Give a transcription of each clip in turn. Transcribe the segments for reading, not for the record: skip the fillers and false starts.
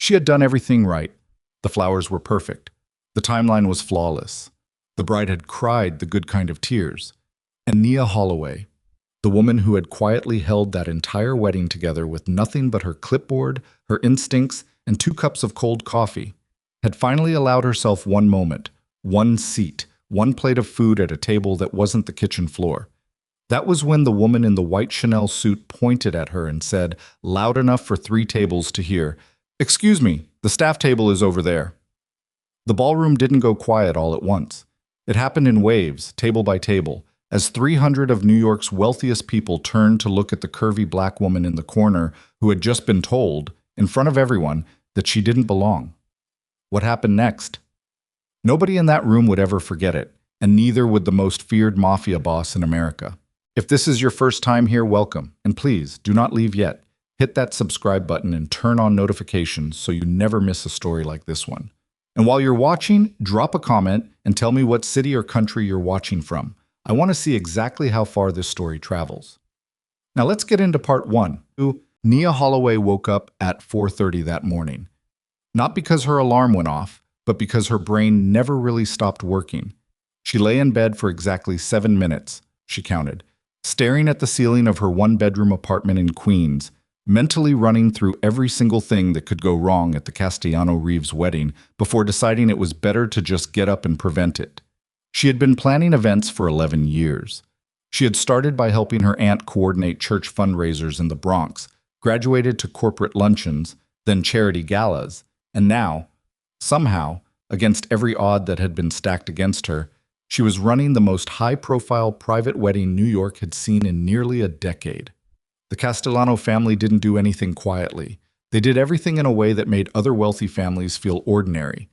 She had done everything right. The flowers were perfect. The timeline was flawless. The bride had cried the good kind of tears. And Nia Holloway, the woman who had quietly held that entire wedding together with nothing but her clipboard, her instincts, and 2 cups of cold coffee, had finally allowed herself one moment, one seat, one plate of food at a table that wasn't the kitchen floor. That was when the woman in the white Chanel suit pointed at her and said, loud enough for 3 tables to hear, "Excuse me, the staff table is over there." The ballroom didn't go quiet all at once. It happened in waves, table by table, as 300 of New York's wealthiest people turned to look at the curvy black woman in the corner who had just been told, in front of everyone, that she didn't belong. What happened next? Nobody in that room would ever forget it, and neither would the most feared mafia boss in America. If this is your first time here, welcome, and please, do not leave yet. Hit that subscribe button and turn on notifications so you never miss a story like this one. And while you're watching, drop a comment and tell me what city or country you're watching from. I want to see exactly how far this story travels. Now let's get into part 1. Nia Holloway woke up at 4:30 that morning. Not because her alarm went off, but because her brain never really stopped working. She lay in bed for exactly 7 minutes, she counted, staring at the ceiling of her 1-bedroom apartment in Queens, mentally running through every single thing that could go wrong at the Castellano-Reeves wedding before deciding it was better to just get up and prevent it. She had been planning events for 11 years. She had started by helping her aunt coordinate church fundraisers in the Bronx, graduated to corporate luncheons, then charity galas, and now, somehow, against every odd that had been stacked against her, she was running the most high-profile private wedding New York had seen in nearly a decade. The Castellano family didn't do anything quietly. They did everything in a way that made other wealthy families feel ordinary,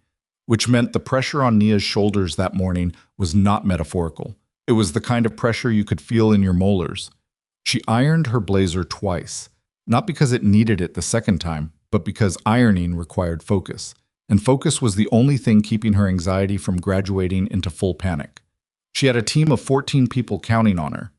which meant the pressure on Nia's shoulders that morning was not metaphorical. It was the kind of pressure you could feel in your molars. She ironed her blazer twice, not because it needed it the second time, but because ironing required focus. And focus was the only thing keeping her anxiety from graduating into full panic. She had a team of 14 people counting on her.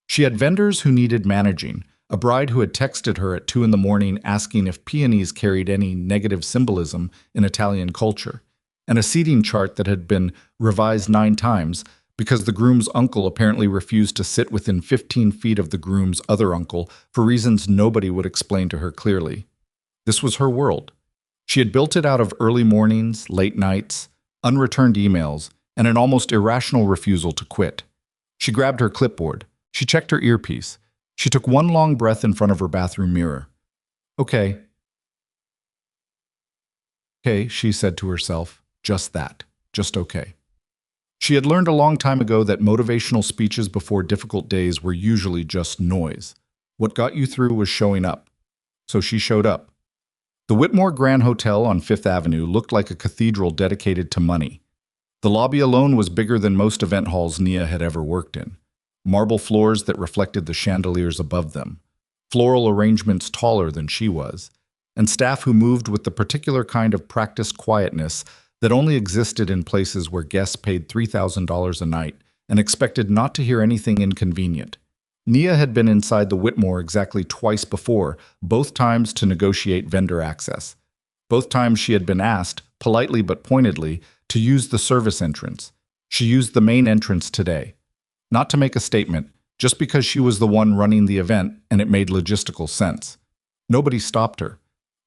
She had vendors who needed managing, a bride who had texted her at 2 in the morning asking if peonies carried any negative symbolism in Italian culture, and a seating chart that had been revised 9 times because the groom's uncle apparently refused to sit within 15 feet of the groom's other uncle for reasons nobody would explain to her clearly. This was her world. She had built it out of early mornings, late nights, unreturned emails, and an almost irrational refusal to quit. She grabbed her clipboard. She checked her earpiece. She took one long breath in front of her bathroom mirror. Okay, she said to herself, just that, just okay. She had learned a long time ago that motivational speeches before difficult days were usually just noise. What got you through was showing up. So she showed up. The Whitmore Grand Hotel on Fifth Avenue looked like a cathedral dedicated to money. The lobby alone was bigger than most event halls Nia had ever worked in. Marble floors that reflected the chandeliers above them, floral arrangements taller than she was, and staff who moved with the particular kind of practiced quietness that only existed in places where guests paid $3,000 a night and expected not to hear anything inconvenient. Nia had been inside the Whitmore exactly twice before, both times to negotiate vendor access. Both times she had been asked, politely but pointedly, to use the service entrance. She used the main entrance today. Not to make a statement, just because she was the one running the event and it made logistical sense. Nobody stopped her,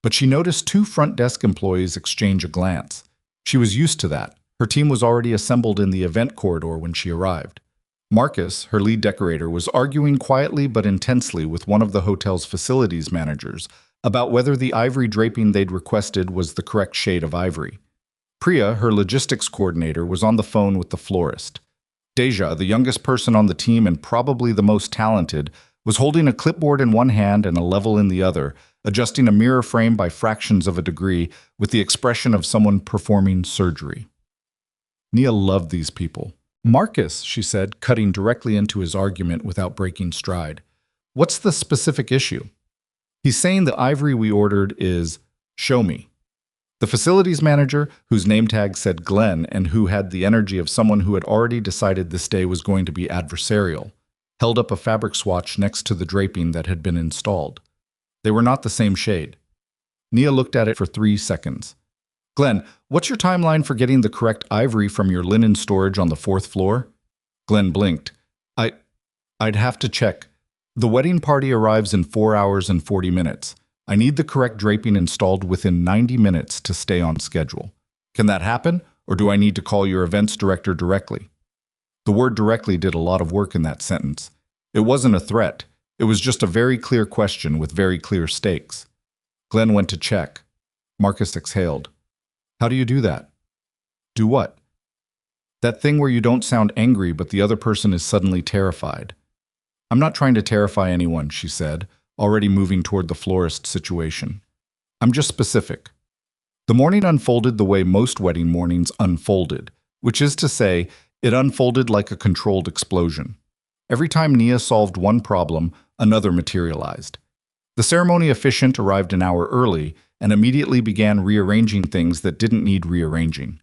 but she noticed 2 front desk employees exchange a glance. She was used to that. Her team was already assembled in the event corridor when she arrived. Marcus, her lead decorator, was arguing quietly but intensely with one of the hotel's facilities managers about whether the ivory draping they'd requested was the correct shade of ivory. Priya, her logistics coordinator, was on the phone with the florist. Deja, the youngest person on the team and probably the most talented, was holding a clipboard in one hand and a level in the other, adjusting a mirror frame by fractions of a degree with the expression of someone performing surgery. Nia loved these people. Marcus, she said, cutting directly into his argument without breaking stride. What's the specific issue? He's saying the ivory we ordered is, show me. The facilities manager, whose name tag said Glenn and who had the energy of someone who had already decided this day was going to be adversarial, held up a fabric swatch next to the draping that had been installed. They were not the same shade. Nia looked at it for 3 seconds. Glenn, what's your timeline for getting the correct ivory from your linen storage on the fourth floor? Glenn blinked. I, I'd have to check. The wedding party arrives in 4 hours and 40 minutes. I need the correct draping installed within 90 minutes to stay on schedule. Can that happen, or do I need to call your events director directly? The word directly did a lot of work in that sentence. It wasn't a threat. It was just a very clear question with very clear stakes. Glenn went to check. Marcus exhaled. How do you do that? Do what? That thing where you don't sound angry, but the other person is suddenly terrified. I'm not trying to terrify anyone, she said, already moving toward the florist situation. I'm just specific. The morning unfolded the way most wedding mornings unfolded, which is to say, it unfolded like a controlled explosion. Every time Nia solved one problem, another materialized. The ceremony officiant arrived an hour early and immediately began rearranging things that didn't need rearranging.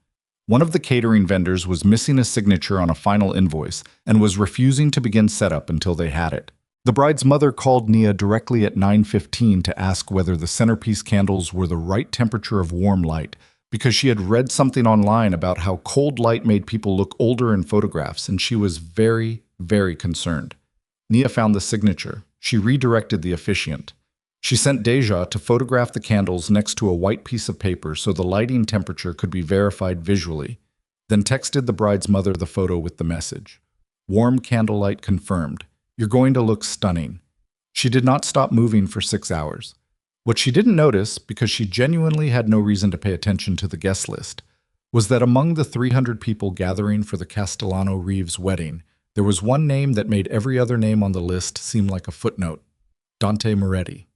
One of the catering vendors was missing a signature on a final invoice and was refusing to begin setup until they had it. The bride's mother called Nia directly at 9:15 to ask whether the centerpiece candles were the right temperature of warm light, because she had read something online about how cold light made people look older in photographs, and she was very, very concerned. Nia found the signature. She redirected the officiant. She sent Deja to photograph the candles next to a white piece of paper so the lighting temperature could be verified visually, then texted the bride's mother the photo with the message. Warm candlelight confirmed. You're going to look stunning. She did not stop moving for 6 hours. What she didn't notice, because she genuinely had no reason to pay attention to the guest list, was that among the 300 people gathering for the Castellano-Reeves wedding, there was one name that made every other name on the list seem like a footnote: Dante Moretti.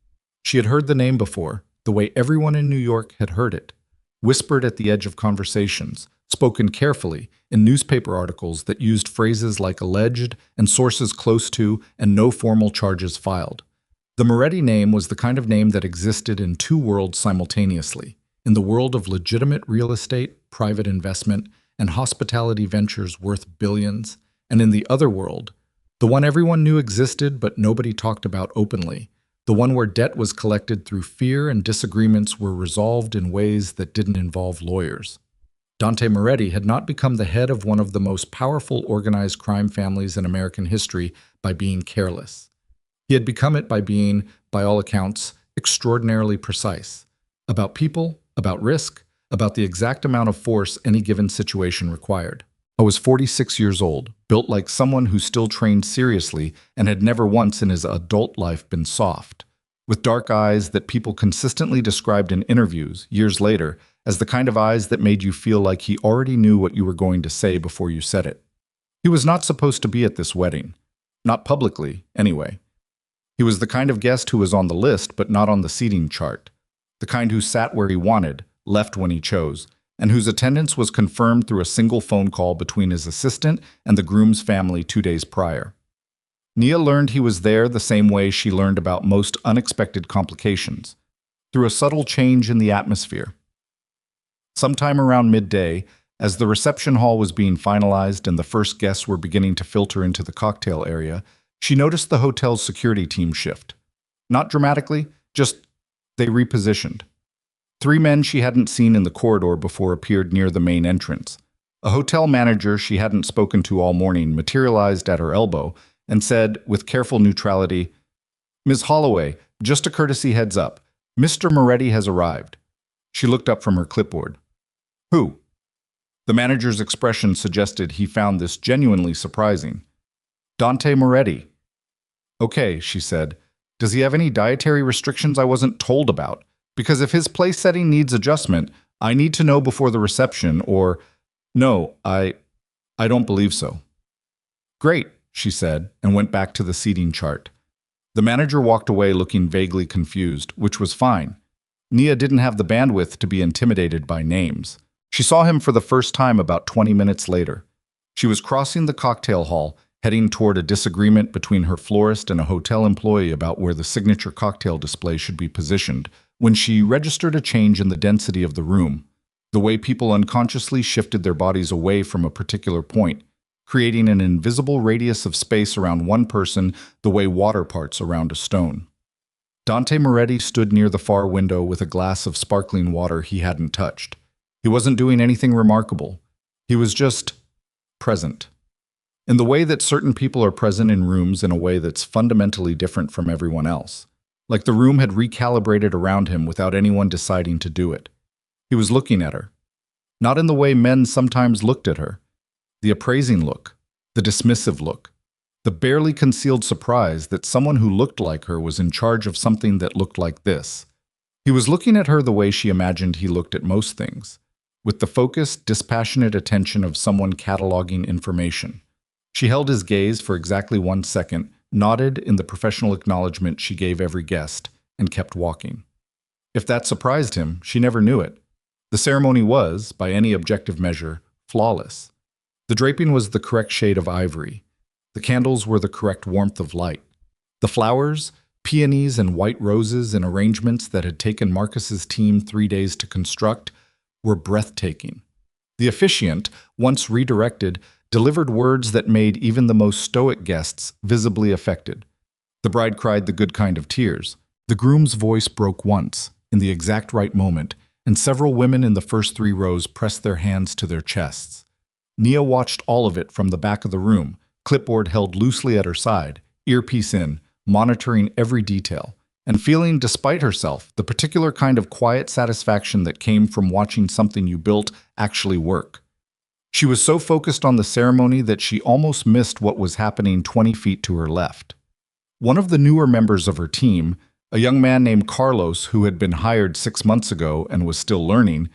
She had heard the name before, the way everyone in New York had heard it, whispered at the edge of conversations, spoken carefully in newspaper articles that used phrases like alleged and sources close to and no formal charges filed. The Moretti name was the kind of name that existed in two worlds simultaneously, in the world of legitimate real estate, private investment, and hospitality ventures worth billions, and in the other world, the one everyone knew existed but nobody talked about openly, the one where debt was collected through fear and disagreements were resolved in ways that didn't involve lawyers. Dante Moretti had not become the head of one of the most powerful organized crime families in American history by being careless. He had become it by being, by all accounts, extraordinarily precise. About people, about risk, about the exact amount of force any given situation required. I was 46 years old, built like someone who still trained seriously and had never once in his adult life been soft, with dark eyes that people consistently described in interviews, years later, as the kind of eyes that made you feel like he already knew what you were going to say before you said it. He was not supposed to be at this wedding. Not publicly, anyway. He was the kind of guest who was on the list but not on the seating chart, the kind who sat where he wanted, left when he chose, and whose attendance was confirmed through a single phone call between his assistant and the groom's family 2 days prior. Nia learned he was there the same way she learned about most unexpected complications, through a subtle change in the atmosphere. Sometime around midday, as the reception hall was being finalized and the first guests were beginning to filter into the cocktail area, she noticed the hotel's security team shift. Not dramatically, just they repositioned. 3 men she hadn't seen in the corridor before appeared near the main entrance. A hotel manager she hadn't spoken to all morning materialized at her elbow and said, with careful neutrality, "Ms. Holloway, just a courtesy heads up. Mr. Moretti has arrived." She looked up from her clipboard. "Who?" The manager's expression suggested he found this genuinely surprising. "Dante Moretti." "Okay," she said. "Does he have any dietary restrictions I wasn't told about? Because if his place setting needs adjustment, I need to know before the reception, or... No, I don't believe so." "Great," she said, and went back to the seating chart. The manager walked away looking vaguely confused, which was fine. Nia didn't have the bandwidth to be intimidated by names. She saw him for the first time about 20 minutes later. She was crossing the cocktail hall, heading toward a disagreement between her florist and a hotel employee about where the signature cocktail display should be positioned, when she registered a change in the density of the room, the way people unconsciously shifted their bodies away from a particular point, creating an invisible radius of space around one person the way water parts around a stone. Dante Moretti stood near the far window with a glass of sparkling water he hadn't touched. He wasn't doing anything remarkable. He was just present. In the way that certain people are present in rooms in a way that's fundamentally different from everyone else. Like the room had recalibrated around him without anyone deciding to do it. He was looking at her. Not in the way men sometimes looked at her. The appraising look, the dismissive look, the barely concealed surprise that someone who looked like her was in charge of something that looked like this. He was looking at her the way she imagined he looked at most things, with the focused, dispassionate attention of someone cataloging information. She held his gaze for exactly 1 second, nodded in the professional acknowledgement she gave every guest, and kept walking. If that surprised him, she never knew it. The ceremony was, by any objective measure, flawless. The draping was the correct shade of ivory. The candles were the correct warmth of light. The flowers, peonies and white roses in arrangements that had taken Marcus's team 3 days to construct, were breathtaking. The officiant, once redirected, delivered words that made even the most stoic guests visibly affected. The bride cried the good kind of tears. The groom's voice broke once, in the exact right moment, and several women in the first 3 rows pressed their hands to their chests. Nia watched all of it from the back of the room, clipboard held loosely at her side, earpiece in, monitoring every detail, and feeling, despite herself, the particular kind of quiet satisfaction that came from watching something you built actually work. She was so focused on the ceremony that she almost missed what was happening 20 feet to her left. One of the newer members of her team, a young man named Carlos who had been hired 6 months ago and was still learning,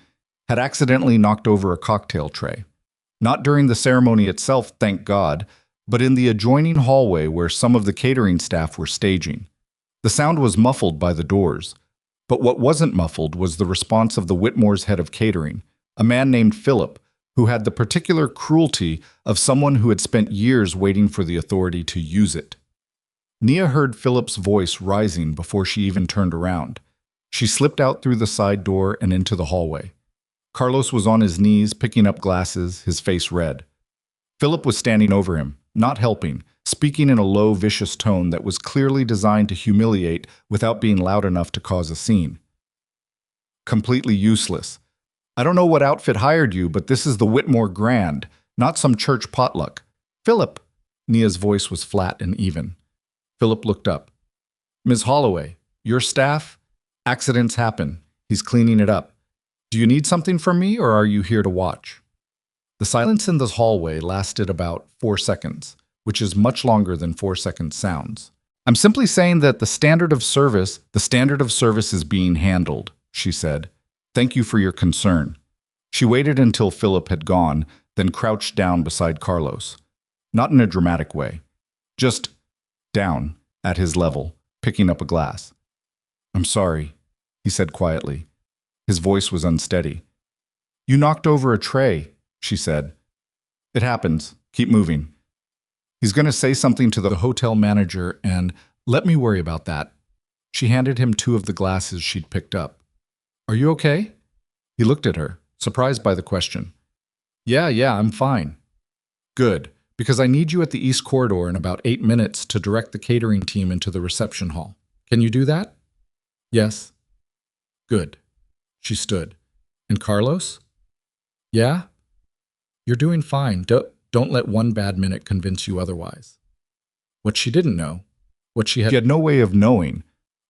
had accidentally knocked over a cocktail tray. Not during the ceremony itself, thank God, but in the adjoining hallway where some of the catering staff were staging. The sound was muffled by the doors, but what wasn't muffled was the response of the Whitmore's head of catering, a man named Philip, who had the particular cruelty of someone who had spent years waiting for the authority to use it. Nia heard Philip's voice rising before she even turned around. She slipped out through the side door and into the hallway. Carlos was on his knees, picking up glasses, his face red. Philip was standing over him, not helping, speaking in a low, vicious tone that was clearly designed to humiliate without being loud enough to cause a scene. Completely useless. I don't know what outfit hired you, but this is the Whitmore Grand, not some church potluck. Philip! Nia's voice was flat and even. Philip looked up. Ms. Holloway, your staff? Accidents happen. He's cleaning it up. Do you need something from me, or are you here to watch? The silence in the hallway lasted about 4 seconds, which is much longer than 4 seconds sounds. I'm simply saying that the standard of service is being handled, she said. Thank you for your concern. She waited until Philip had gone, then crouched down beside Carlos. Not in a dramatic way. Just down, at his level, picking up a glass. I'm sorry, he said quietly. His voice was unsteady. You knocked over a tray, she said. It happens. Keep moving. He's going to say something to the hotel manager and let me worry about that. She handed him 2 of the glasses she'd picked up. Are you okay? He looked at her, surprised by the question. Yeah, I'm fine. Good, because I need you at the East Corridor in about 8 minutes to direct the catering team into the reception hall. Can you do that? Yes. Good. She stood. And Carlos? Yeah? You're doing fine. Don't let one bad minute convince you otherwise. What she didn't know, what she had no way of knowing,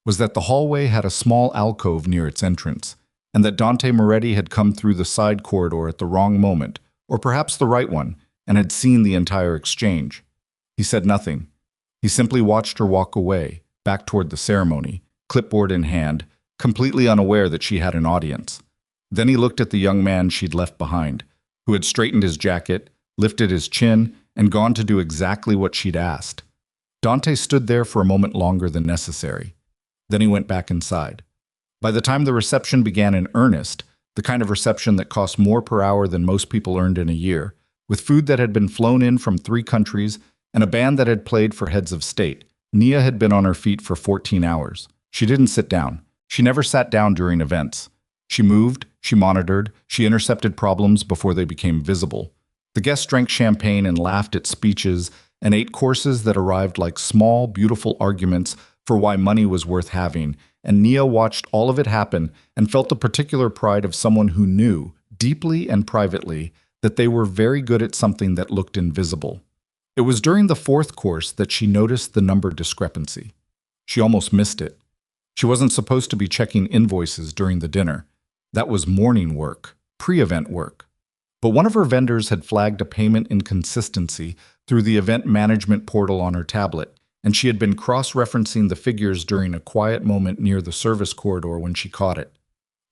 was that the hallway had a small alcove near its entrance, and that Dante Moretti had come through the side corridor at the wrong moment, or perhaps the right one, and had seen the entire exchange. He said nothing. He simply watched her walk away, back toward the ceremony, clipboard in hand, completely unaware that she had an audience. Then he looked at the young man she'd left behind, who had straightened his jacket, lifted his chin, and gone to do exactly what she'd asked. Dante stood there for a moment longer than necessary. Then he went back inside. By the time the reception began in earnest, the kind of reception that cost more per hour than most people earned in a year, with food that had been flown in from 3 countries and a band that had played for heads of state, Nia had been on her feet for 14 hours. She didn't sit down. She never sat down during events. She moved, she monitored, she intercepted problems before they became visible. The guests drank champagne and laughed at speeches and ate courses that arrived like small, beautiful arguments for why money was worth having, and Nia watched all of it happen and felt the particular pride of someone who knew, deeply and privately, that they were very good at something that looked invisible. It was during the fourth course that she noticed the number discrepancy. She almost missed it. She wasn't supposed to be checking invoices during the dinner. That was morning work, pre-event work. But one of her vendors had flagged a payment inconsistency through the event management portal on her tablet, and she had been cross-referencing the figures during a quiet moment near the service corridor when she caught it.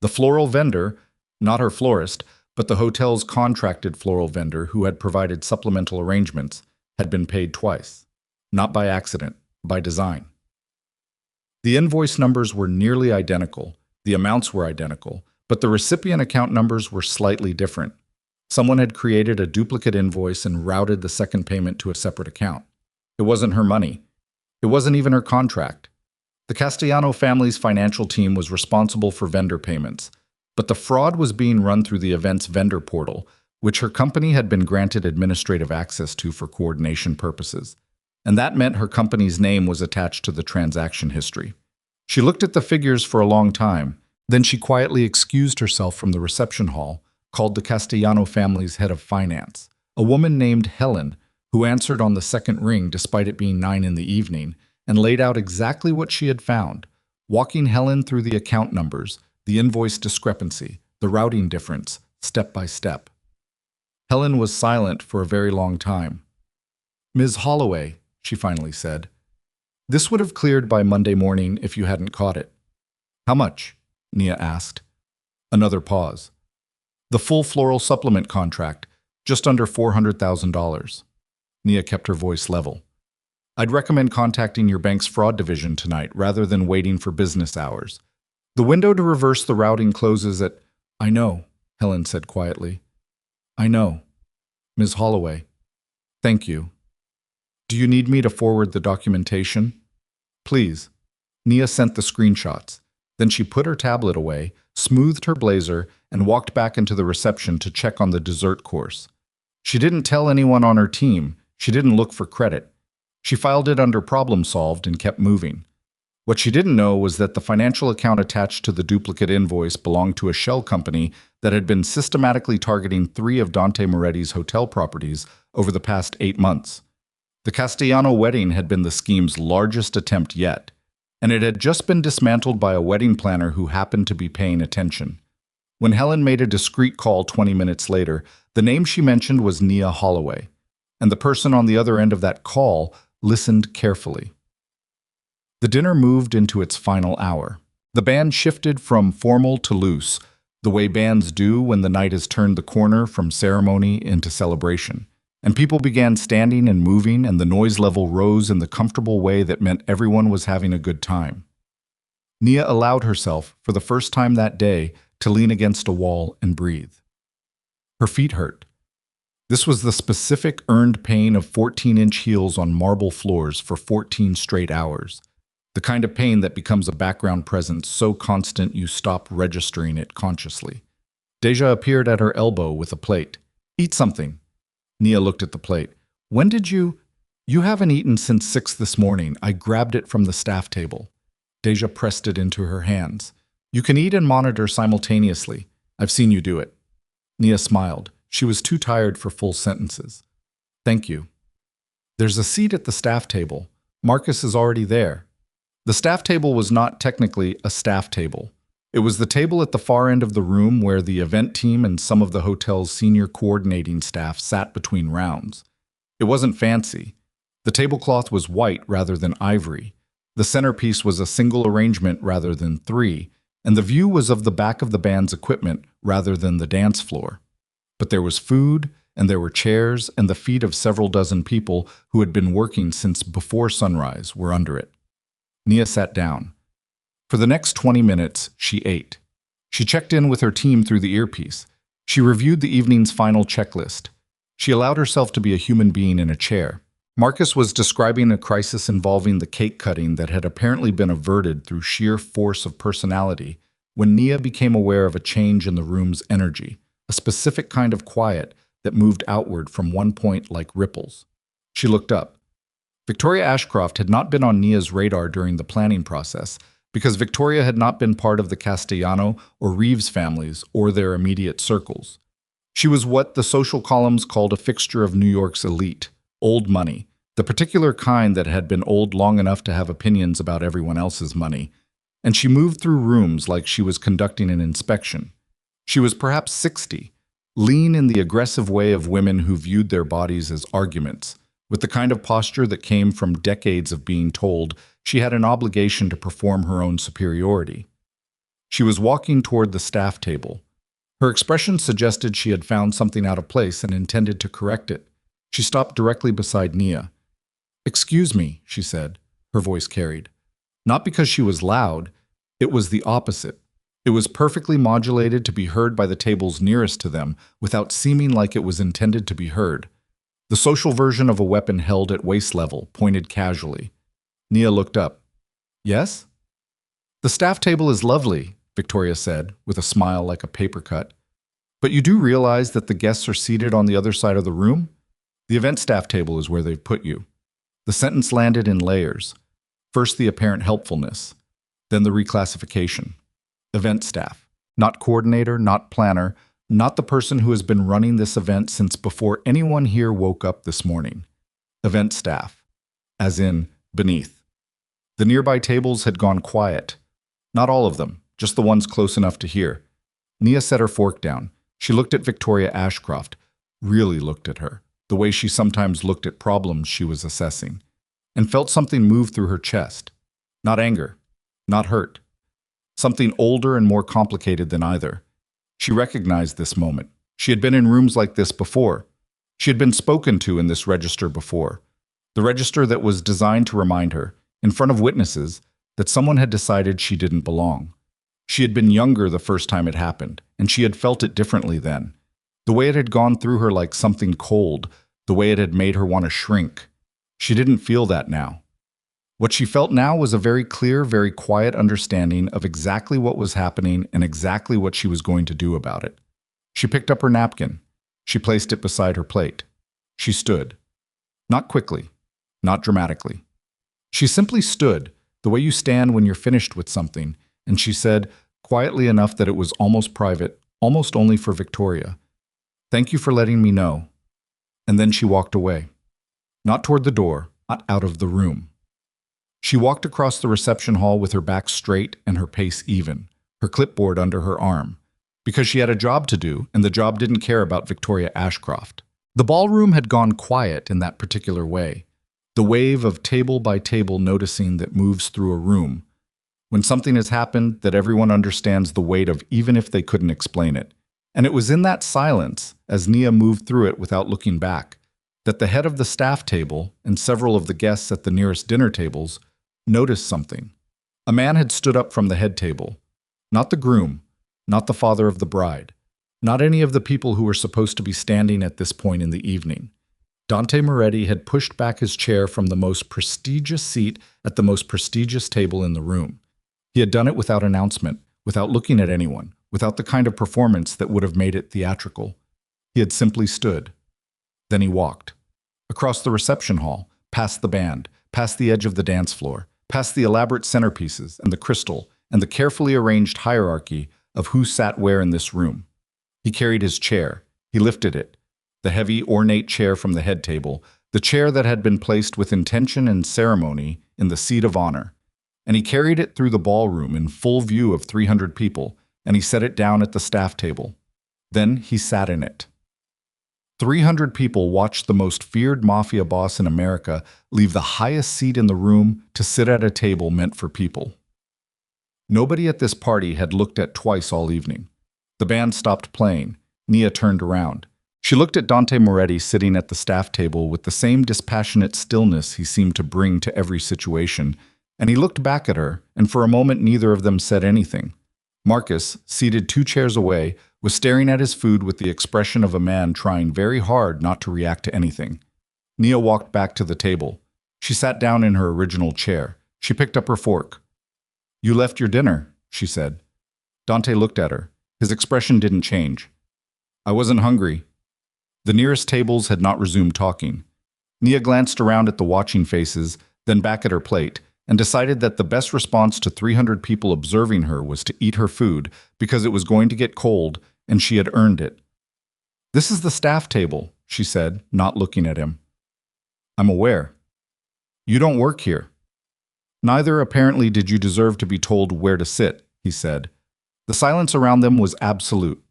The floral vendor, not her florist, but the hotel's contracted floral vendor who had provided supplemental arrangements, had been paid twice. Not by accident, by design. The invoice numbers were nearly identical, the amounts were identical, but the recipient account numbers were slightly different. Someone had created a duplicate invoice and routed the second payment to a separate account. It wasn't her money. It wasn't even her contract. The Castellano family's financial team was responsible for vendor payments, but the fraud was being run through the event's vendor portal, which her company had been granted administrative access to for coordination purposes. And that meant her company's name was attached to the transaction history. She looked at the figures for a long time, then she quietly excused herself from the reception hall, called the Castellano family's head of finance, a woman named Helen, who answered on the second ring despite it being 9 in the evening, and laid out exactly what she had found, walking Helen through the account numbers, the invoice discrepancy, the routing difference, step by step. Helen was silent for a very long time. "Ms. Holloway," she finally said, "this would have cleared by Monday morning if you hadn't caught it." "How much?" Nia asked. Another pause. "The full floral supplement contract, just under $400,000. Nia kept her voice level. "I'd recommend contacting your bank's fraud division tonight rather than waiting for business hours. The window to reverse the routing closes at—" "I know," Helen said quietly. "I know. Ms. Holloway. Thank you. Do you need me to forward the documentation?" "Please." Nia sent the screenshots. Then she put her tablet away, smoothed her blazer, and walked back into the reception to check on the dessert course. She didn't tell anyone on her team. She didn't look for credit. She filed it under problem solved and kept moving. What she didn't know was that the financial account attached to the duplicate invoice belonged to a shell company that had been systematically targeting 3 of Dante Moretti's hotel properties over the past 8 months. The Castellano wedding had been the scheme's largest attempt yet, and it had just been dismantled by a wedding planner who happened to be paying attention. When Helen made a discreet call 20 minutes later, the name she mentioned was Nia Holloway, and the person on the other end of that call listened carefully. The dinner moved into its final hour. The band shifted from formal to loose, the way bands do when the night has turned the corner from ceremony into celebration. And people began standing and moving, and the noise level rose in the comfortable way that meant everyone was having a good time. Nia allowed herself, for the first time that day, to lean against a wall and breathe. Her feet hurt. This was the specific earned pain of 14-inch heels on marble floors for 14 straight hours. The kind of pain that becomes a background presence so constant you stop registering it consciously. Deja appeared at her elbow with a plate. "Eat something." Nia looked at the plate. "When did you—" "You haven't eaten since 6 this morning. I grabbed it from the staff table." Deja pressed it into her hands. "You can eat and monitor simultaneously. I've seen you do it." Nia smiled. She was too tired for full sentences. "Thank you." "There's a seat at the staff table. Marcus is already there." The staff table was not technically a staff table. It was the table at the far end of the room where the event team and some of the hotel's senior coordinating staff sat between rounds. It wasn't fancy. The tablecloth was white rather than ivory. The centerpiece was a single arrangement rather than 3, and the view was of the back of the band's equipment rather than the dance floor. But there was food, and there were chairs, and the feet of several dozen people who had been working since before sunrise were under it. Nia sat down. For the next 20 minutes, she ate. She checked in with her team through the earpiece. She reviewed the evening's final checklist. She allowed herself to be a human being in a chair. Marcus was describing a crisis involving the cake cutting that had apparently been averted through sheer force of personality when Nia became aware of a change in the room's energy, a specific kind of quiet that moved outward from one point like ripples. She looked up. Victoria Ashcroft had not been on Nia's radar during the planning process because Victoria had not been part of the Castellano or Reeves families or their immediate circles. She was what the social columns called a fixture of New York's elite, old money, the particular kind that had been old long enough to have opinions about everyone else's money, and she moved through rooms like she was conducting an inspection. She was perhaps 60, lean in the aggressive way of women who viewed their bodies as arguments, with the kind of posture that came from decades of being told she had an obligation to perform her own superiority. She was walking toward the staff table. Her expression suggested she had found something out of place and intended to correct it. She stopped directly beside Nia. "Excuse me," she said, her voice carried. Not because she was loud, it was the opposite. It was perfectly modulated to be heard by the tables nearest to them without seeming like it was intended to be heard. The social version of a weapon held at waist level, pointed casually. Nia looked up. "Yes?" "The staff table is lovely," Victoria said, with a smile like a paper cut. "But you do realize that the guests are seated on the other side of the room? The event staff table is where they've put you." The sentence landed in layers. First the apparent helpfulness, then the reclassification. Event staff. Not coordinator, not planner, not the person who has been running this event since before anyone here woke up this morning. Event staff. As in, beneath. The nearby tables had gone quiet. Not all of them, just the ones close enough to hear. Nia set her fork down. She looked at Victoria Ashcroft, really looked at her, the way she sometimes looked at problems she was assessing, and felt something move through her chest. Not anger, not hurt. Something older and more complicated than either. She recognized this moment. She had been in rooms like this before. She had been spoken to in this register before. The register that was designed to remind her, in front of witnesses, that someone had decided she didn't belong. She had been younger the first time it happened, and she had felt it differently then. The way it had gone through her like something cold, the way it had made her want to shrink. She didn't feel that now. What she felt now was a very clear, very quiet understanding of exactly what was happening and exactly what she was going to do about it. She picked up her napkin. She placed it beside her plate. She stood. Not quickly, not dramatically. She simply stood, the way you stand when you're finished with something, and she said, quietly enough that it was almost private, almost only for Victoria, "Thank you for letting me know." And then she walked away. Not toward the door, not out of the room. She walked across the reception hall with her back straight and her pace even, her clipboard under her arm, because she had a job to do, and the job didn't care about Victoria Ashcroft. The ballroom had gone quiet in that particular way, the wave of table by table noticing that moves through a room. When something has happened that everyone understands the weight of even if they couldn't explain it. And it was in that silence, as Nia moved through it without looking back, that the head of the staff table and several of the guests at the nearest dinner tables noticed something. A man had stood up from the head table. Not the groom, not the father of the bride, not any of the people who were supposed to be standing at this point in the evening. Dante Moretti had pushed back his chair from the most prestigious seat at the most prestigious table in the room. He had done it without announcement, without looking at anyone, without the kind of performance that would have made it theatrical. He had simply stood. Then he walked. Across the reception hall, past the band, past the edge of the dance floor, past the elaborate centerpieces and the crystal and the carefully arranged hierarchy of who sat where in this room. He carried his chair. He lifted it. The heavy, ornate chair from the head table, the chair that had been placed with intention and ceremony in the seat of honor. And he carried it through the ballroom in full view of 300 people, and he set it down at the staff table. Then he sat in it. 300 people watched the most feared mafia boss in America leave the highest seat in the room to sit at a table meant for people. Nobody at this party had looked at twice all evening. The band stopped playing. Nia turned around. She looked at Dante Moretti sitting at the staff table with the same dispassionate stillness he seemed to bring to every situation, and he looked back at her, and for a moment neither of them said anything. Marcus, seated 2 chairs away, was staring at his food with the expression of a man trying very hard not to react to anything. Nia walked back to the table. She sat down in her original chair. She picked up her fork. "You left your dinner," she said. Dante looked at her. His expression didn't change. "I wasn't hungry." The nearest tables had not resumed talking. Nia glanced around at the watching faces, then back at her plate, and decided that the best response to 300 people observing her was to eat her food because it was going to get cold and she had earned it. "This is the staff table," she said, not looking at him. "I'm aware. You don't work here." "Neither apparently did you deserve to be told where to sit," he said. The silence around them was absolute.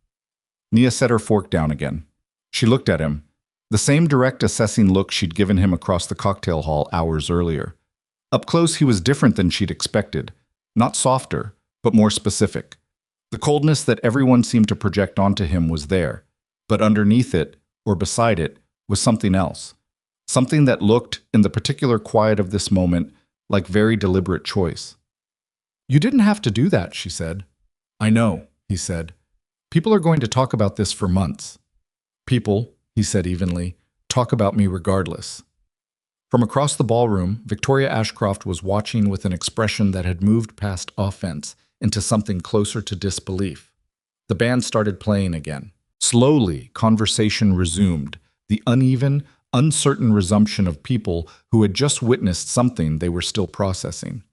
Nia set her fork down again. She looked at him, the same direct assessing look she'd given him across the cocktail hall hours earlier. Up close, he was different than she'd expected. Not softer, but more specific. The coldness that everyone seemed to project onto him was there, but underneath it, or beside it, was something else. Something that looked, in the particular quiet of this moment, like very deliberate choice. "You didn't have to do that," she said. "I know," he said. "People are going to talk about this for months." "People," he said evenly, "talk about me regardless." From across the ballroom, Victoria Ashcroft was watching with an expression that had moved past offense into something closer to disbelief. The band started playing again. Slowly, conversation resumed, the uneven, uncertain resumption of people who had just witnessed something they were still processing.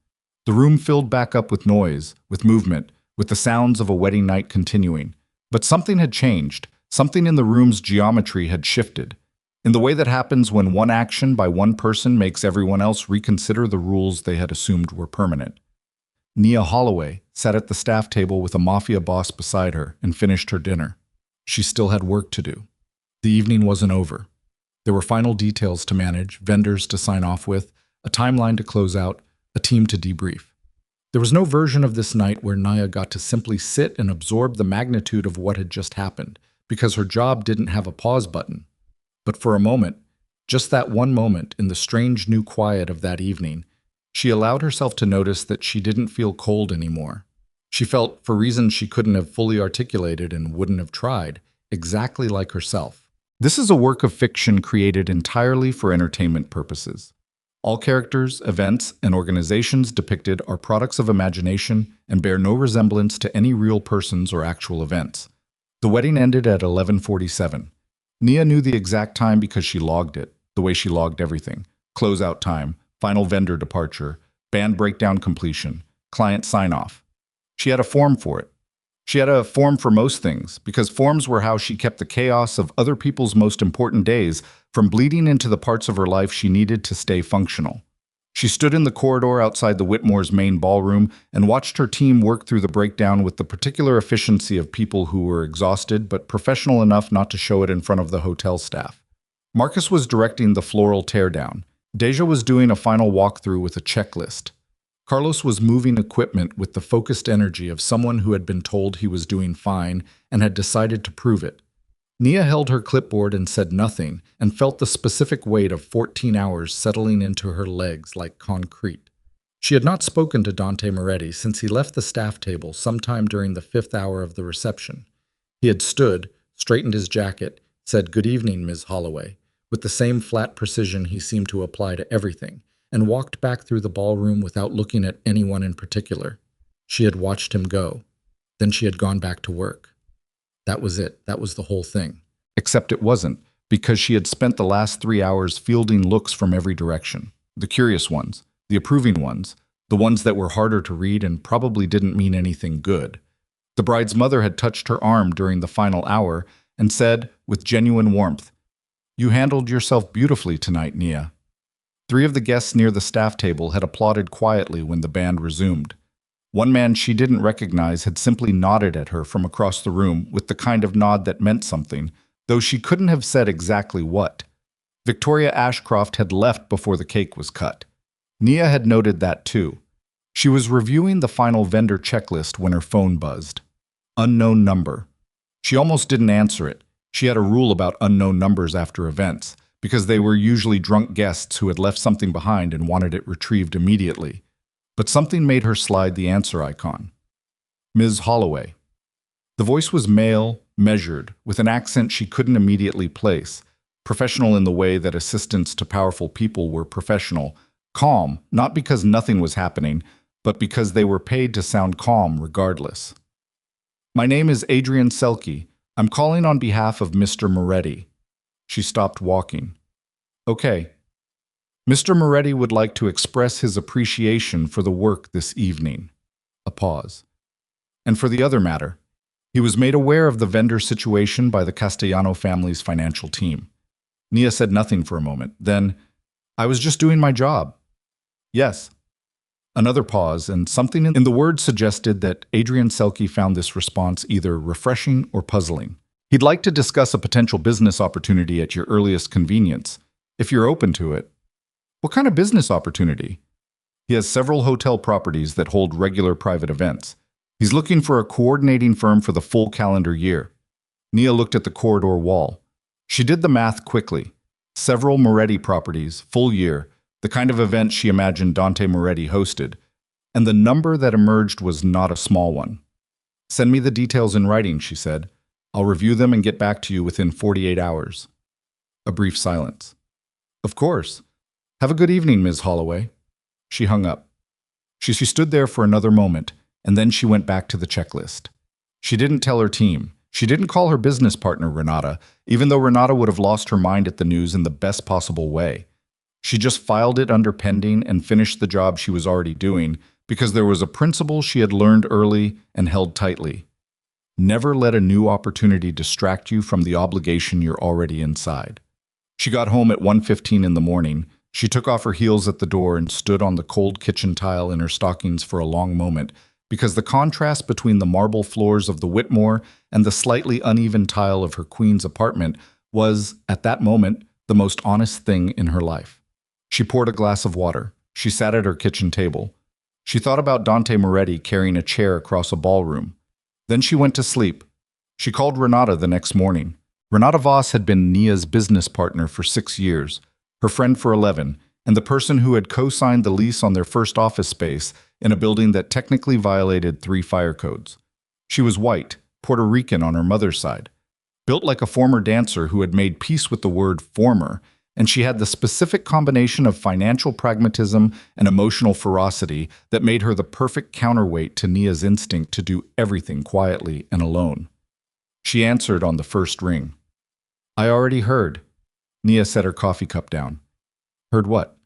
The room filled back up with noise, with movement, with the sounds of a wedding night continuing. But something had changed. Something in the room's geometry had shifted. In the way that happens when one action by one person makes everyone else reconsider the rules they had assumed were permanent. Nia Holloway sat at the staff table with a Mafia Boss beside her and finished her dinner. She still had work to do. The evening wasn't over. There were final details to manage, vendors to sign off with, a timeline to close out, a team to debrief. There was no version of this night where Nia got to simply sit and absorb the magnitude of what had just happened, because her job didn't have a pause button. But for a moment, just that one moment in the strange new quiet of that evening, she allowed herself to notice that she didn't feel cold anymore. She felt, for reasons she couldn't have fully articulated and wouldn't have tried, exactly like herself. This is a work of fiction created entirely for entertainment purposes. All characters, events, and organizations depicted are products of imagination and bear no resemblance to any real persons or actual events. The wedding ended at 11:47. Nia knew the exact time because she logged it, the way she logged everything. Closeout time, final vendor departure, band breakdown completion, client sign-off. She had a form for it. She had a form for most things, because forms were how she kept the chaos of other people's most important days from bleeding into the parts of her life she needed to stay functional. She stood in the corridor outside the Whitmore's main ballroom and watched her team work through the breakdown with the particular efficiency of people who were exhausted but professional enough not to show it in front of the hotel staff. Marcus was directing the floral teardown. Deja was doing a final walkthrough with a checklist. Carlos was moving equipment with the focused energy of someone who had been told he was doing fine and had decided to prove it. Nia held her clipboard and said nothing, and felt the specific weight of 14 hours settling into her legs like concrete. She had not spoken to Dante Moretti since he left the staff table sometime during the 5th hour of the reception. He had stood, straightened his jacket, said, "Good evening, Ms. Holloway," with the same flat precision he seemed to apply to everything, and walked back through the ballroom without looking at anyone in particular. She had watched him go. Then she had gone back to work. That was it. That was the whole thing. Except it wasn't, because she had spent the last 3 hours fielding looks from every direction. The curious ones, the approving ones, the ones that were harder to read and probably didn't mean anything good. The bride's mother had touched her arm during the final hour and said, with genuine warmth, "You handled yourself beautifully tonight, Nia." 3 of the guests near the staff table had applauded quietly when the band resumed. One man she didn't recognize had simply nodded at her from across the room with the kind of nod that meant something, though she couldn't have said exactly what. Victoria Ashcroft had left before the cake was cut. Nia had noted that too. She was reviewing the final vendor checklist when her phone buzzed. Unknown number. She almost didn't answer it. She had a rule about unknown numbers after events, because they were usually drunk guests who had left something behind and wanted it retrieved immediately. But something made her slide the answer icon. "Ms. Holloway." The voice was male, measured, with an accent she couldn't immediately place, professional in the way that assistants to powerful people were professional, calm, not because nothing was happening, but because they were paid to sound calm regardless. "My name is Adrian Selke. I'm calling on behalf of Mr. Moretti." She stopped walking. "Okay, Mr. Moretti would like to express his appreciation for the work this evening. A pause. And for the other matter, he was made aware of the vendor situation by the Castellano family's financial team. Nia said nothing for a moment. Then, I was just doing my job. Yes. Another pause, and something in the words suggested that Adrian Selke found this response either refreshing or puzzling. He'd like to discuss a potential business opportunity at your earliest convenience, if you're open to it. What kind of business opportunity? He has several hotel properties that hold regular private events. He's looking for a coordinating firm for the full calendar year. Nia looked at the corridor wall. She did the math quickly. Several Moretti properties, full year, the kind of event she imagined Dante Moretti hosted. And the number that emerged was not a small one. Send me the details in writing, she said. I'll review them and get back to you within 48 hours. A brief silence. Of course. Have a good evening, Ms. Holloway. She hung up. She stood there for another moment, and then she went back to the checklist. She didn't tell her team. She didn't call her business partner, Renata, even though Renata would have lost her mind at the news in the best possible way. She just filed it under pending and finished the job she was already doing because there was a principle she had learned early and held tightly. Never let a new opportunity distract you from the obligation you're already inside. She got home at 1:15 in the morning. She took off her heels at the door and stood on the cold kitchen tile in her stockings for a long moment, because the contrast between the marble floors of the Whitmore and the slightly uneven tile of her Queen's apartment was, at that moment, the most honest thing in her life. She poured a glass of water. She sat at her kitchen table. She thought about Dante Moretti carrying a chair across a ballroom. Then she went to sleep. She called Renata the next morning. Renata Voss had been Nia's business partner for 6 years, her friend for 11, and the person who had co-signed the lease on their first office space in a building that technically violated 3 fire codes. She was white, Puerto Rican on her mother's side, built like a former dancer who had made peace with the word former, and she had the specific combination of financial pragmatism and emotional ferocity that made her the perfect counterweight to Nia's instinct to do everything quietly and alone. She answered on the first ring. I already heard. Nia set her coffee cup down. Heard what?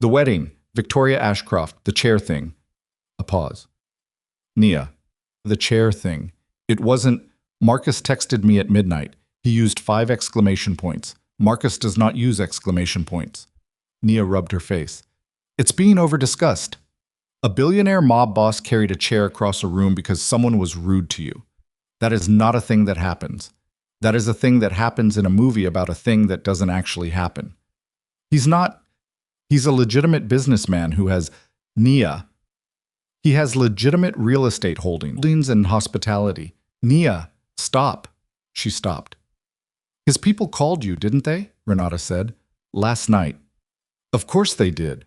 The wedding, Victoria Ashcroft, the chair thing. A pause. Nia, the chair thing. It wasn't. Marcus texted me at midnight. He used 5 exclamation points. Marcus does not use exclamation points. Nia rubbed her face. It's being over-discussed. A billionaire mob boss carried a chair across a room because someone was rude to you. That is not a thing that happens. That is a thing that happens in a movie about a thing that doesn't actually happen. He's a legitimate businessman who has Nia. He has legitimate real estate holdings and hospitality. Nia, stop. She stopped. His people called you, didn't they? Renata said. Last night. Of course they did.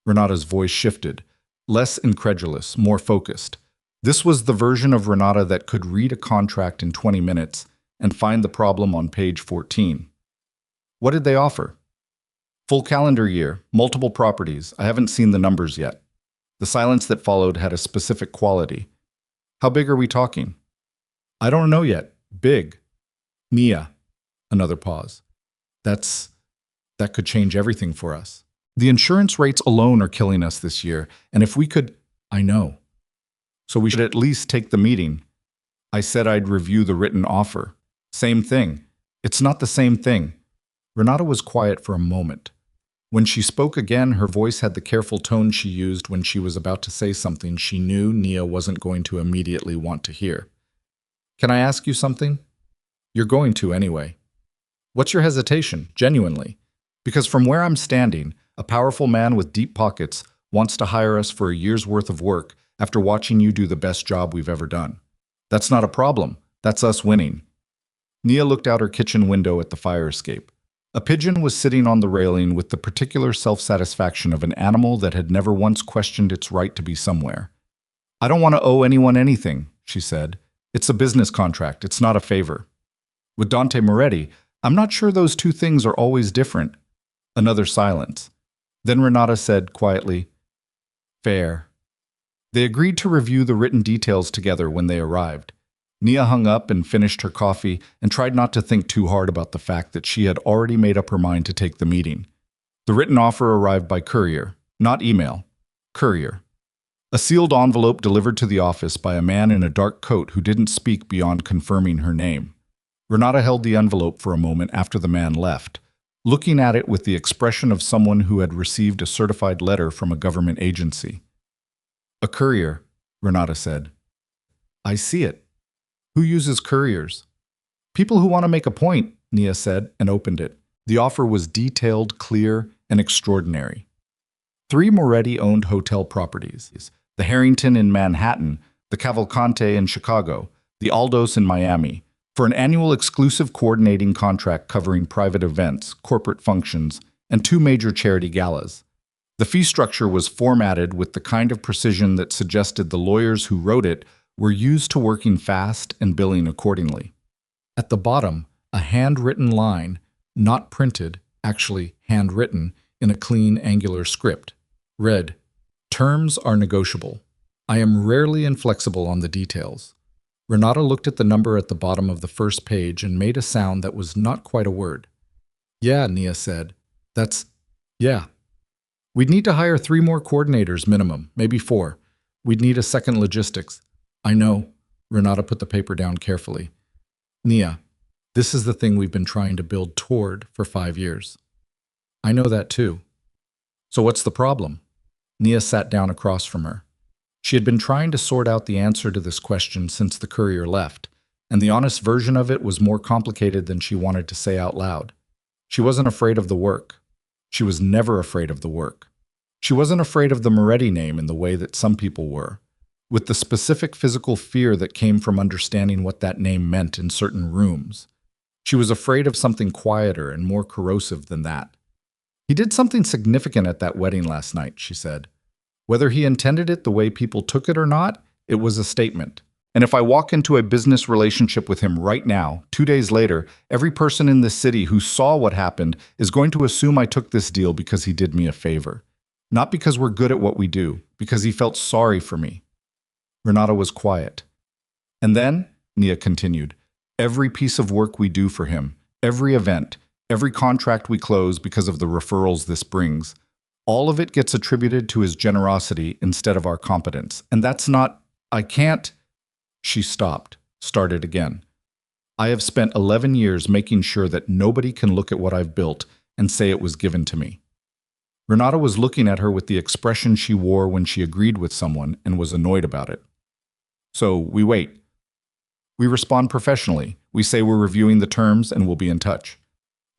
Renata's voice shifted, less incredulous, more focused. This was the version of Renata that could read a contract in 20 minutes and find the problem on page 14. What did they offer? Full calendar year, multiple properties. I haven't seen the numbers yet. The silence that followed had a specific quality. How big are we talking? I don't know yet. Big. Nia. Another pause. That could change everything for us. The insurance rates alone are killing us this year, and if we could, I know. So we should at least take the meeting. I said I'd review the written offer. Same thing. It's not the same thing. Renata was quiet for a moment. When she spoke again, her voice had the careful tone she used when she was about to say something she knew Nia wasn't going to immediately want to hear. Can I ask you something? You're going to anyway. What's your hesitation, genuinely? Because from where I'm standing, a powerful man with deep pockets wants to hire us for a year's worth of work after watching you do the best job we've ever done. That's not a problem. That's us winning. Nia looked out her kitchen window at the fire escape. A pigeon was sitting on the railing with the particular self-satisfaction of an animal that had never once questioned its right to be somewhere. I don't want to owe anyone anything, she said. It's a business contract. It's not a favor. With Dante Moretti, I'm not sure those two things are always different. Another silence. Then Renata said quietly, Fair. They agreed to review the written details together when they arrived. Nia hung up and finished her coffee and tried not to think too hard about the fact that she had already made up her mind to take the meeting. The written offer arrived by courier, not email. Courier. A sealed envelope delivered to the office by a man in a dark coat who didn't speak beyond confirming her name. Renata held the envelope for a moment after the man left, looking at it with the expression of someone who had received a certified letter from a government agency. A courier, Renata said. I see it. Who uses couriers? People who want to make a point, Nia said, and opened it. The offer was detailed, clear, and extraordinary. 3 Moretti-owned hotel properties: the Harrington in Manhattan, the Cavalcante in Chicago, the Aldos in Miami, for an annual exclusive coordinating contract covering private events, corporate functions, and 2 major charity galas. The fee structure was formatted with the kind of precision that suggested the lawyers who wrote it were used to working fast and billing accordingly. At the bottom, a handwritten line, not printed, actually handwritten, in a clean, angular script, read, "Terms are negotiable. I am rarely inflexible on the details." Renata looked at the number at the bottom of the first page and made a sound that was not quite a word. Yeah, Nia said. Yeah. We'd need to hire 3 more coordinators minimum, maybe 4. We'd need a second logistics. I know. Renata put the paper down carefully. Nia, this is the thing we've been trying to build toward for 5 years. I know that too. So what's the problem? Nia sat down across from her. She had been trying to sort out the answer to this question since the courier left, and the honest version of it was more complicated than she wanted to say out loud. She wasn't afraid of the work. She was never afraid of the work. She wasn't afraid of the Moretti name in the way that some people were, with the specific physical fear that came from understanding what that name meant in certain rooms. She was afraid of something quieter and more corrosive than that. He did something significant at that wedding last night, she said. Whether he intended it the way people took it or not, it was a statement. And if I walk into a business relationship with him right now, 2 days later, every person in this city who saw what happened is going to assume I took this deal because he did me a favor. Not because we're good at what we do, because he felt sorry for me. Renata was quiet. And then, Nia continued, every piece of work we do for him, every event, every contract we close because of the referrals this brings, all of it gets attributed to his generosity instead of our competence. And that's not, I can't. She stopped, started again. I have spent 11 years making sure that nobody can look at what I've built and say it was given to me. Renata was looking at her with the expression she wore when she agreed with someone and was annoyed about it. So we wait. We respond professionally. We say we're reviewing the terms and we'll be in touch.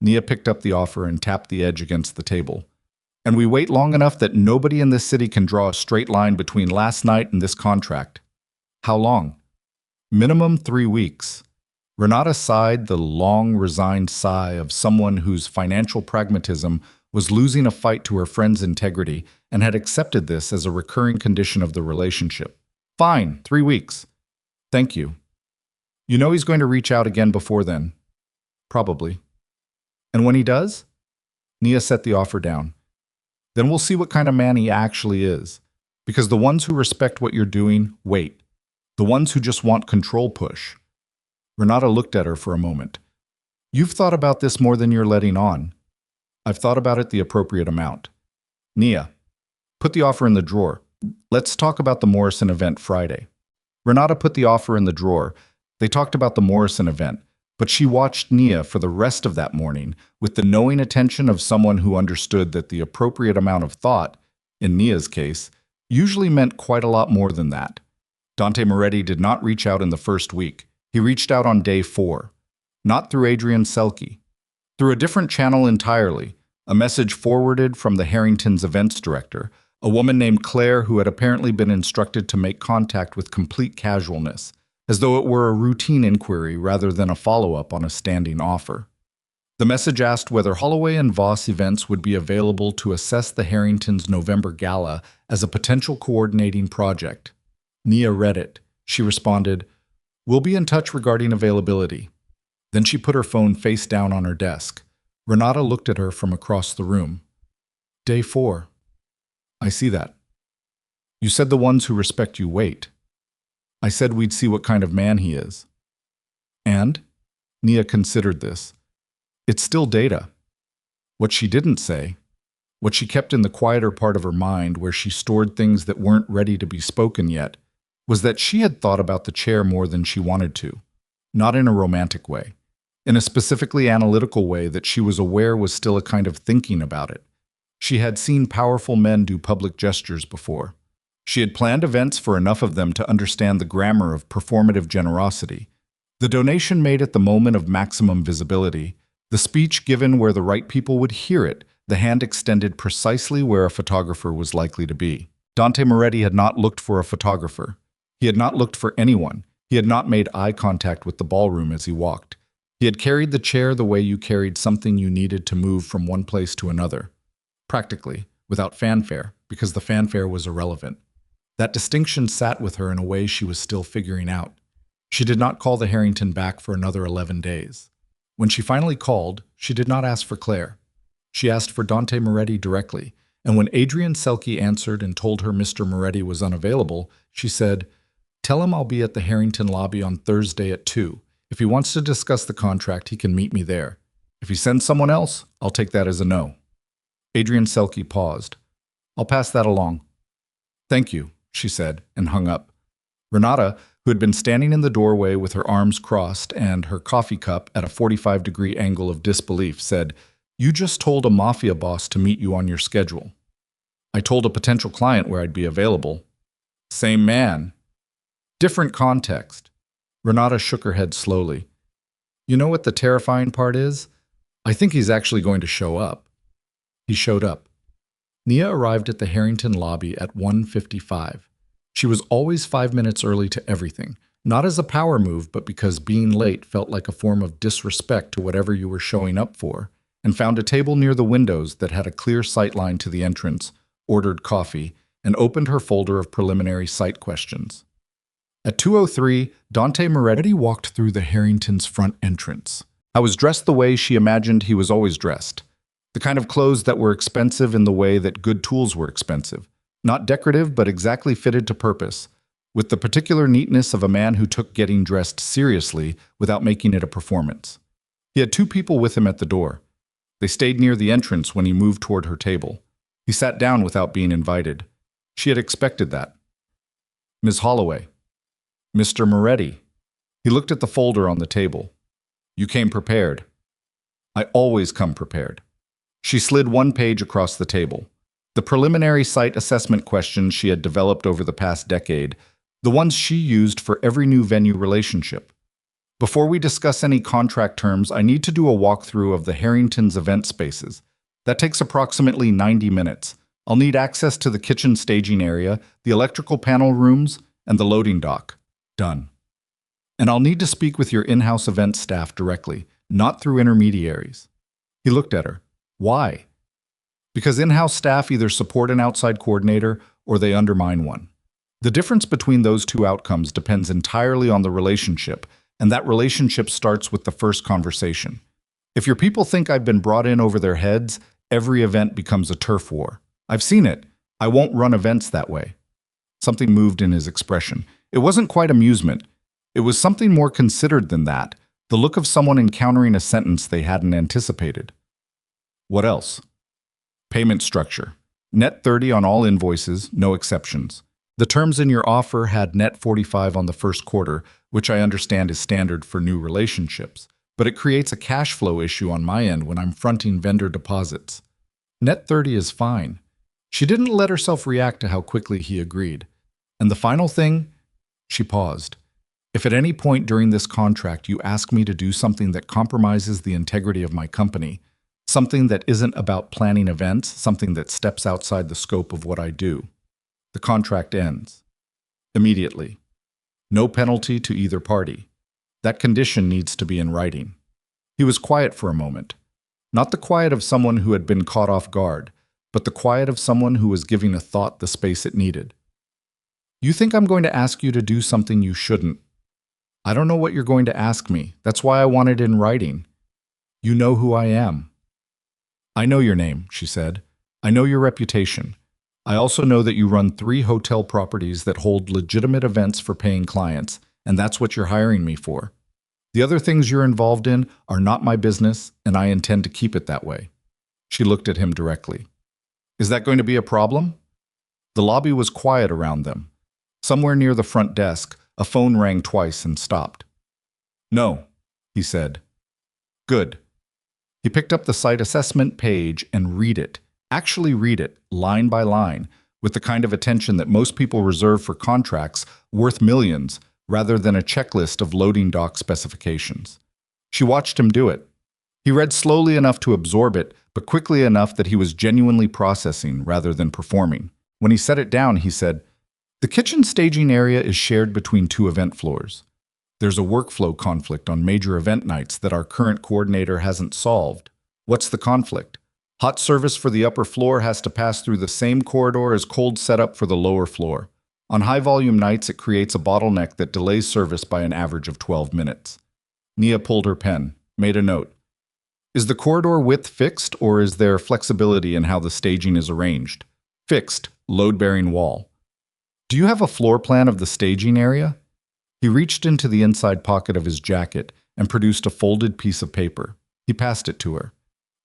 Nia picked up the offer and tapped the edge against the table. And we wait long enough that nobody in this city can draw a straight line between last night and this contract. How long? Minimum 3 weeks. Renata sighed the long, resigned sigh of someone whose financial pragmatism was losing a fight to her friend's integrity and had accepted this as a recurring condition of the relationship. Fine, 3 weeks. Thank you. You know he's going to reach out again before then. Probably. And when he does? Nia set the offer down. Then we'll see what kind of man he actually is. Because the ones who respect what you're doing, wait. The ones who just want control push. Renata looked at her for a moment. You've thought about this more than you're letting on. I've thought about it the appropriate amount. Nia, put the offer in the drawer. Let's talk about the Morrison event Friday. Renata put the offer in the drawer. They talked about the Morrison event, but she watched Nia for the rest of that morning with the knowing attention of someone who understood that the appropriate amount of thought, in Nia's case, usually meant quite a lot more than that. Dante Moretti did not reach out in the first week. He reached out on day 4. Not through Adrian Selke. Through a different channel entirely, a message forwarded from the Harrington's events director, a woman named Claire who had apparently been instructed to make contact with complete casualness, as though it were a routine inquiry rather than a follow-up on a standing offer. The message asked whether Holloway and Voss events would be available to assess the Harrington's November gala as a potential coordinating project. Nia read it. She responded, "We'll be in touch regarding availability." Then she put her phone face down on her desk. Renata looked at her from across the room. Day 4. I see that. You said the ones who respect you wait. I said we'd see what kind of man he is. And? Nia considered this. It's still data. What she didn't say, What she kept in the quieter part of her mind, where she stored things that weren't ready to be spoken yet, was that she had thought about the chair more than she wanted to. Not in a romantic way. In a specifically analytical way that she was aware was still a kind of thinking about it. She had seen powerful men do public gestures before. She had planned events for enough of them to understand the grammar of performative generosity. The donation made at the moment of maximum visibility, the speech given where the right people would hear it, the hand extended precisely where a photographer was likely to be. Dante Moretti had not looked for a photographer. He had not looked for anyone. He had not made eye contact with the ballroom as he walked. He had carried the chair the way you carried something you needed to move from one place to another. Practically, without fanfare, because the fanfare was irrelevant. That distinction sat with her in a way she was still figuring out. She did not call the Harrington back for another 11 days. When she finally called, she did not ask for Claire. She asked for Dante Moretti directly, and when Adrian Selke answered and told her Mr. Moretti was unavailable, she said, "Tell him I'll be at the Harrington lobby on Thursday at 2. If he wants to discuss the contract, he can meet me there. If he sends someone else, I'll take that as a no." Adrian Selke paused. "I'll pass that along." "Thank you," she said, and hung up. Renata, who had been standing in the doorway with her arms crossed and her coffee cup at a 45-degree angle of disbelief, said, "You just told a Mafia boss to meet you on your schedule." "I told a potential client where I'd be available." "Same man." "Different context." Renata shook her head slowly. "You know what the terrifying part is? I think he's actually going to show up." He showed up. Nia arrived at the Harrington lobby at 1:55. She was always 5 minutes early to everything, not as a power move, but because being late felt like a form of disrespect to whatever you were showing up for, and found a table near the windows that had a clear sightline to the entrance, ordered coffee, and opened her folder of preliminary site questions. At 2:03, Dante Moretti walked through the Harrington's front entrance. I was dressed the way she imagined he was always dressed. The kind of clothes that were expensive in the way that good tools were expensive. Not decorative, but exactly fitted to purpose, with the particular neatness of a man who took getting dressed seriously without making it a performance. He had 2 people with him at the door. They stayed near the entrance when he moved toward her table. He sat down without being invited. She had expected that. "Ms. Holloway." "Mr. Moretti." He looked at the folder on the table. "You came prepared." "I always come prepared." She slid one page across the table. The preliminary site assessment questions she had developed over the past decade, the ones she used for every new venue relationship. "Before we discuss any contract terms, I need to do a walkthrough of the Harrington's event spaces. That takes approximately 90 minutes. I'll need access to the kitchen staging area, the electrical panel rooms, and the loading dock." Done. "And I'll need to speak with your in-house event staff directly, not through intermediaries." He looked at her. "Why?" "Because in-house staff either support an outside coordinator or they undermine one. The difference between those two outcomes depends entirely on the relationship, and that relationship starts with the first conversation. If your people think I've been brought in over their heads, every event becomes a turf war. I've seen it. I won't run events that way." Something moved in his expression. It wasn't quite amusement. It was something more considered than that, the look of someone encountering a sentence they hadn't anticipated. "What else?" "Payment structure. Net 30 on all invoices, no exceptions. The terms in your offer had net 45 on the first quarter, which I understand is standard for new relationships, but it creates a cash flow issue on my end when I'm fronting vendor deposits. Net 30 is fine." She didn't let herself react to how quickly he agreed. "And the final thing?" She paused. "If at any point during this contract you ask me to do something that compromises the integrity of my company, something that isn't about planning events, something that steps outside the scope of what I do, the contract ends. Immediately. No penalty to either party. That condition needs to be in writing." He was quiet for a moment. Not the quiet of someone who had been caught off guard, but the quiet of someone who was giving a thought the space it needed. "You think I'm going to ask you to do something you shouldn't. I don't know what you're going to ask me. That's why I want it in writing. You know who I am." "I know your name," she said. "I know your reputation. I also know that you run 3 hotel properties that hold legitimate events for paying clients, and that's what you're hiring me for. The other things you're involved in are not my business, and I intend to keep it that way." She looked at him directly. Is that going to be a problem? The lobby was quiet around them. Somewhere near the front desk, a phone rang twice and stopped. No, he said. Good. He picked up the site assessment page and actually read it, line by line, with the kind of attention that most people reserve for contracts worth millions rather than a checklist of loading dock specifications. She watched him do it. He read slowly enough to absorb it, but quickly enough that he was genuinely processing rather than performing. When he set it down, he said, "The kitchen staging area is shared between two event floors. There's a workflow conflict on major event nights that our current coordinator hasn't solved." What's the conflict? Hot service for the upper floor has to pass through the same corridor as cold setup for the lower floor. On high-volume nights, it creates a bottleneck that delays service by an average of 12 minutes. Nia pulled her pen, made a note. Is the corridor width fixed, or is there flexibility in how the staging is arranged? Fixed, load-bearing wall. Do you have a floor plan of the staging area? He reached into the inside pocket of his jacket and produced a folded piece of paper. He passed it to her.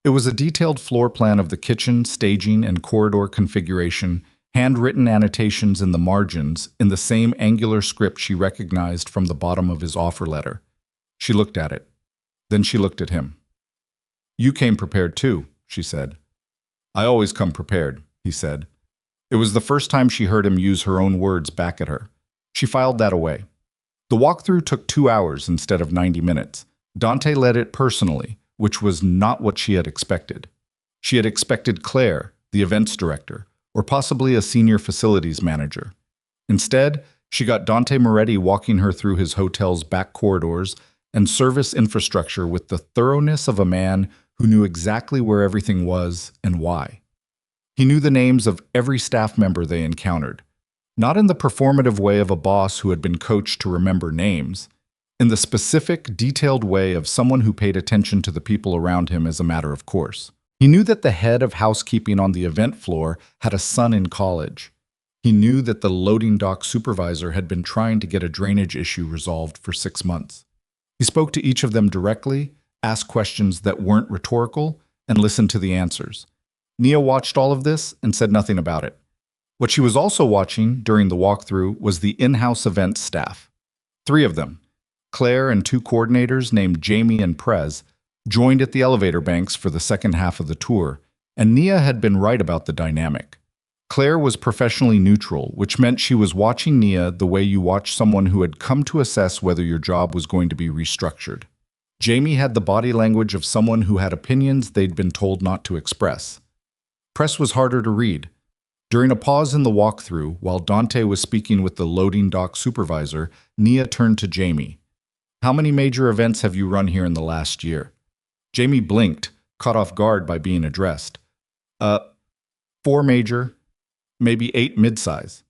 It was a detailed floor plan of the kitchen, staging, and corridor configuration, handwritten annotations in the margins in the same angular script she recognized from the bottom of his offer letter. She looked at it. Then she looked at him. "You came prepared too," she said. "I always come prepared," he said. It was the first time she heard him use her own words back at her. She filed that away. The walkthrough took 2 hours instead of 90 minutes. Dante led it personally, which was not what she had expected. She had expected Claire, the events director, or possibly a senior facilities manager. Instead, she got Dante Moretti walking her through his hotel's back corridors and service infrastructure with the thoroughness of a man who knew exactly where everything was and why. He knew the names of every staff member they encountered, not in the performative way of a boss who had been coached to remember names, in the specific, detailed way of someone who paid attention to the people around him as a matter of course. He knew that the head of housekeeping on the event floor had a son in college. He knew that the loading dock supervisor had been trying to get a drainage issue resolved for 6 months. He spoke to each of them directly, asked questions that weren't rhetorical, and listened to the answers. Nia watched all of this and said nothing about it. What she was also watching during the walkthrough was the in-house events staff. 3 of them, Claire and 2 coordinators named Jamie and Prez, joined at the elevator banks for the second half of the tour, and Nia had been right about the dynamic. Claire was professionally neutral, which meant she was watching Nia the way you watch someone who had come to assess whether your job was going to be restructured. Jamie had the body language of someone who had opinions they'd been told not to express. Press was harder to read. During a pause in the walkthrough, while Dante was speaking with the loading dock supervisor, Nia turned to Jamie. "How many major events have you run here in the last year?" Jamie blinked, caught off guard by being addressed. 4 major, maybe 8 mid-size."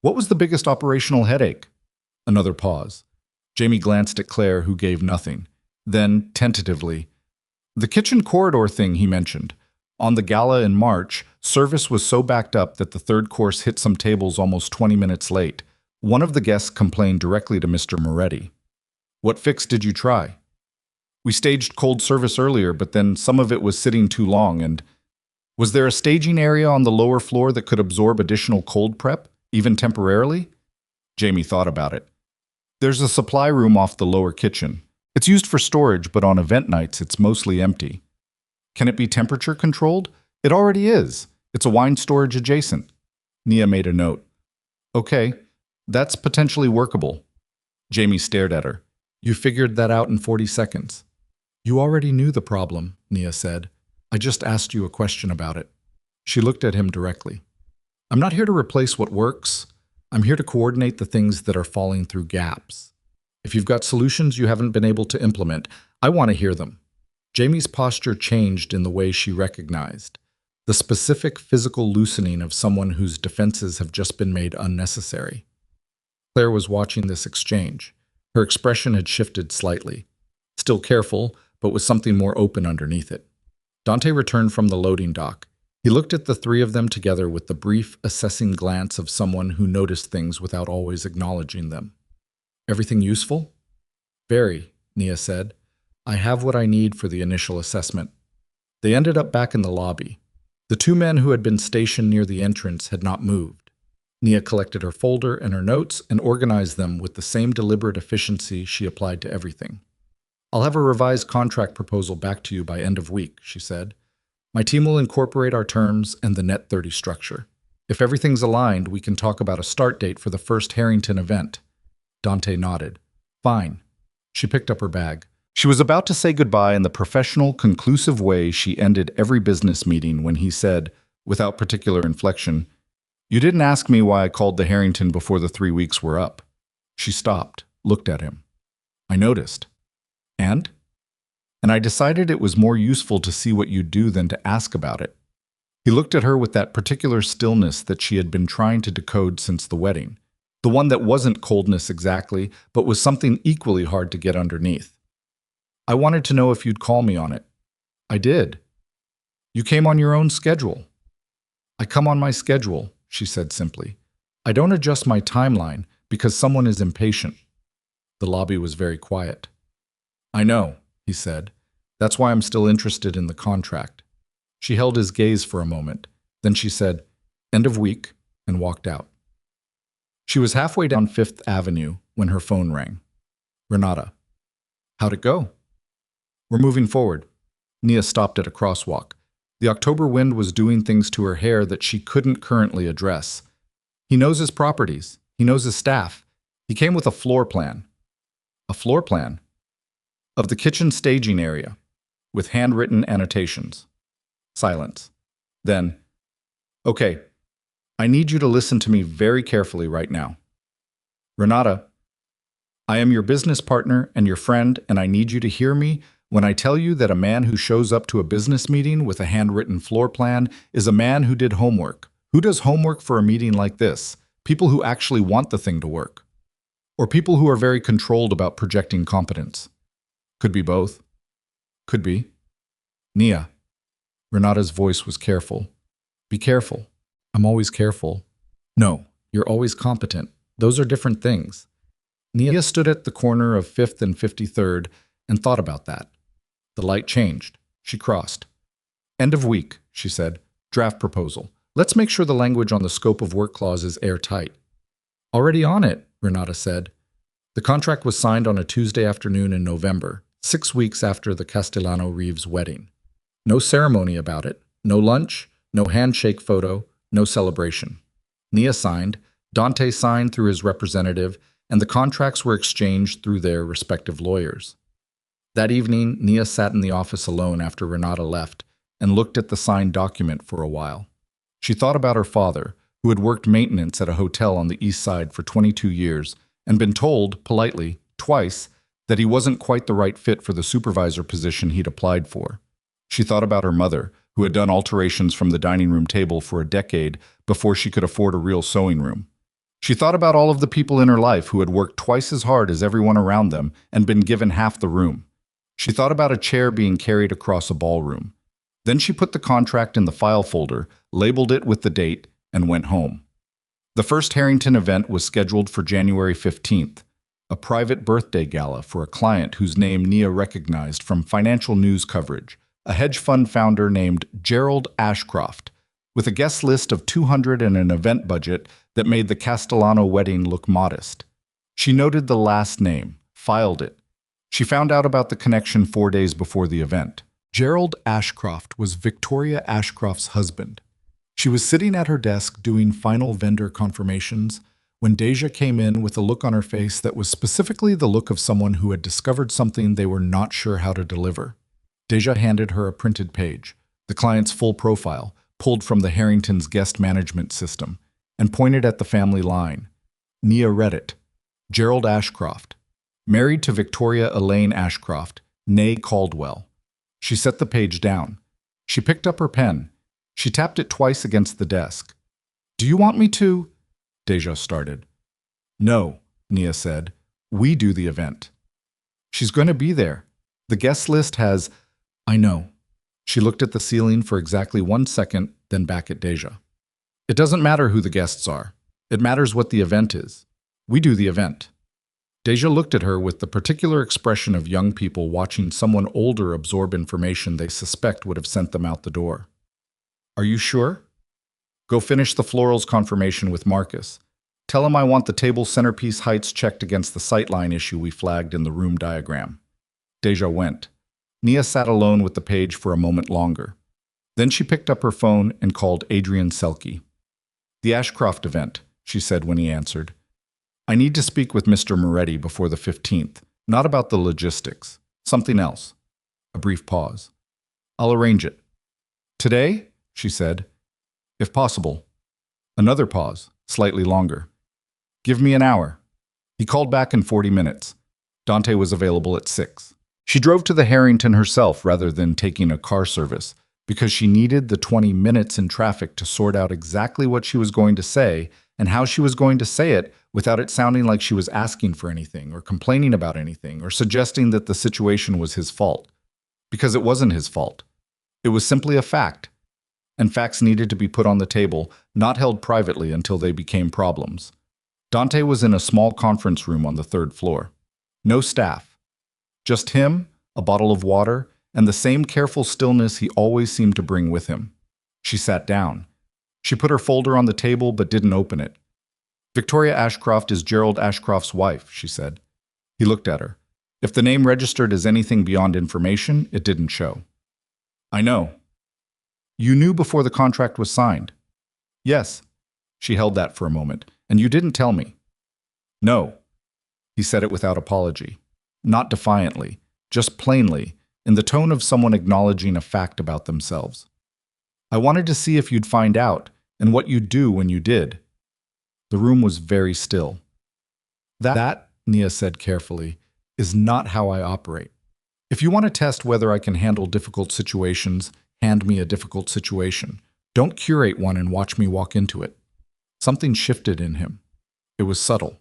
"What was the biggest operational headache?" Another pause. Jamie glanced at Claire, who gave nothing. Then, tentatively, "The kitchen corridor thing he mentioned. On the gala in March, service was so backed up that the third course hit some tables almost 20 minutes late. One of the guests complained directly to Mr. Moretti. What fix did you try?" "We staged cold service earlier, but then some of it was sitting too long and—" "Was there a staging area on the lower floor that could absorb additional cold prep, even temporarily?" Jamie thought about it. "There's a supply room off the lower kitchen. It's used for storage, but on event nights it's mostly empty." "Can it be temperature controlled?" "It already is. It's a wine storage adjacent." Nia made a note. "Okay, that's potentially workable." Jamie stared at her. "You figured that out in 40 seconds. "You already knew the problem," Nia said. "I just asked you a question about it." She looked at him directly. "I'm not here to replace what works. I'm here to coordinate the things that are falling through gaps. If you've got solutions you haven't been able to implement, I want to hear them." Jamie's posture changed in the way she recognized the specific physical loosening of someone whose defenses have just been made unnecessary. Claire was watching this exchange. Her expression had shifted slightly. Still careful, but with something more open underneath it. Dante returned from the loading dock. He looked at the 3 of them together with the brief, assessing glance of someone who noticed things without always acknowledging them. "Everything useful?" "Very," Nia said. "I have what I need for the initial assessment." They ended up back in the lobby. The two men who had been stationed near the entrance had not moved. Nia collected her folder and her notes and organized them with the same deliberate efficiency she applied to everything. "I'll have a revised contract proposal back to you by end of week," she said. "My team will incorporate our terms and the Net 30 structure. If everything's aligned, we can talk about a start date for the first Harrington event." Dante nodded. "Fine." She picked up her bag. She was about to say goodbye in the professional, conclusive way she ended every business meeting when he said, without particular inflection, "You didn't ask me why I called the Harrington before the 3 weeks were up." She stopped, looked at him. "I noticed." "And?" "And I decided it was more useful to see what you'd do than to ask about it." He looked at her with that particular stillness that she had been trying to decode since the wedding. The one that wasn't coldness exactly, but was something equally hard to get underneath. "I wanted to know if you'd call me on it." "I did." "You came on your own schedule." "I come on my schedule," she said simply. "I don't adjust my timeline because someone is impatient." The lobby was very quiet. "I know," he said. "That's why I'm still interested in the contract." She held his gaze for a moment. Then she said, "End of week," and walked out. She was halfway down Fifth Avenue when her phone rang. "Renata." "How'd it go?" "We're moving forward." Nia stopped at a crosswalk. The October wind was doing things to her hair that she couldn't currently address. "He knows his properties. He knows his staff. He came with a floor plan." "A floor plan?" "Of the kitchen staging area, with handwritten annotations." Silence. Then, "Okay, I need you to listen to me very carefully right now. Renata, I am your business partner and your friend, and I need you to hear me when I tell you that a man who shows up to a business meeting with a handwritten floor plan is a man who did homework. Who does homework for a meeting like this? People who actually want the thing to work. Or people who are very controlled about projecting competence. Could be both. Could be. Nia." Renata's voice was careful. "Be careful." "I'm always careful." "No, you're always competent. Those are different things." Nia stood at the corner of 5th and 53rd and thought about that. The light changed. She crossed. "End of week," she said. "Draft proposal. Let's make sure the language on the scope of work clause is airtight." "Already on it," Renata said. The contract was signed on a Tuesday afternoon in November, 6 weeks after the Castellano-Reeves wedding. No ceremony about it, no lunch, no handshake photo, no celebration. Nia signed, Dante signed through his representative, and the contracts were exchanged through their respective lawyers. That evening, Nia sat in the office alone after Renata left and looked at the signed document for a while. She thought about her father, who had worked maintenance at a hotel on the East Side for 22 years and been told, politely, twice, that he wasn't quite the right fit for the supervisor position he'd applied for. She thought about her mother, who had done alterations from the dining room table for a decade before she could afford a real sewing room. She thought about all of the people in her life who had worked twice as hard as everyone around them and been given half the room. She thought about a chair being carried across a ballroom. Then she put the contract in the file folder, labeled it with the date, and went home. The first Harrington event was scheduled for January 15th, a private birthday gala for a client whose name Nia recognized from financial news coverage, a hedge fund founder named Gerald Ashcroft, with a guest list of 200 and an event budget that made the Castellano wedding look modest. She noted the last name, filed it. She found out about the connection 4 days before the event. Gerald Ashcroft was Victoria Ashcroft's husband. She was sitting at her desk doing final vendor confirmations when Deja came in with a look on her face that was specifically the look of someone who had discovered something they were not sure how to deliver. Deja handed her a printed page, the client's full profile, pulled from the Harrington's guest management system, and pointed at the family line. Nia read it. Gerald Ashcroft, married to Victoria Elaine Ashcroft, née Caldwell. She set the page down. She picked up her pen. She tapped it twice against the desk. "Do you want me to?" Deja started. "No," Nia said. "We do the event." "She's going to be there. The guest list has—" "I know." She looked at the ceiling for exactly 1 second, then back at Deja. "It doesn't matter who the guests are. It matters what the event is. We do the event." Deja looked at her with the particular expression of young people watching someone older absorb information they suspect would have sent them out the door. Are you sure? Go finish the florals confirmation with Marcus. Tell him I want the table centerpiece heights checked against the sightline issue we flagged in the room diagram. Deja went. Nia sat alone with the page for a moment longer. Then she picked up her phone and called Adrian Selke. The Ashcroft event, she said when he answered. I need to speak with Mr. Moretti before the 15th, not about the logistics. Something else. A brief pause. I'll arrange it. Today? She said. If possible. Another pause, slightly longer. Give me an hour. He called back in 40 minutes. Dante was available at 6. She drove to the Harrington herself rather than taking a car service, because she needed the 20 minutes in traffic to sort out exactly what she was going to say and how she was going to say it without it sounding like she was asking for anything or complaining about anything or suggesting that the situation was his fault. Because it wasn't his fault. It was simply a fact. And facts needed to be put on the table, not held privately until they became problems. Dante was in a small conference room on the 3rd floor. No staff. Just him, a bottle of water, and the same careful stillness he always seemed to bring with him. She sat down. She put her folder on the table but didn't open it. Victoria Ashcroft is Gerald Ashcroft's wife, she said. He looked at her. If the name registered as anything beyond information, it didn't show. I know. You knew before the contract was signed. Yes. She held that for a moment. And you didn't tell me. No. He said it without apology. Not defiantly, just plainly, in the tone of someone acknowledging a fact about themselves. I wanted to see if you'd find out, and what you'd do when you did. The room was very still. That, Nia said carefully, is not how I operate. If you want to test whether I can handle difficult situations, hand me a difficult situation. Don't curate one and watch me walk into it. Something shifted in him. It was subtle.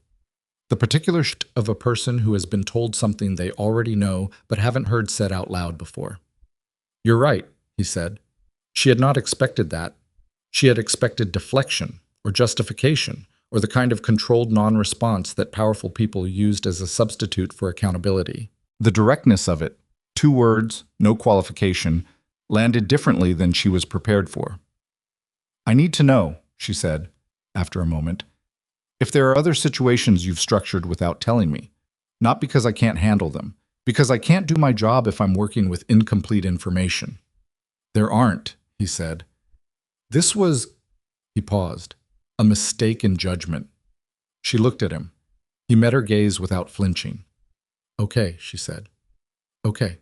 The particular shift of a person who has been told something they already know but haven't heard said out loud before. You're right, he said. She had not expected that. She had expected deflection or justification or the kind of controlled non-response that powerful people used as a substitute for accountability. The directness of it, 2 words, no qualification, landed differently than she was prepared for. I need to know, she said, after a moment, if there are other situations you've structured without telling me. Not because I can't handle them, because I can't do my job if I'm working with incomplete information. There aren't, he said. This was, he paused, a mistake in judgment. She looked at him. He met her gaze without flinching. Okay, she said. Okay.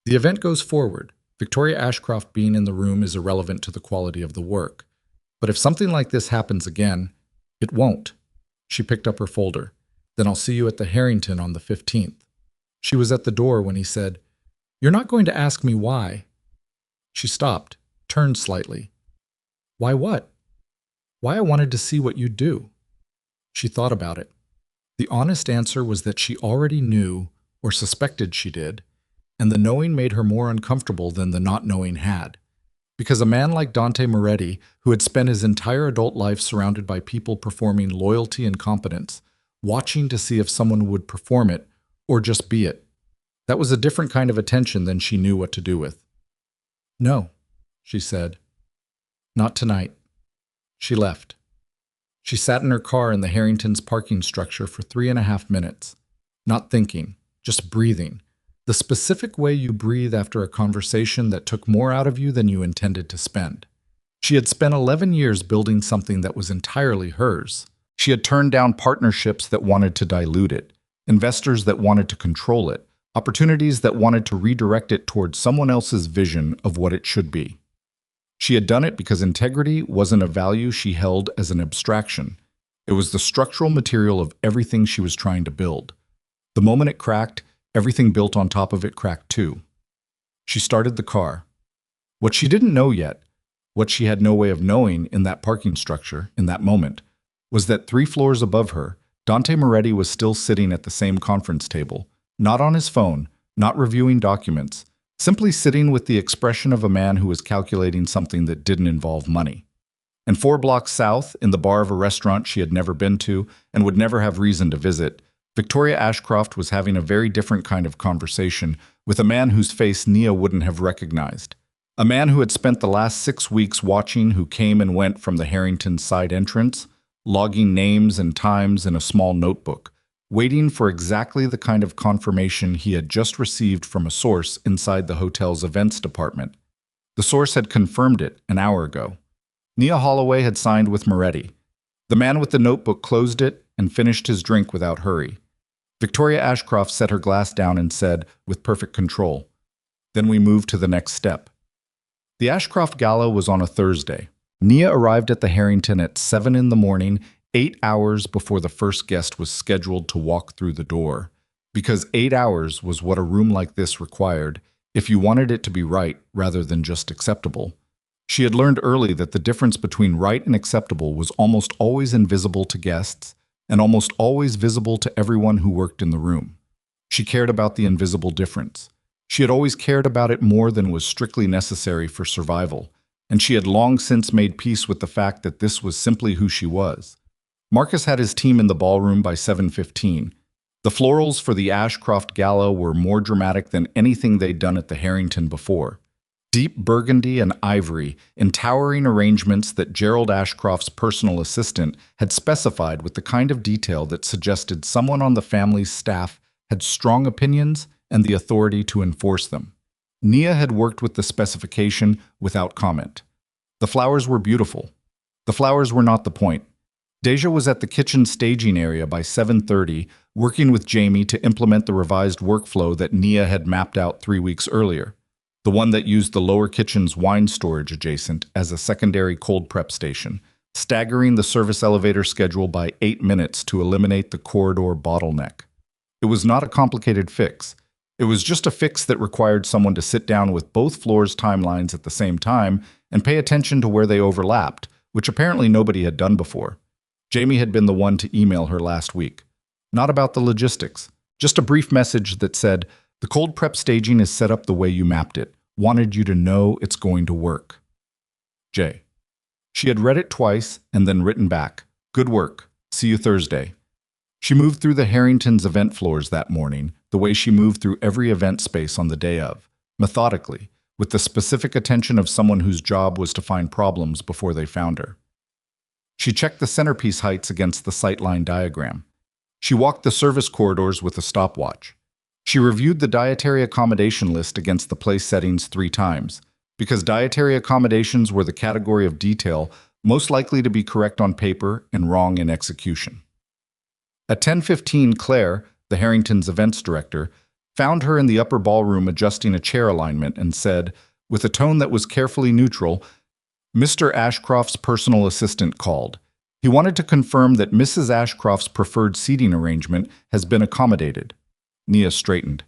The event goes forward. Victoria Ashcroft being in the room is irrelevant to the quality of the work. But if something like this happens again, it won't. She picked up her folder. Then I'll see you at the Harrington on the 15th. She was at the door when he said, You're not going to ask me why. She stopped, turned slightly. Why what? Why I wanted to see what you'd do. She thought about it. The honest answer was that she already knew, or suspected she did, and the knowing made her more uncomfortable than the not knowing had. Because a man like Dante Moretti, who had spent his entire adult life surrounded by people performing loyalty and competence, watching to see if someone would perform it, or just be it, that was a different kind of attention than she knew what to do with. No, she said. Not tonight. She left. She sat in her car in the Harrington's parking structure for 3.5 minutes, not thinking, just breathing, the specific way you breathe after a conversation that took more out of you than you intended to spend. She had spent 11 years building something that was entirely hers. She had turned down partnerships that wanted to dilute it, investors that wanted to control it, opportunities that wanted to redirect it towards someone else's vision of what it should be. She had done it because integrity wasn't a value she held as an abstraction. It was the structural material of everything she was trying to build. The moment it cracked, everything built on top of it cracked too. She started the car. What she didn't know yet, what she had no way of knowing in that parking structure, in that moment, was that 3 floors above her, Dante Moretti was still sitting at the same conference table, not on his phone, not reviewing documents, simply sitting with the expression of a man who was calculating something that didn't involve money. And 4 blocks south, in the bar of a restaurant she had never been to and would never have reason to visit, Victoria Ashcroft was having a very different kind of conversation with a man whose face Nia wouldn't have recognized. A man who had spent the last 6 weeks watching who came and went from the Harrington side entrance, logging names and times in a small notebook, waiting for exactly the kind of confirmation he had just received from a source inside the hotel's events department. The source had confirmed it an hour ago. Nia Holloway had signed with Moretti. The man with the notebook closed it and finished his drink without hurry. Victoria Ashcroft set her glass down and said, with perfect control, "Then we move to the next step." The Ashcroft Gala was on a Thursday. Nia arrived at the Harrington at 7 in the morning, 8 hours before the first guest was scheduled to walk through the door. Because 8 hours was what a room like this required, if you wanted it to be right rather than just acceptable. She had learned early that the difference between right and acceptable was almost always invisible to guests and almost always visible to everyone who worked in the room. She cared about the invisible difference. She had always cared about it more than was strictly necessary for survival, and she had long since made peace with the fact that this was simply who she was. Marcus had his team in the ballroom by 7:15. The florals for the Ashcroft Gala were more dramatic than anything they'd done at the Harrington before. Deep burgundy and ivory in towering arrangements that Gerald Ashcroft's personal assistant had specified with the kind of detail that suggested someone on the family's staff had strong opinions and the authority to enforce them. Nia had worked with the specification without comment. The flowers were beautiful. The flowers were not the point. Deja was at the kitchen staging area by 7:30, working with Jamie to implement the revised workflow that Nia had mapped out 3 weeks earlier, the one that used the lower kitchen's wine storage adjacent as a secondary cold prep station, staggering the service elevator schedule by 8 minutes to eliminate the corridor bottleneck. It was not a complicated fix. It was just a fix that required someone to sit down with both floors' timelines at the same time and pay attention to where they overlapped, which apparently nobody had done before. Jamie had been the one to email her last week. Not about the logistics, just a brief message that said, "The cold prep staging is set up the way you mapped it. Wanted you to know it's going to work." J. She had read it twice and then written back, "Good work. See you Thursday." She moved through the Harrington's event floors that morning, the way she moved through every event space on the day of, methodically, with the specific attention of someone whose job was to find problems before they found her. She checked the centerpiece heights against the sightline diagram. She walked the service corridors with a stopwatch. She reviewed the dietary accommodation list against the place settings 3 times, because dietary accommodations were the category of detail most likely to be correct on paper and wrong in execution. At 10:15, Claire, the Harrington's events director, found her in the upper ballroom adjusting a chair alignment and said, with a tone that was carefully neutral, "Mr. Ashcroft's personal assistant called. He wanted to confirm that Mrs. Ashcroft's preferred seating arrangement has been accommodated." Nia straightened.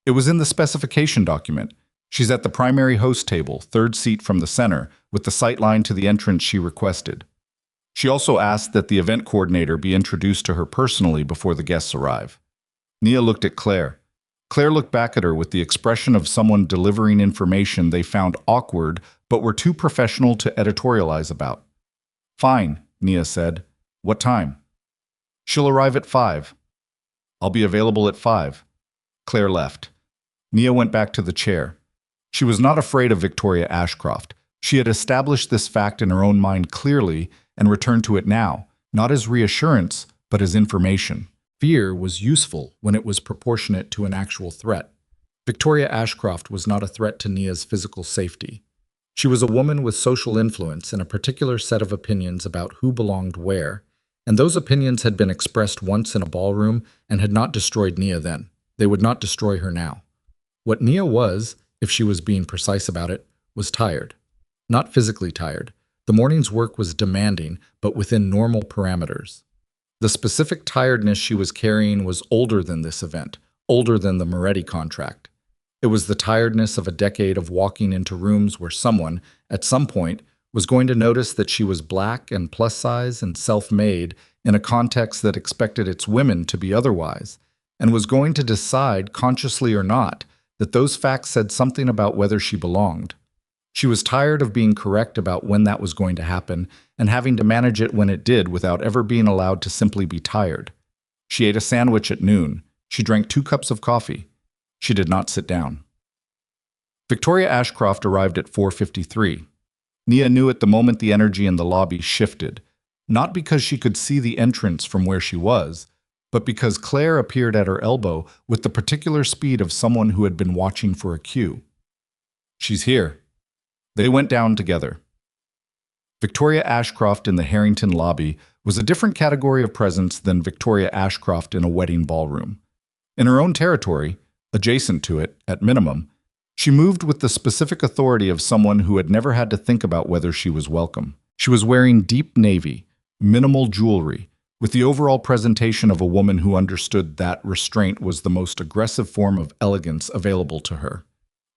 "It was in the specification document. She's at the primary host table, 3rd seat from the center, with the sight line to the entrance she requested. She also asked that the event coordinator be introduced to her personally before the guests arrive." Nia looked at Claire. Claire looked back at her with the expression of someone delivering information they found awkward but were too professional to editorialize about. "Fine," Nia said. "What time?" "She'll arrive at 5. "I'll be available at 5. Claire left. Nia went back to the chair. She was not afraid of Victoria Ashcroft. She had established this fact in her own mind clearly and returned to it now, not as reassurance, but as information. Fear was useful when it was proportionate to an actual threat. Victoria Ashcroft was not a threat to Nia's physical safety. She was a woman with social influence and a particular set of opinions about who belonged where, and those opinions had been expressed once in a ballroom and had not destroyed Nia then. They would not destroy her now. What Nia was, if she was being precise about it, was tired. Not physically tired. The morning's work was demanding, but within normal parameters. The specific tiredness she was carrying was older than this event, older than the Moretti contract. It was the tiredness of a decade of walking into rooms where someone, at some point, was going to notice that she was black and plus-size and self-made in a context that expected its women to be otherwise, and was going to decide, consciously or not, that those facts said something about whether she belonged. She was tired of being correct about when that was going to happen and having to manage it when it did without ever being allowed to simply be tired. She ate a sandwich at noon. She drank 2 cups of coffee. She did not sit down. Victoria Ashcroft arrived at 4:53. Nia knew at the moment the energy in the lobby shifted, not because she could see the entrance from where she was, but because Claire appeared at her elbow with the particular speed of someone who had been watching for a cue. "She's here." They went down together. Victoria Ashcroft in the Harrington lobby was a different category of presence than Victoria Ashcroft in a wedding ballroom. In her own territory, adjacent to it, at minimum, she moved with the specific authority of someone who had never had to think about whether she was welcome. She was wearing deep navy, minimal jewelry, with the overall presentation of a woman who understood that restraint was the most aggressive form of elegance available to her.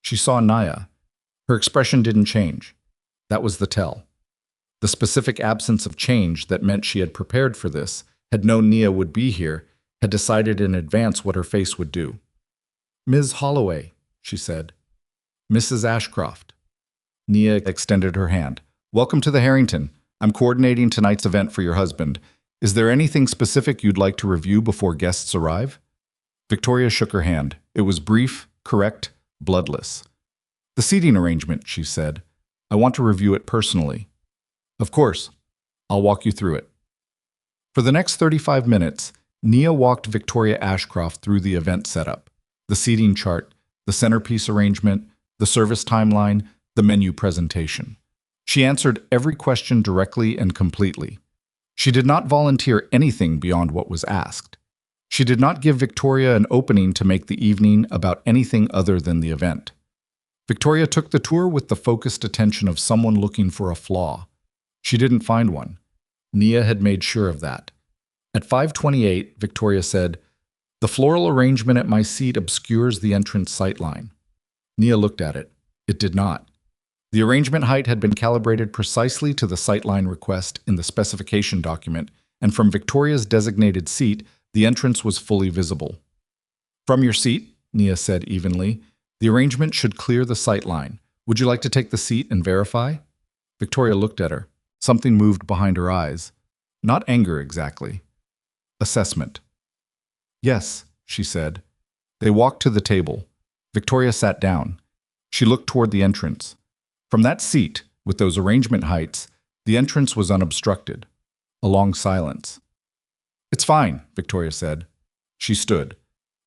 She saw Nia. Her expression didn't change. That was the tell. The specific absence of change that meant she had prepared for this, had known Nia would be here, had decided in advance what her face would do. "Ms. Holloway," she said. "Mrs. Ashcroft." Nia extended her hand. "Welcome to the Harrington. I'm coordinating tonight's event for your husband. Is there anything specific you'd like to review before guests arrive?" Victoria shook her hand. It was brief, correct, bloodless. "The seating arrangement," she said. "I want to review it personally." "Of course. I'll walk you through it." For the next 35 minutes, Nia walked Victoria Ashcroft through the event setup, the seating chart, the centerpiece arrangement, the service timeline, the menu presentation. She answered every question directly and completely. She did not volunteer anything beyond what was asked. She did not give Victoria an opening to make the evening about anything other than the event. Victoria took the tour with the focused attention of someone looking for a flaw. She didn't find one. Nia had made sure of that. At 5:28, Victoria said, "The floral arrangement at my seat obscures the entrance sightline." Nia looked at it. It did not. The arrangement height had been calibrated precisely to the sightline request in the specification document, and from Victoria's designated seat, the entrance was fully visible. "From your seat," Nia said evenly, "the arrangement should clear the sightline. Would you like to take the seat and verify?" Victoria looked at her. Something moved behind her eyes. Not anger exactly. Assessment. "Yes," she said. They walked to the table. Victoria sat down. She looked toward the entrance. From that seat, with those arrangement heights, the entrance was unobstructed. A long silence. "It's fine," Victoria said. She stood.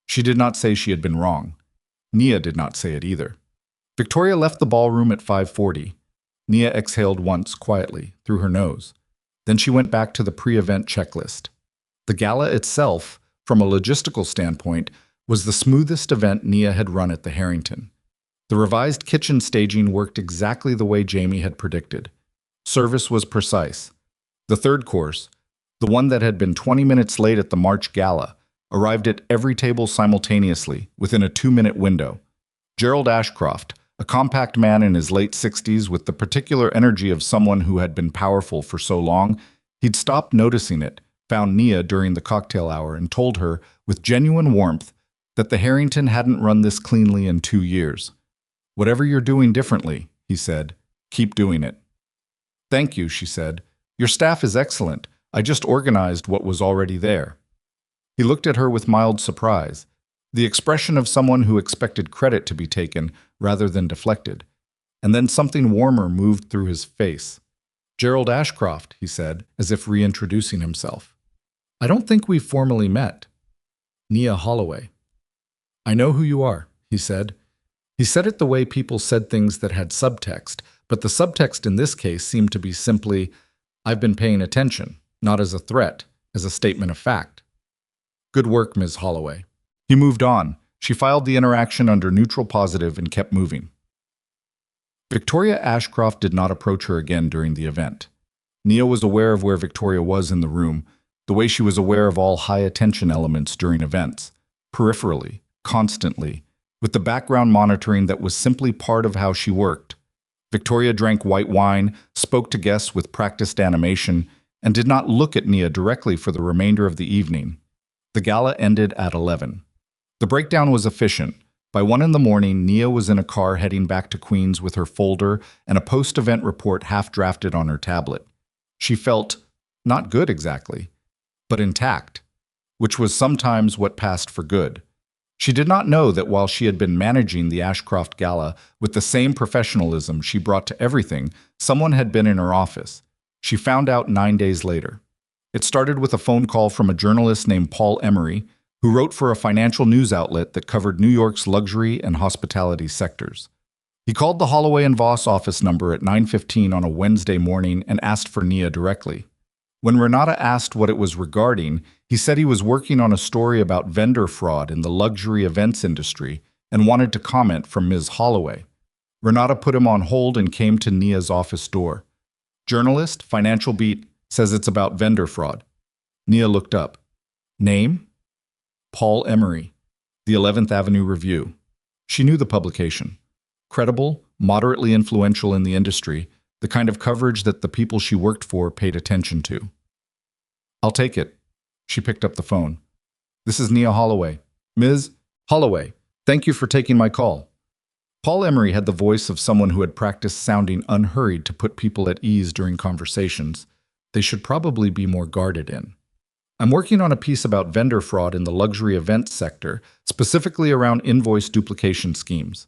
She did not say she had been wrong. Nia did not say it either. Victoria left the ballroom at 5:40. Nia exhaled once, quietly, through her nose. Then she went back to the pre-event checklist. The gala itself, from a logistical standpoint, was the smoothest event Nia had run at the Harrington. The revised kitchen staging worked exactly the way Jamie had predicted. Service was precise. The third course, the one that had been 20 minutes late at the March Gala, arrived at every table simultaneously, within a 2-minute window. Gerald Ashcroft, a compact man in his late 60s with the particular energy of someone who had been powerful for so long, he'd stopped noticing it, found Nia during the cocktail hour and told her, with genuine warmth, that the Harrington hadn't run this cleanly in 2 years. "Whatever you're doing differently," he said, "keep doing it." "Thank you," she said. "Your staff is excellent. I just organized what was already there." He looked at her with mild surprise, the expression of someone who expected credit to be taken rather than deflected. And then something warmer moved through his face. "Gerald Ashcroft," he said, as if reintroducing himself. "I don't think we've formally met." "Nia Holloway." "I know who you are," he said. He said it the way people said things that had subtext, but the subtext in this case seemed to be simply, "I've been paying attention," not as a threat, as a statement of fact. "Good work, Ms. Holloway." He moved on. She filed the interaction under neutral positive and kept moving. Victoria Ashcroft did not approach her again during the event. Nia was aware of where Victoria was in the room, the way she was aware of all high-attention elements during events, peripherally, constantly, with the background monitoring that was simply part of how she worked. Victoria drank white wine, spoke to guests with practiced animation, and did not look at Nia directly for the remainder of the evening. The gala ended at 11. The breakdown was efficient. By 1 in the morning, Nia was in a car heading back to Queens with her folder and a post-event report half-drafted on her tablet. She felt, not good exactly, but intact, which was sometimes what passed for good. She did not know that while she had been managing the Ashcroft Gala with the same professionalism she brought to everything, someone had been in her office. She found out 9 days later. It started with a phone call from a journalist named Paul Emery, who wrote for a financial news outlet that covered New York's luxury and hospitality sectors. He called the Holloway and Voss office number at 9:15 on a Wednesday morning and asked for Nia directly. When Renata asked what it was regarding, he said he was working on a story about vendor fraud in the luxury events industry and wanted to comment from Ms. Holloway. Renata put him on hold and came to Nia's office door. Journalist, Financial Beat, says it's about vendor fraud. Nia looked up. Name? Paul Emery, the 11th Avenue Review. She knew the publication. Credible, moderately influential in the industry, the kind of coverage that the people she worked for paid attention to. I'll take it. She picked up the phone. This is Nia Holloway. Ms. Holloway, thank you for taking my call. Paul Emery had the voice of someone who had practiced sounding unhurried to put people at ease during conversations they should probably be more guarded in. I'm working on a piece about vendor fraud in the luxury events sector, specifically around invoice duplication schemes.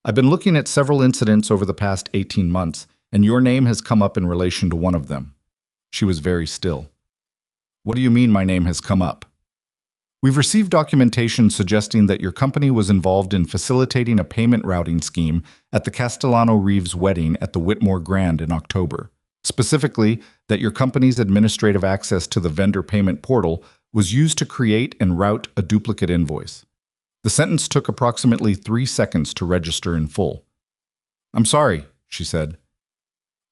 I've been looking at several incidents over the past 18 months, and your name has come up in relation to one of them. She was very still. What do you mean my name has come up? We've received documentation suggesting that your company was involved in facilitating a payment routing scheme at the Castellano Reeves wedding at the Whitmore Grand in October. Specifically, that your company's administrative access to the vendor payment portal was used to create and route a duplicate invoice. The sentence took approximately 3 seconds to register in full. I'm sorry, she said.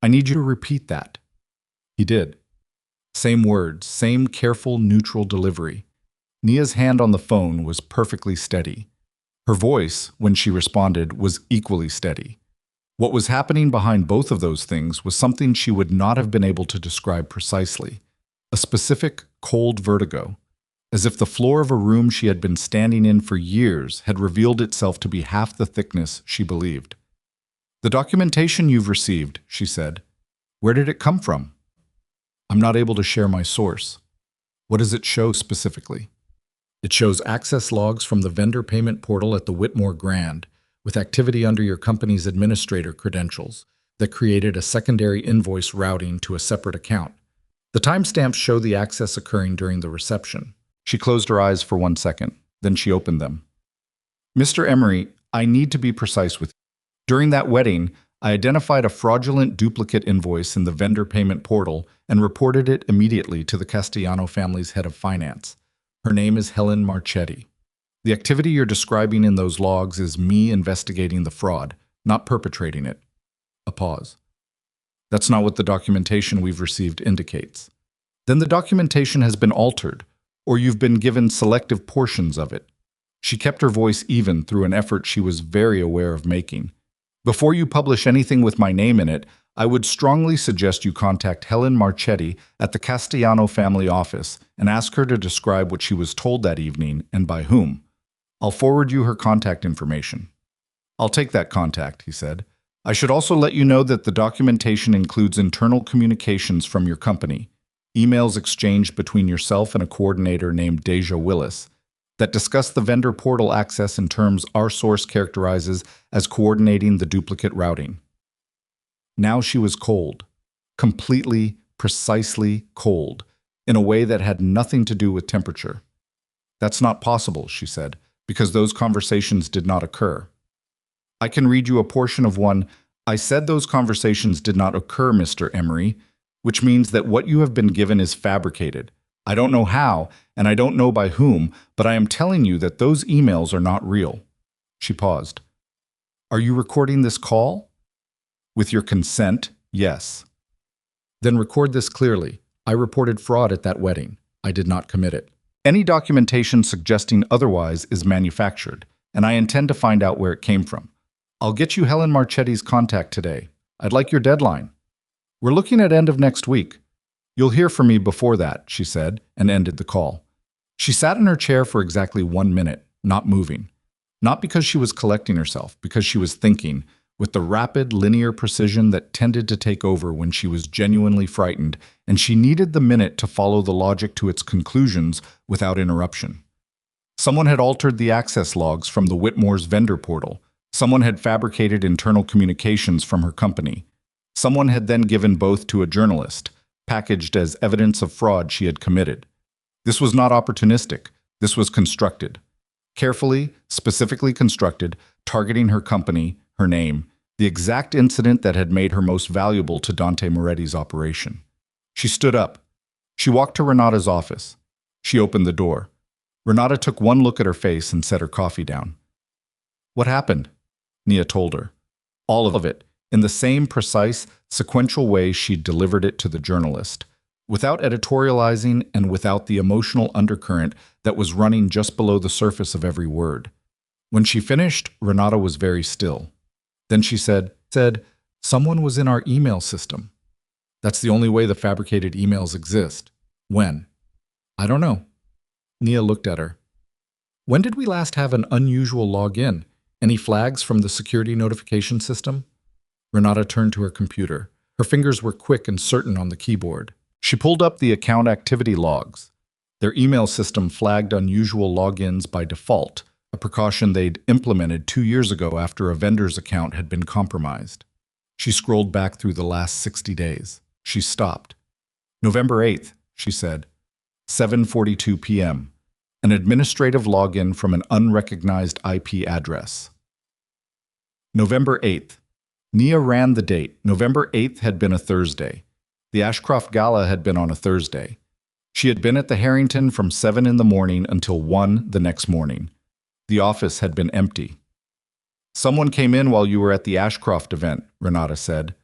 I need you to repeat that. He did. Same words, same careful, neutral delivery. Nia's hand on the phone was perfectly steady. Her voice, when she responded, was equally steady. What was happening behind both of those things was something she would not have been able to describe precisely. A specific, cold vertigo, as if the floor of a room she had been standing in for years had revealed itself to be half the thickness she believed. The documentation you've received, she said. Where did it come from? I'm not able to share my source. What does it show specifically? It shows access logs from the vendor payment portal at the Whitmore Grand, with activity under your company's administrator credentials that created a secondary invoice routing to a separate account. The timestamps show the access occurring during the reception. She closed her eyes for 1 second, then she opened them. Mr. Emery, I need to be precise with you. During that wedding, I identified a fraudulent duplicate invoice in the vendor payment portal and reported it immediately to the Castellano family's head of finance. Her name is Helen Marchetti. The activity you're describing in those logs is me investigating the fraud, not perpetrating it. A pause. That's not what the documentation we've received indicates. Then the documentation has been altered, or you've been given selective portions of it. She kept her voice even through an effort she was very aware of making. Before you publish anything with my name in it, I would strongly suggest you contact Helen Marchetti at the Castellano family office and ask her to describe what she was told that evening and by whom. I'll forward you her contact information. I'll take that contact, he said. I should also let you know that the documentation includes internal communications from your company, emails exchanged between yourself and a coordinator named Deja Willis, that discuss the vendor portal access in terms our source characterizes as coordinating the duplicate routing. Now she was cold, completely, precisely cold, in a way that had nothing to do with temperature. That's not possible, she said, because those conversations did not occur. I can read you a portion of one. I said those conversations did not occur, Mr. Emery, which means that what you have been given is fabricated. I don't know how, and I don't know by whom, but I am telling you that those emails are not real. She paused. Are you recording this call? With your consent, yes. Then record this clearly. I reported fraud at that wedding. I did not commit it. Any documentation suggesting otherwise is manufactured, and I intend to find out where it came from. I'll get you Helen Marchetti's contact today. I'd like your deadline. We're looking at end of next week. You'll hear from me before that, she said, and ended the call. She sat in her chair for exactly 1 minute, not moving. Not because she was collecting herself, because she was thinking, with the rapid, linear precision that tended to take over when she was genuinely frightened, and she needed the minute to follow the logic to its conclusions without interruption. Someone had altered the access logs from the Whitmore's vendor portal. Someone had fabricated internal communications from her company. Someone had then given both to a journalist, packaged as evidence of fraud she had committed. This was not opportunistic. This was constructed. Carefully, specifically constructed, targeting her company, her name, the exact incident that had made her most valuable to Dante Moretti's operation. She stood up. She walked to Renata's office. She opened the door. Renata took one look at her face and set her coffee down. "What happened?" Nia told her. All of it, in the same precise, sequential way she'd delivered it to the journalist, without editorializing and without the emotional undercurrent that was running just below the surface of every word. When she finished, Renata was very still. Then she said, "Someone was in our email system. That's the only way the fabricated emails exist." "When?" "I don't know." Nia looked at her. "When did we last have an unusual login? Any flags from the security notification system?" Renata turned to her computer. Her fingers were quick and certain on the keyboard. She pulled up the account activity logs. Their email system flagged unusual logins by default, a precaution they'd implemented 2 years ago after a vendor's account had been compromised. She scrolled back through the last 60 days. She stopped. "November 8th, she said. 7:42 p.m. An administrative login from an unrecognized IP address. November 8th. Nia ran the date. November 8th had been a Thursday. The Ashcroft Gala had been on a Thursday. She had been at the Harrington from 7 in the morning until 1 the next morning. The office had been empty. "Someone came in while you were at the Ashcroft event," Renata said.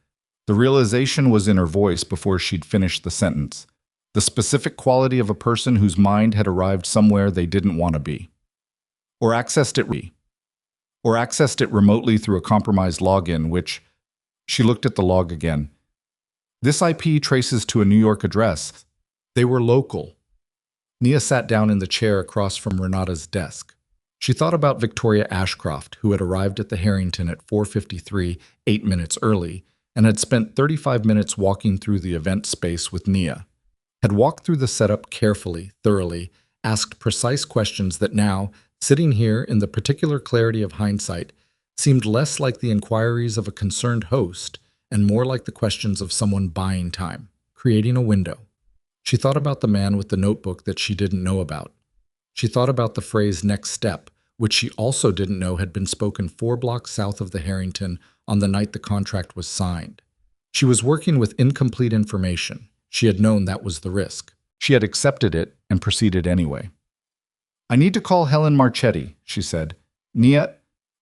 The realization was in her voice before she'd finished the sentence. The specific quality of a person whose mind had arrived somewhere they didn't want to be. Or accessed it remotely through a compromised login, which... She looked at the log again. "This IP traces to a New York address. They were local." Nia sat down in the chair across from Renata's desk. She thought about Victoria Ashcroft, who had arrived at the Harrington at 4:53, 8 minutes early, and had spent 35 minutes walking through the event space with Nia. Had walked through the setup carefully, thoroughly, asked precise questions that now, sitting here in the particular clarity of hindsight, seemed less like the inquiries of a concerned host and more like the questions of someone buying time, creating a window. She thought about the man with the notebook that she didn't know about. She thought about the phrase "next step," which she also didn't know had been spoken 4 blocks south of the Harrington on the night the contract was signed. She was working with incomplete information. She had known that was the risk. She had accepted it and proceeded anyway. "I need to call Helen Marchetti," she said. "Nia,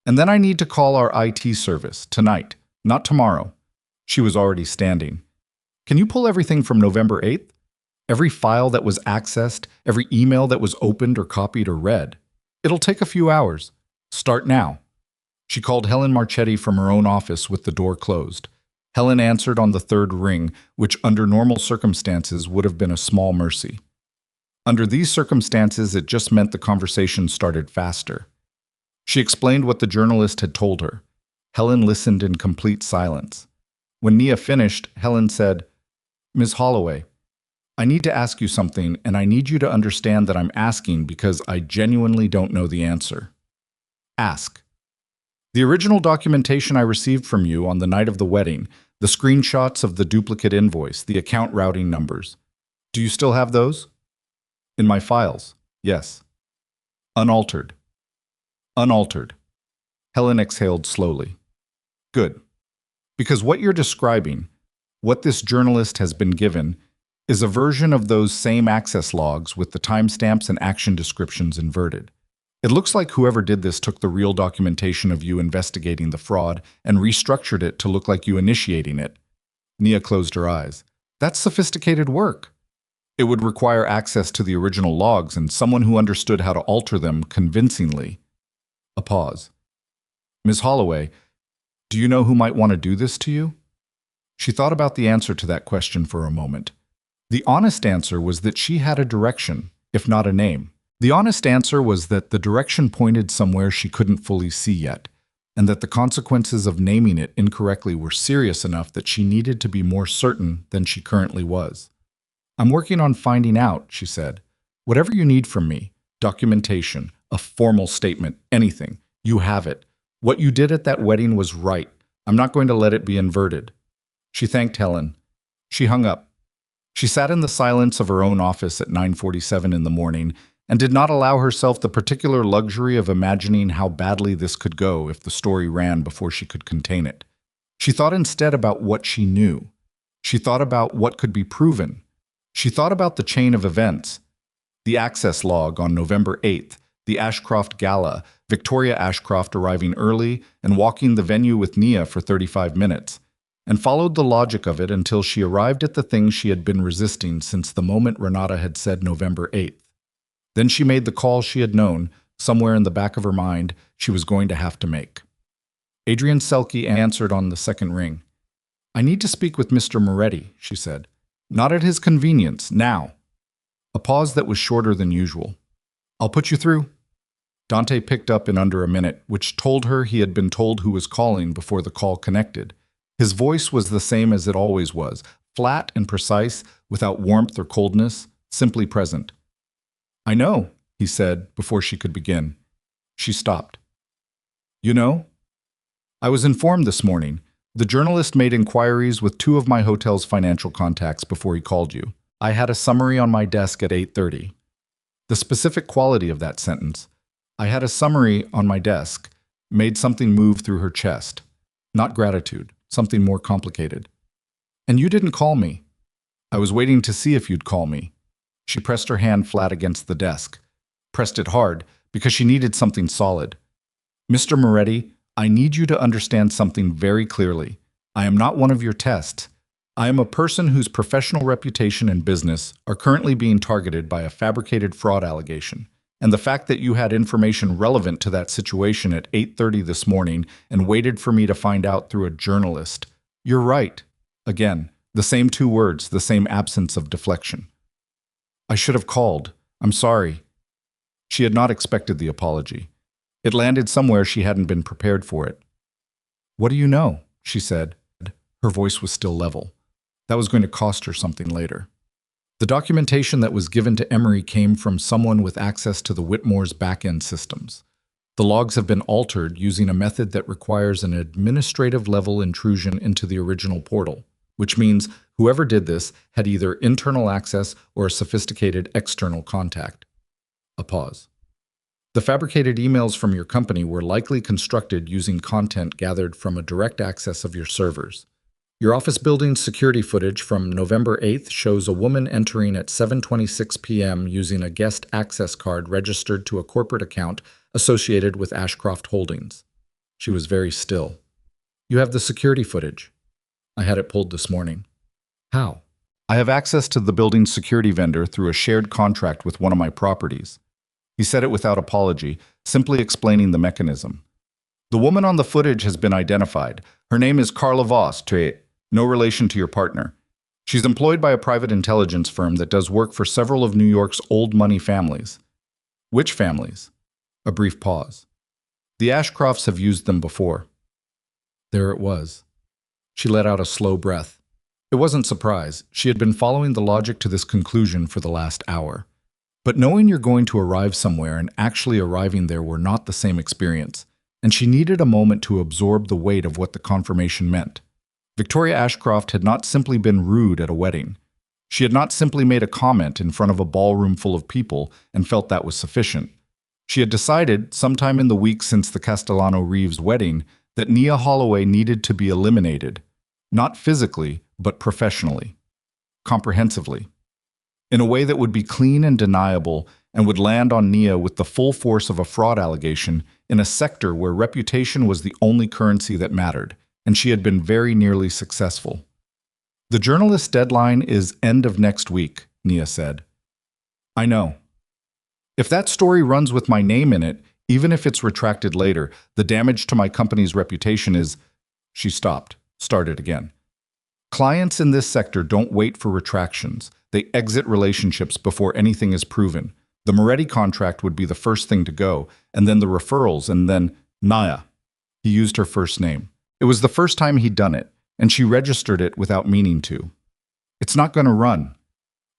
and then I need to call our IT service, tonight, not tomorrow." She was already standing. "Can you pull everything from November 8th? Every file that was accessed, every email that was opened or copied or read. It'll take a few hours. Start now." She called Helen Marchetti from her own office with the door closed. Helen answered on the 3rd ring, which under normal circumstances would have been a small mercy. Under these circumstances, it just meant the conversation started faster. She explained what the journalist had told her. Helen listened in complete silence. When Nia finished, Helen said, "Ms. Holloway, I need to ask you something, and I need you to understand that I'm asking because I genuinely don't know the answer." "Ask." "The original documentation I received from you on the night of the wedding, the screenshots of the duplicate invoice, the account routing numbers. Do you still have those?" "In my files, yes." "Unaltered." "Unaltered." Helen exhaled slowly. "Good. Because what you're describing, what this journalist has been given, is a version of those same access logs with the timestamps and action descriptions inverted. It looks like whoever did this took the real documentation of you investigating the fraud and restructured it to look like you initiating it." Nia closed her eyes. "That's sophisticated work." "It would require access to the original logs and someone who understood how to alter them convincingly." A pause. "Ms. Holloway, do you know who might want to do this to you?" She thought about the answer to that question for a moment. The honest answer was that she had a direction, if not a name. The honest answer was that the direction pointed somewhere she couldn't fully see yet, and that the consequences of naming it incorrectly were serious enough that she needed to be more certain than she currently was. "I'm working on finding out," she said. "Whatever you need from me. Documentation, a formal statement, anything. You have it. What you did at that wedding was right. I'm not going to let it be inverted. She thanked Helen. She hung up. She sat in the silence of her own office at 9:47 in the morning and did not allow herself the particular luxury of imagining how badly this could go if the story ran before she could contain it. She thought instead about what she knew. She thought about what could be proven. She thought about the chain of events. The access log on November 8th, the Ashcroft Gala, Victoria Ashcroft arriving early and walking the venue with Nia for 35 minutes, and followed the logic of it until she arrived at the thing she had been resisting since the moment Renata had said November 8th. Then she made the call she had known, somewhere in the back of her mind, she was going to have to make. Adrian Selke answered on the second ring. I need to speak with Mr. Moretti, she said. Not at his convenience, now. A pause that was shorter than usual. I'll put you through. Dante picked up in under a minute, which told her he had been told who was calling before the call connected. His voice was the same as it always was, flat and precise, without warmth or coldness, simply present. I know, he said before she could begin. She stopped. You know? I was informed this morning. The journalist made inquiries with 2 of my hotel's financial contacts before he called you. I had a summary on my desk at 8:30. The specific quality of that sentence. I had a summary on my desk, made something move through her chest. Not gratitude, something more complicated. And you didn't call me. I was waiting to see if you'd call me. She pressed her hand flat against the desk. Pressed it hard, because she needed something solid. Mr. Moretti, I need you to understand something very clearly. I am not one of your tests. I am a person whose professional reputation and business are currently being targeted by a fabricated fraud allegation. And the fact that you had information relevant to that situation at 8:30 this morning and waited for me to find out through a journalist. You're right. Again, the same 2 words, the same absence of deflection. I should have called. I'm sorry. She had not expected the apology. It landed somewhere she hadn't been prepared for it. What do you know? She said. Her voice was still level. That was going to cost her something later. The documentation that was given to Emery came from someone with access to the Whitmore's back-end systems. The logs have been altered using a method that requires an administrative-level intrusion into the original portal, which means whoever did this had either internal access or a sophisticated external contact. A pause. The fabricated emails from your company were likely constructed using content gathered from a direct access of your servers. Your office building's security footage from November 8th shows a woman entering at 7:26 p.m. using a guest access card registered to a corporate account associated with Ashcroft Holdings. She was very still. You have the security footage. I had it pulled this morning. How? I have access to the building's security vendor through a shared contract with one of my properties. He said it without apology, simply explaining the mechanism. The woman on the footage has been identified. Her name is Carla Voss, no relation to your partner. She's employed by a private intelligence firm that does work for several of New York's old money families. Which families? A brief pause. The Ashcrofts have used them before. There it was. She let out a slow breath. It wasn't surprise. She had been following the logic to this conclusion for the last hour. But knowing you're going to arrive somewhere and actually arriving there were not the same experience, and she needed a moment to absorb the weight of what the confirmation meant. Victoria Ashcroft had not simply been rude at a wedding. She had not simply made a comment in front of a ballroom full of people and felt that was sufficient. She had decided, sometime in the week since the Castellano-Reeves wedding, that Nia Holloway needed to be eliminated, not physically, but professionally, comprehensively, in a way that would be clean and deniable and would land on Nia with the full force of a fraud allegation in a sector where reputation was the only currency that mattered, and she had been very nearly successful. The journalist's deadline is end of next week, Nia said. I know. If that story runs with my name in it, even if it's retracted later, the damage to my company's reputation is... She stopped, started again. Clients in this sector don't wait for retractions. They exit relationships before anything is proven. The Moretti contract would be the first thing to go, and then the referrals, and then Naya. He used her first name. It was the first time he'd done it, and she registered it without meaning to. It's not going to run.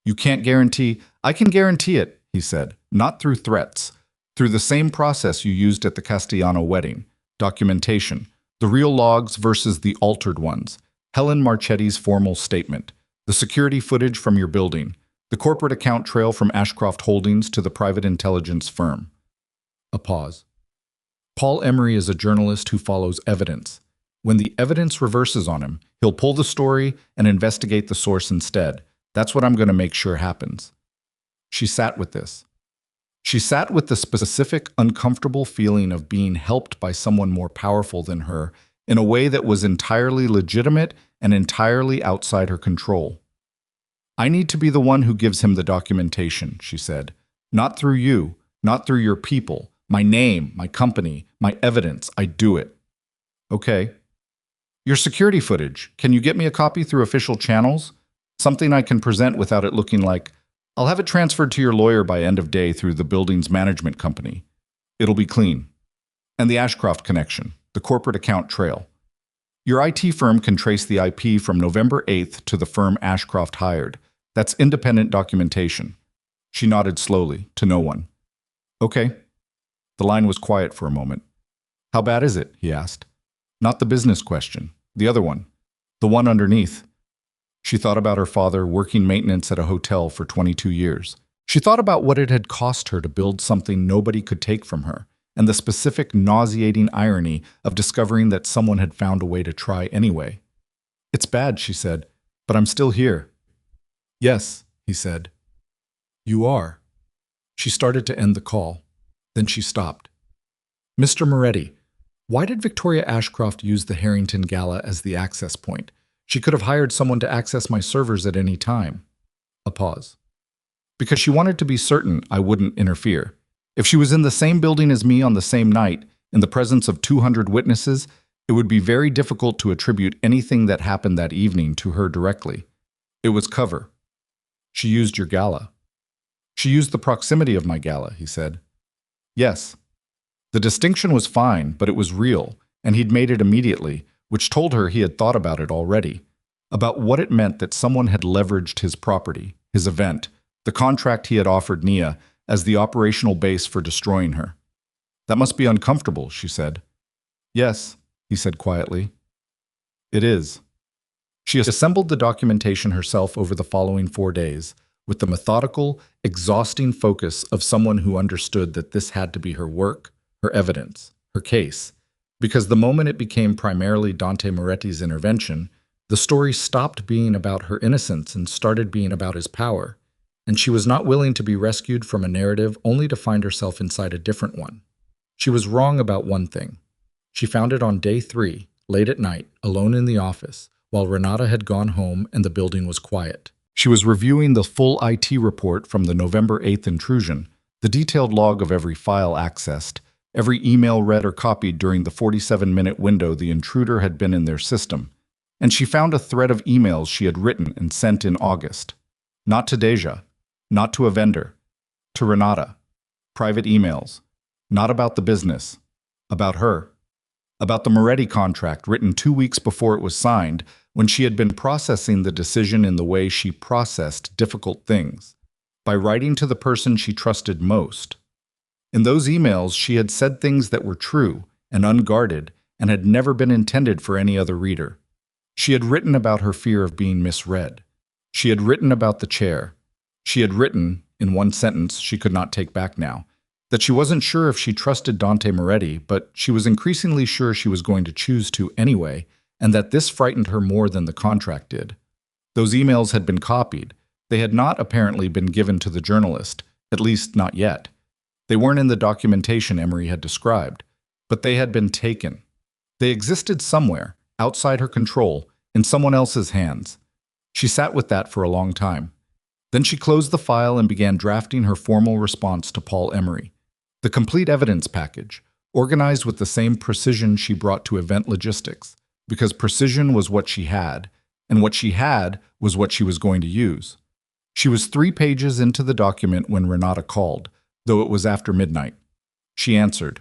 You can't guarantee... I can guarantee it, he said. not through threats, through the same process you used at the Castellano wedding, documentation, the real logs versus the altered ones, Helen Marchetti's formal statement, the security footage from your building, the corporate account trail from Ashcroft Holdings to the private intelligence firm. A pause. Paul Emery is a journalist who follows evidence. When the evidence reverses on him, he'll pull the story and investigate the source instead. That's what I'm going to make sure happens. She sat with this. She sat with the specific, uncomfortable feeling of being helped by someone more powerful than her in a way that was entirely legitimate and entirely outside her control. I need to be the one who gives him the documentation, she said. Not through you, not through your people, my name, my company, my evidence. I do it. Okay. Your security footage, can you get me a copy through official channels? Something I can present without it looking like, I'll have it transferred to your lawyer by end of day through the building's management company. It'll be clean. And the Ashcroft connection, the corporate account trail. Your IT firm can trace the IP from November 8th to the firm Ashcroft hired. That's independent documentation. She nodded slowly, to no one. Okay. The line was quiet for a moment. How bad is it? He asked. Not the business question. The other one. The one underneath. She thought about her father working maintenance at a hotel for 22 years. She thought about what it had cost her to build something nobody could take from her, and the specific nauseating irony of discovering that someone had found a way to try anyway. It's bad, she said, but I'm still here. Yes, he said. You are. She started to end the call. Then she stopped. Mr. Moretti, why did Victoria Ashcroft use the Harrington Gala as the access point? She could have hired someone to access my servers at any time. A pause. Because she wanted to be certain I wouldn't interfere. If she was in the same building as me on the same night, in the presence of 200 witnesses, it would be very difficult to attribute anything that happened that evening to her directly. It was cover. She used your gala. She used the proximity of my gala, he said. Yes. The distinction was fine, but it was real, and he'd made it immediately, which told her he had thought about it already, about what it meant that someone had leveraged his property, his event, the contract he had offered Nia as the operational base for destroying her. That must be uncomfortable, she said. Yes, he said quietly. It is. She assembled the documentation herself over the following 4 days, with the methodical, exhausting focus of someone who understood that this had to be her work, her evidence, her case, because the moment it became primarily Dante Moretti's intervention, the story stopped being about her innocence and started being about his power, and she was not willing to be rescued from a narrative only to find herself inside a different one. She was wrong about one thing. She found it on day 3, late at night, alone in the office, while Renata had gone home and the building was quiet. She was reviewing the full IT report from the November 8th intrusion, the detailed log of every file accessed, every email read or copied during the 47-minute window the intruder had been in their system, and she found a thread of emails she had written and sent in August. Not to Deja, not to a vendor, to Renata. Private emails. Not about the business. About her. About the Moretti contract written 2 weeks before it was signed, when she had been processing the decision in the way she processed difficult things, by writing to the person she trusted most. In those emails, she had said things that were true and unguarded and had never been intended for any other reader. She had written about her fear of being misread. She had written about the chair. She had written, in one sentence she could not take back now, that she wasn't sure if she trusted Dante Moretti, but she was increasingly sure she was going to choose to anyway, and that this frightened her more than the contract did. Those emails had been copied. They had not apparently been given to the journalist, at least not yet. They weren't in the documentation Emery had described, but they had been taken. They existed somewhere, outside her control, in someone else's hands. She sat with that for a long time. Then she closed the file and began drafting her formal response to Paul Emery. The complete evidence package, organized with the same precision she brought to event logistics, because precision was what she had, and what she had was what she was going to use. She was 3 pages into the document when Renata called, though it was after midnight. She answered.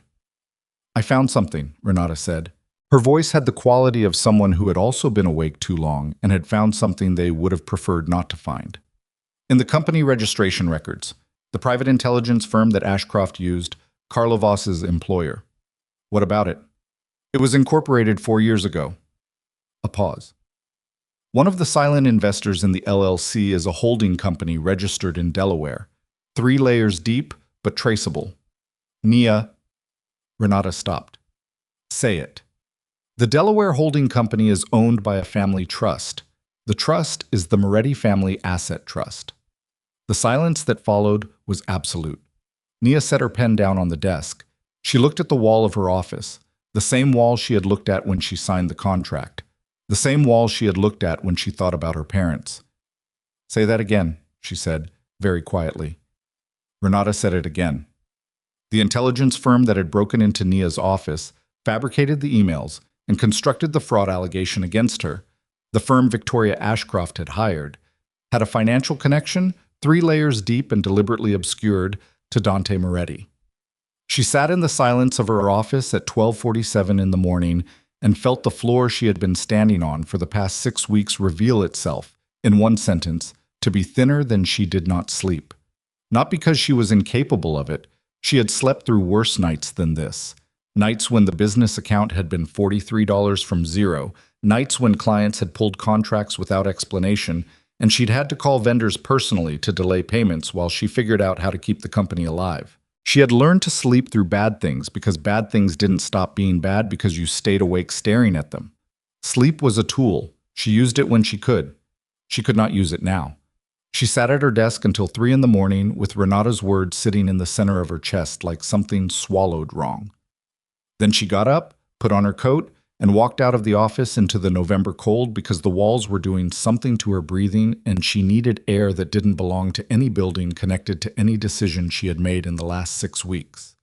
I found something, Renata said. Her voice had the quality of someone who had also been awake too long and had found something they would have preferred not to find. In the company registration records, The private intelligence firm that Ashcroft used, Karlovass's employer. What about it? It was incorporated 4 years ago. A pause. One of the silent investors in the LLC is a holding company registered in Delaware. 3 layers deep, but traceable. Nia. Renata stopped. Say it. The Delaware holding company is owned by a family trust. The trust is the Moretti Family Asset Trust. The silence that followed was absolute. Nia set her pen down on the desk. She looked at the wall of her office, the same wall she had looked at when she signed the contract, the same wall she had looked at when she thought about her parents. Say that again, she said, very quietly. Renata said it again. The intelligence firm that had broken into Nia's office fabricated the emails and constructed the fraud allegation against her. The firm Victoria Ashcroft had hired had a financial connection 3 layers deep and deliberately obscured to Dante Moretti. She sat in the silence of her office at 12:47 in the morning and felt the floor she had been standing on for the past 6 weeks reveal itself, in one sentence, to be thinner than she did not sleep. Not because she was incapable of it, she had slept through worse nights than this. Nights when the business account had been $43 from zero, nights when clients had pulled contracts without explanation, and she'd had to call vendors personally to delay payments while she figured out how to keep the company alive. She had learned to sleep through bad things because bad things didn't stop being bad because you stayed awake staring at them. Sleep was a tool. She used it when she could. She could not use it now. She sat at her desk until 3 in the morning with Renata's words sitting in the center of her chest like something swallowed wrong. Then she got up, put on her coat, and walked out of the office into the November cold because the walls were doing something to her breathing and she needed air that didn't belong to any building connected to any decision she had made in the last 6 weeks.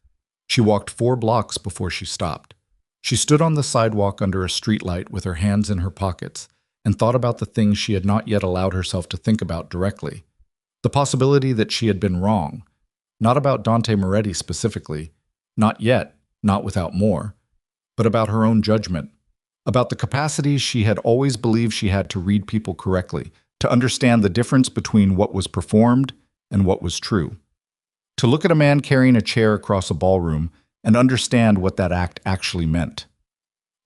She walked 4 blocks before she stopped. She stood on the sidewalk under a streetlight with her hands in her pockets and thought about the things she had not yet allowed herself to think about directly. The possibility that she had been wrong, not about Dante Moretti specifically, not yet, not without more, but about her own judgment, about the capacity she had always believed she had to read people correctly, to understand the difference between what was performed and what was true, to look at a man carrying a chair across a ballroom and understand what that act actually meant.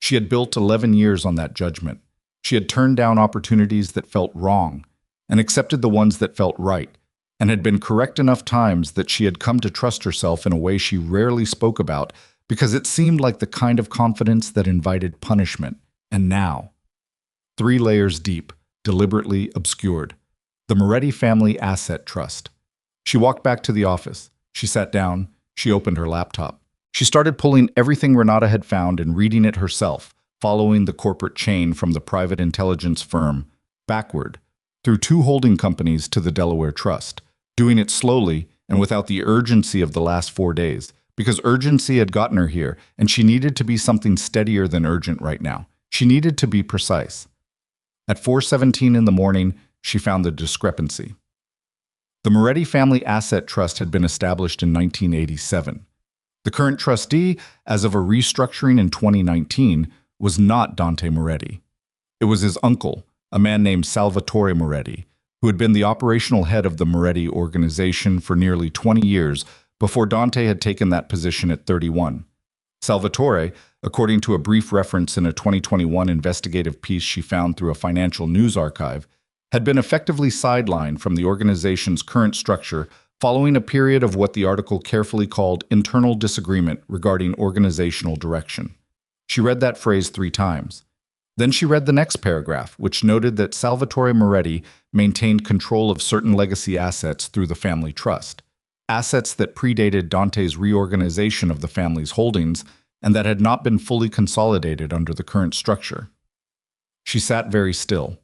She had built 11 years on that judgment. She had turned down opportunities that felt wrong and accepted the ones that felt right, and had been correct enough times that she had come to trust herself in a way she rarely spoke about because it seemed like the kind of confidence that invited punishment. And now, 3 layers deep, deliberately obscured. The Moretti Family Asset Trust. She walked back to the office. She sat down. She opened her laptop. She started pulling everything Renata had found and reading it herself, following the corporate chain from the private intelligence firm, backward, through 2 holding companies to the Delaware Trust, doing it slowly and without the urgency of the last 4 days, because urgency had gotten her here, and she needed to be something steadier than urgent right now. She needed to be precise. At 4:17 in the morning, she found the discrepancy. The Moretti Family Asset Trust had been established in 1987. The current trustee, as of a restructuring in 2019, was not Dante Moretti. It was his uncle, a man named Salvatore Moretti, who had been the operational head of the Moretti organization for nearly 20 years before Dante had taken that position at 31. Salvatore, according to a brief reference in a 2021 investigative piece she found through a financial news archive, had been effectively sidelined from the organization's current structure following a period of what the article carefully called internal disagreement regarding organizational direction. She read that phrase 3 times. Then she read the next paragraph, which noted that Salvatore Moretti maintained control of certain legacy assets through the family trust, assets that predated Dante's reorganization of the family's holdings and that had not been fully consolidated under the current structure. She sat very still.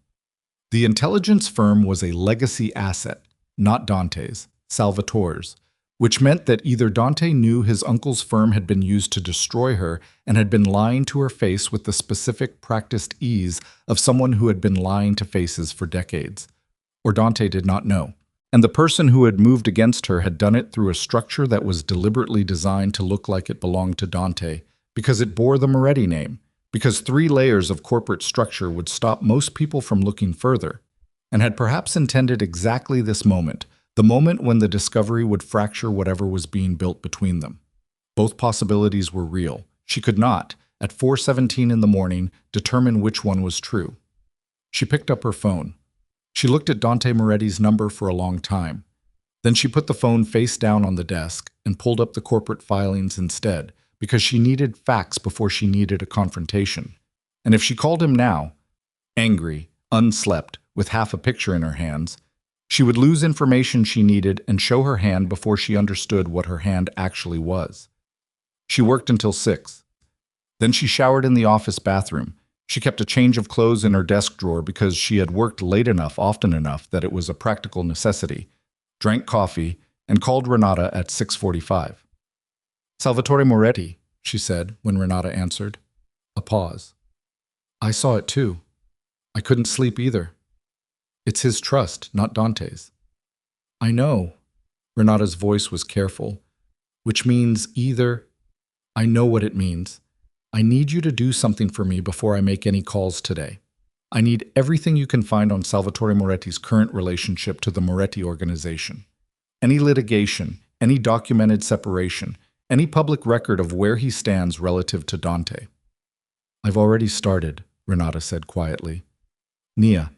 The intelligence firm was a legacy asset, not Dante's, Salvatore's, which meant that either Dante knew his uncle's firm had been used to destroy her and had been lying to her face with the specific practiced ease of someone who had been lying to faces for decades, or Dante did not know. And the person who had moved against her had done it through a structure that was deliberately designed to look like it belonged to Dante, because it bore the Moretti name, because 3 layers of corporate structure would stop most people from looking further, and had perhaps intended exactly this moment, The moment when the discovery would fracture whatever was being built between them. Both possibilities were real. She could not, at 4:17 in the morning, determine which one was true. She picked up her phone. She looked at Dante Moretti's number for a long time. Then she put the phone face down on the desk and pulled up the corporate filings instead, because she needed facts before she needed a confrontation. And if she called him now, angry, unslept, with half a picture in her hands, she would lose information she needed and show her hand before she understood what her hand actually was. She worked until 6. Then she showered in the office bathroom. She kept a change of clothes in her desk drawer because she had worked late enough, often enough, that it was a practical necessity, drank coffee, and called Renata at 6:45. "Salvatore Moretti," she said when Renata answered. A pause. "I saw it too. I couldn't sleep either. It's his trust, not Dante's." "I know." Renata's voice was careful. "Which means either..." "I know what it means. I need you to do something for me before I make any calls today. I need everything you can find on Salvatore Moretti's current relationship to the Moretti organization. Any litigation, any documented separation, any public record of where he stands relative to Dante." "I've already started," Renata said quietly. "Nia,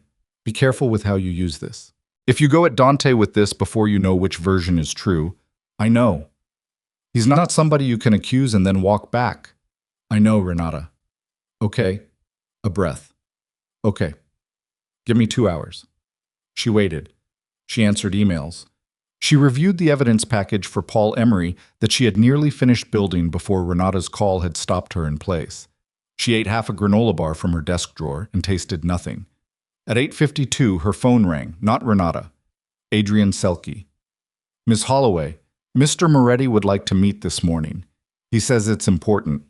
be careful with how you use this. If you go at Dante with this before you know which version is true, I know. He's not somebody you can accuse and then walk back." "I know, Renata." "Okay." A breath. "Okay. Give me 2 hours." She waited. She answered emails. She reviewed the evidence package for Paul Emery that she had nearly finished building before Renata's call had stopped her in place. She ate half a granola bar from her desk drawer and tasted nothing. At 8:52, her phone rang, not Renata. Adrian Selke. "Miss Holloway, Mr. Moretti would like to meet this morning. He says it's important."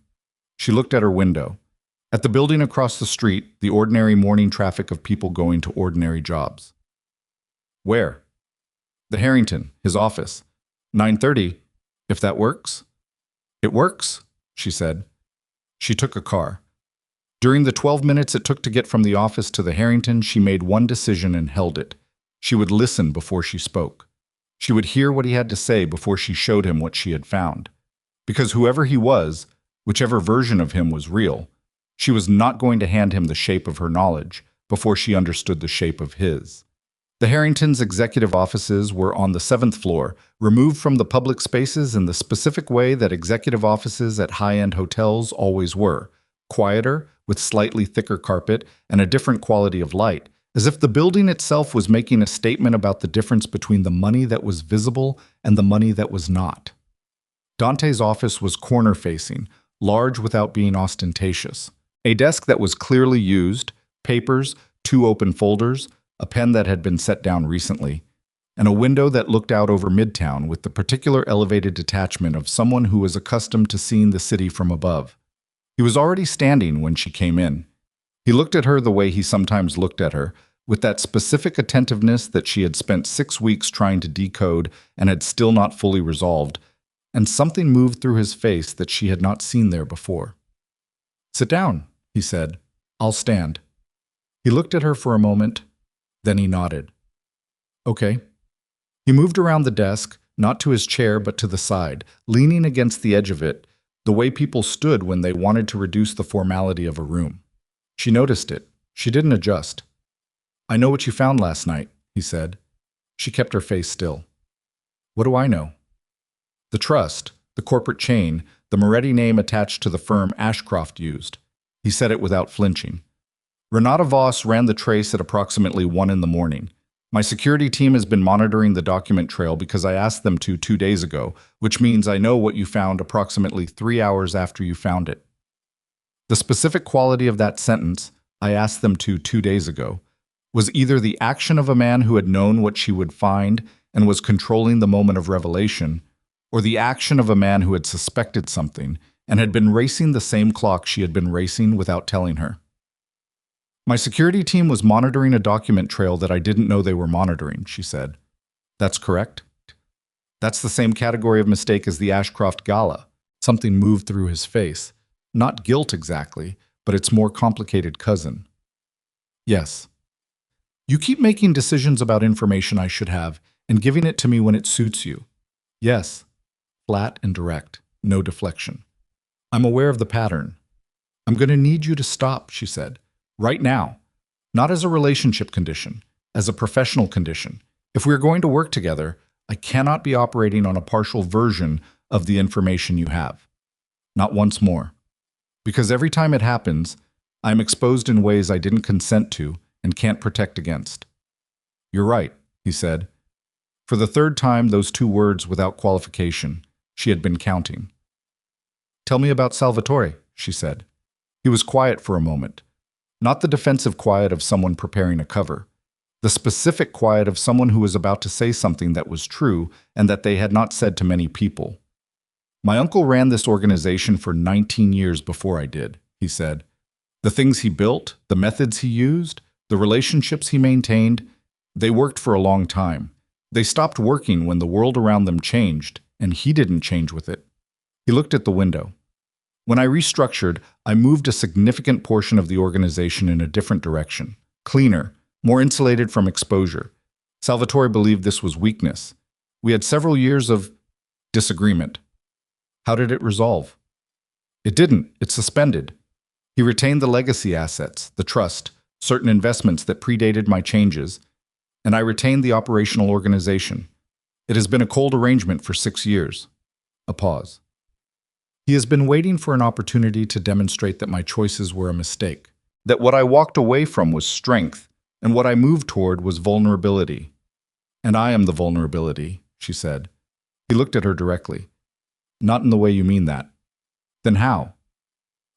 She looked at her window. At the building across the street, the ordinary morning traffic of people going to ordinary jobs. "Where?" "The Harrington, his office. 9:30, if that works." "It works," she said. She took a car. During the 12 minutes it took to get from the office to the Harrington, she made one decision and held it. She would listen before she spoke. She would hear what he had to say before she showed him what she had found. Because whoever he was, whichever version of him was real, she was not going to hand him the shape of her knowledge before she understood the shape of his. The Harrington's executive offices were on the 7th floor, removed from the public spaces in the specific way that executive offices at high-end hotels always were, quieter, with slightly thicker carpet and a different quality of light, as if the building itself was making a statement about the difference between the money that was visible and the money that was not. Dante's office was corner-facing, large without being ostentatious. A desk that was clearly used, papers, 2 open folders, a pen that had been set down recently, and a window that looked out over Midtown with the particular elevated detachment of someone who was accustomed to seeing the city from above. He was already standing when she came in. He looked at her the way he sometimes looked at her, with that specific attentiveness that she had spent 6 weeks trying to decode and had still not fully resolved, and something moved through his face that she had not seen there before. "Sit down," he said. "I'll stand." He looked at her for a moment, then he nodded. "Okay." He moved around the desk, not to his chair but to the side, leaning against the edge of it, the way people stood when they wanted to reduce the formality of a room. She noticed it. She didn't adjust. "I know what you found last night," he said. She kept her face still. "What do I know?" "The trust, the corporate chain, the Moretti name attached to the firm Ashcroft used." He said it without flinching. "Renata Voss ran the trace at approximately 1 in the morning. My security team has been monitoring the document trail because I asked them to 2 days ago, which means I know what you found approximately 3 hours after you found it." The specific quality of that sentence, "I asked them to 2 days ago," was either the action of a man who had known what she would find and was controlling the moment of revelation, or the action of a man who had suspected something and had been racing the same clock she had been racing without telling her. "My security team was monitoring a document trail that I didn't know they were monitoring," she said. "That's correct?" "That's the same category of mistake as the Ashcroft Gala." Something moved through his face. Not guilt exactly, but its more complicated cousin. "Yes." "You keep making decisions about information I should have, and giving it to me when it suits you. Yes, flat and direct, no deflection. I'm aware of the pattern. I'm going to need you to stop, she said. Right now. Not as a relationship condition, as a professional condition. If we're going to work together, I cannot be operating on a partial version of the information you have. Not once more. Because every time it happens, I'm exposed in ways I didn't consent to and can't protect against. You're right, he said. For the third time, those two words without qualification, she had been counting. Tell me about Salvatore, she said. He was quiet for a moment. Not the defensive quiet of someone preparing a cover. The specific quiet of someone who was about to say something that was true and that they had not said to many people. My uncle ran this organization for 19 years before I did, he said. The things he built, the methods he used, the relationships he maintained, they worked for a long time. They stopped working when the world around them changed, and he didn't change with it. He looked at the window. When I restructured, I moved a significant portion of the organization in a different direction, cleaner, more insulated from exposure. Salvatore believed this was weakness. We had several years of disagreement. How did it resolve? It didn't. It suspended. He retained the legacy assets, the trust, certain investments that predated my changes, and I retained the operational organization. It has been a cold arrangement for 6 years. A pause. He has been waiting for an opportunity to demonstrate that my choices were a mistake, that what I walked away from was strength, and what I moved toward was vulnerability. And I am the vulnerability, she said. He looked at her directly. Not in the way you mean that. Then how?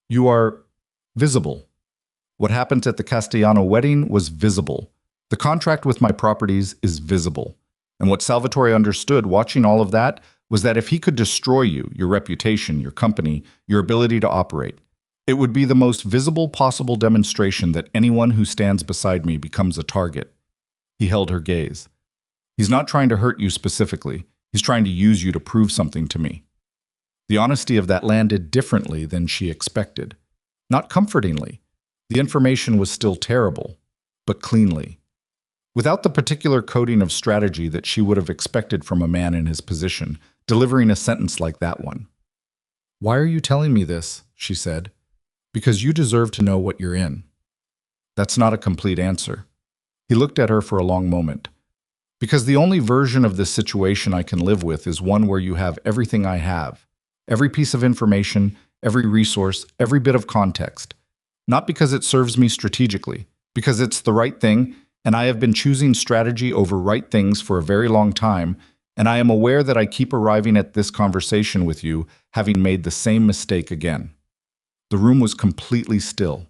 You are visible. What happened at the Castellano wedding was visible. The contract with my properties is visible. And what Salvatore understood watching all of that was that if he could destroy you, your reputation, your company, your ability to operate, it would be the most visible possible demonstration that anyone who stands beside me becomes a target. He held her gaze. He's not trying to hurt you specifically. He's trying to use you to prove something to me. The honesty of that landed differently than she expected. Not comfortingly. The information was still terrible, but cleanly. Without the particular coding of strategy that she would have expected from a man in his position, delivering a sentence like that one. Why are you telling me this? She said. Because you deserve to know what you're in. That's not a complete answer. He looked at her for a long moment. Because the only version of this situation I can live with is one where you have everything I have. Every piece of information, every resource, every bit of context. Not because it serves me strategically, because it's the right thing, and I have been choosing strategy over right things for a very long time, and I am aware that I keep arriving at this conversation with you having made the same mistake again. The room was completely still.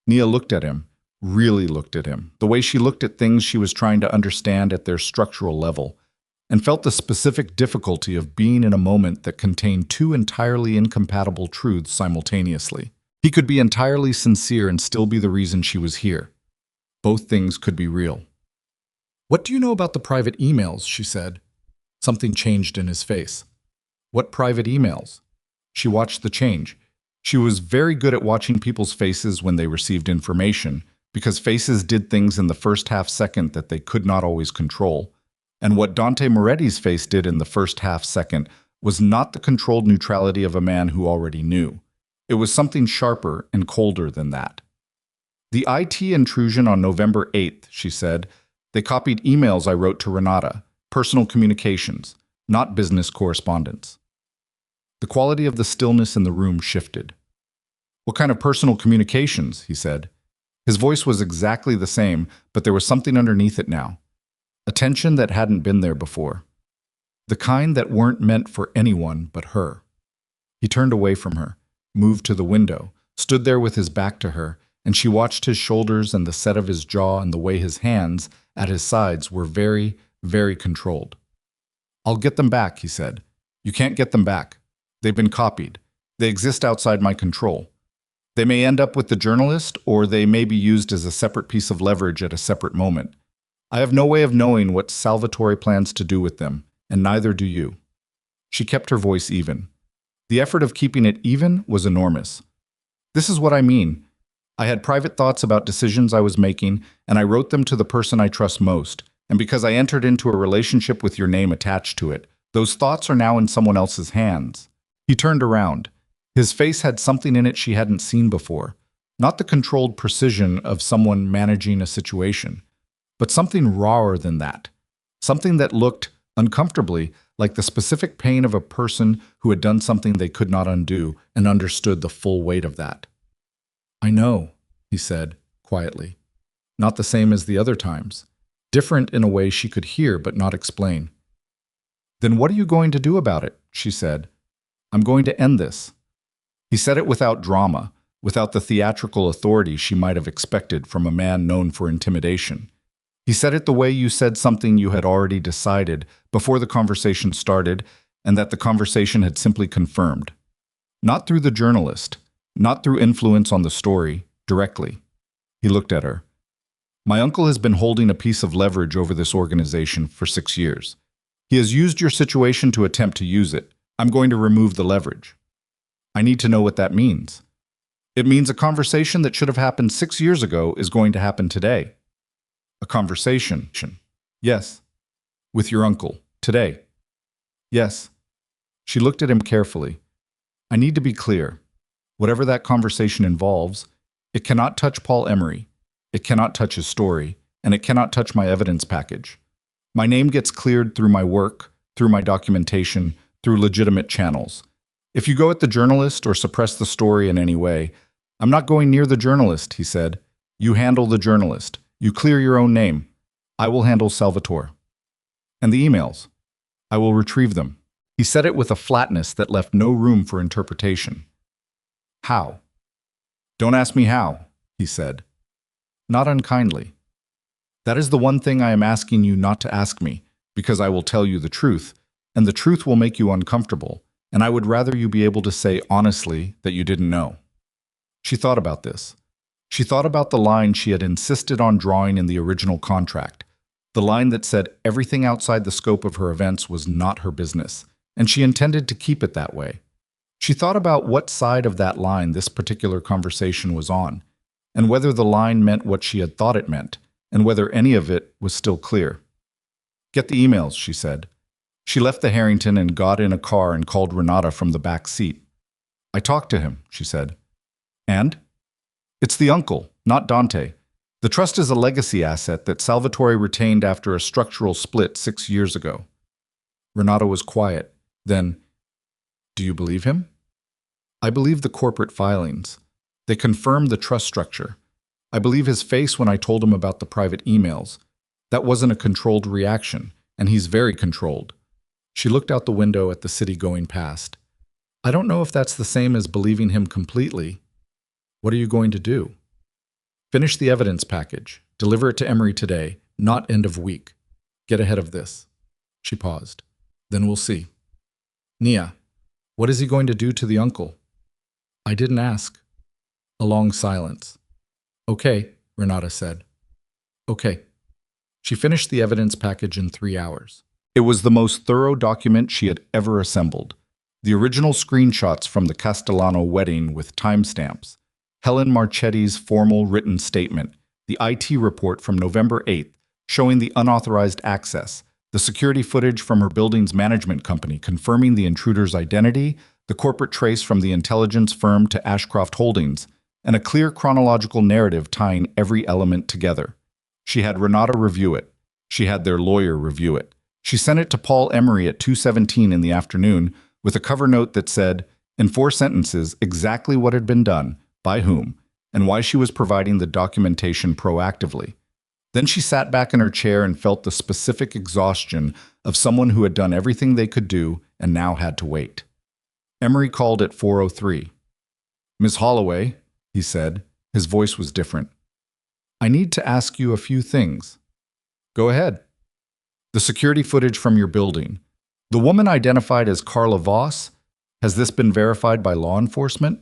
Nia looked at him, really looked at him, the way she looked at things she was trying to understand at their structural level, and felt the specific difficulty of being in a moment that contained two entirely incompatible truths simultaneously. He could be entirely sincere and still be the reason she was here. Both things could be real. What do you know about the private emails? She said. Something changed in his face. What private emails? She watched the change. She was very good at watching people's faces when they received information, because faces did things in the first half second that they could not always control. And what Dante Moretti's face did in the first half second was not the controlled neutrality of a man who already knew. It was something sharper and colder than that. The IT intrusion on November 8th, she said, they copied emails I wrote to Renata, personal communications, not business correspondence. The quality of the stillness in the room shifted. What kind of personal communications? He said. His voice was exactly the same, but there was something underneath it now. A tension that hadn't been there before. The kind that weren't meant for anyone but her. He turned away from her, moved to the window, stood there with his back to her, and she watched his shoulders and the set of his jaw and the way his hands, at his sides, were very, very controlled. I'll get them back, he said. You can't get them back. They've been copied. They exist outside my control. They may end up with the journalist, or they may be used as a separate piece of leverage at a separate moment. I have no way of knowing what Salvatore plans to do with them, and neither do you. She kept her voice even. The effort of keeping it even was enormous. This is what I mean. I had private thoughts about decisions I was making, and I wrote them to the person I trust most, And because I entered into a relationship with your name attached to it, those thoughts are now in someone else's hands. He turned around. His face had something in it she hadn't seen before. Not the controlled precision of someone managing a situation, but something rawer than that. Something that looked, uncomfortably, like the specific pain of a person who had done something they could not undo and understood the full weight of that. I know, he said, quietly. Not the same as the other times. Different in a way she could hear but not explain. Then what are you going to do about it? She said. I'm going to end this. He said it without drama, without the theatrical authority she might have expected from a man known for intimidation. He said it the way you said something you had already decided before the conversation started and that the conversation had simply confirmed. Not through the journalist, not through influence on the story, directly. He looked at her. My uncle has been holding a piece of leverage over this organization for 6 years. He has used your situation to attempt to use it. I'm going to remove the leverage. I need to know what that means. It means a conversation that should have happened 6 years ago is going to happen today. A conversation. Yes. With your uncle. Today. Yes. She looked at him carefully. I need to be clear. Whatever that conversation involves, it cannot touch Paul Emery. It cannot touch his story, and it cannot touch my evidence package. My name gets cleared through my work, through my documentation, through legitimate channels. If you go at the journalist or suppress the story in any way, I'm not going near the journalist, he said. You handle the journalist. You clear your own name. I will handle Salvatore. And the emails. I will retrieve them. He said it with a flatness that left no room for interpretation. How? Don't ask me how, he said. Not unkindly. That is the one thing I am asking you not to ask me, because I will tell you the truth, and the truth will make you uncomfortable, and I would rather you be able to say honestly that you didn't know. She thought about this. She thought about the line she had insisted on drawing in the original contract, the line that said everything outside the scope of her events was not her business, and she intended to keep it that way. She thought about what side of that line this particular conversation was on, and whether the line meant what she had thought it meant, and whether any of it was still clear. Get the emails, she said. She left the Harrington and got in a car and called Renata from the back seat. I talked to him, she said. And? It's the uncle, not Dante. The trust is a legacy asset that Salvatore retained after a structural split 6 years ago. Renata was quiet. Then, do you believe him? I believe the corporate filings. They confirm the trust structure. I believe his face when I told him about the private emails. That wasn't a controlled reaction, and he's very controlled. She looked out the window at the city going past. I don't know if that's the same as believing him completely. What are you going to do? Finish the evidence package. Deliver it to Emery today, not end of week. Get ahead of this. She paused. Then we'll see. Nia, what is he going to do to the uncle? I didn't ask. A long silence. Okay, Renata said. Okay. She finished the evidence package in 3 hours. It was the most thorough document she had ever assembled. The original screenshots from the Castellano wedding with timestamps, Helen Marchetti's formal written statement, the IT report from November 8th showing the unauthorized access, the security footage from her building's management company confirming the intruder's identity, the corporate trace from the intelligence firm to Ashcroft Holdings, and a clear chronological narrative tying every element together. She had Renata review it. She had their lawyer review it. She sent it to Paul Emery at 2:17 in the afternoon with a cover note that said, in 4 sentences, exactly what had been done, by whom, and why she was providing the documentation proactively. Then she sat back in her chair and felt the specific exhaustion of someone who had done everything they could do and now had to wait. Emery called at 4:03. Ms. Holloway, he said. His voice was different. I need to ask you a few things. Go ahead. The security footage from your building. The woman identified as Carla Voss, has this been verified by law enforcement?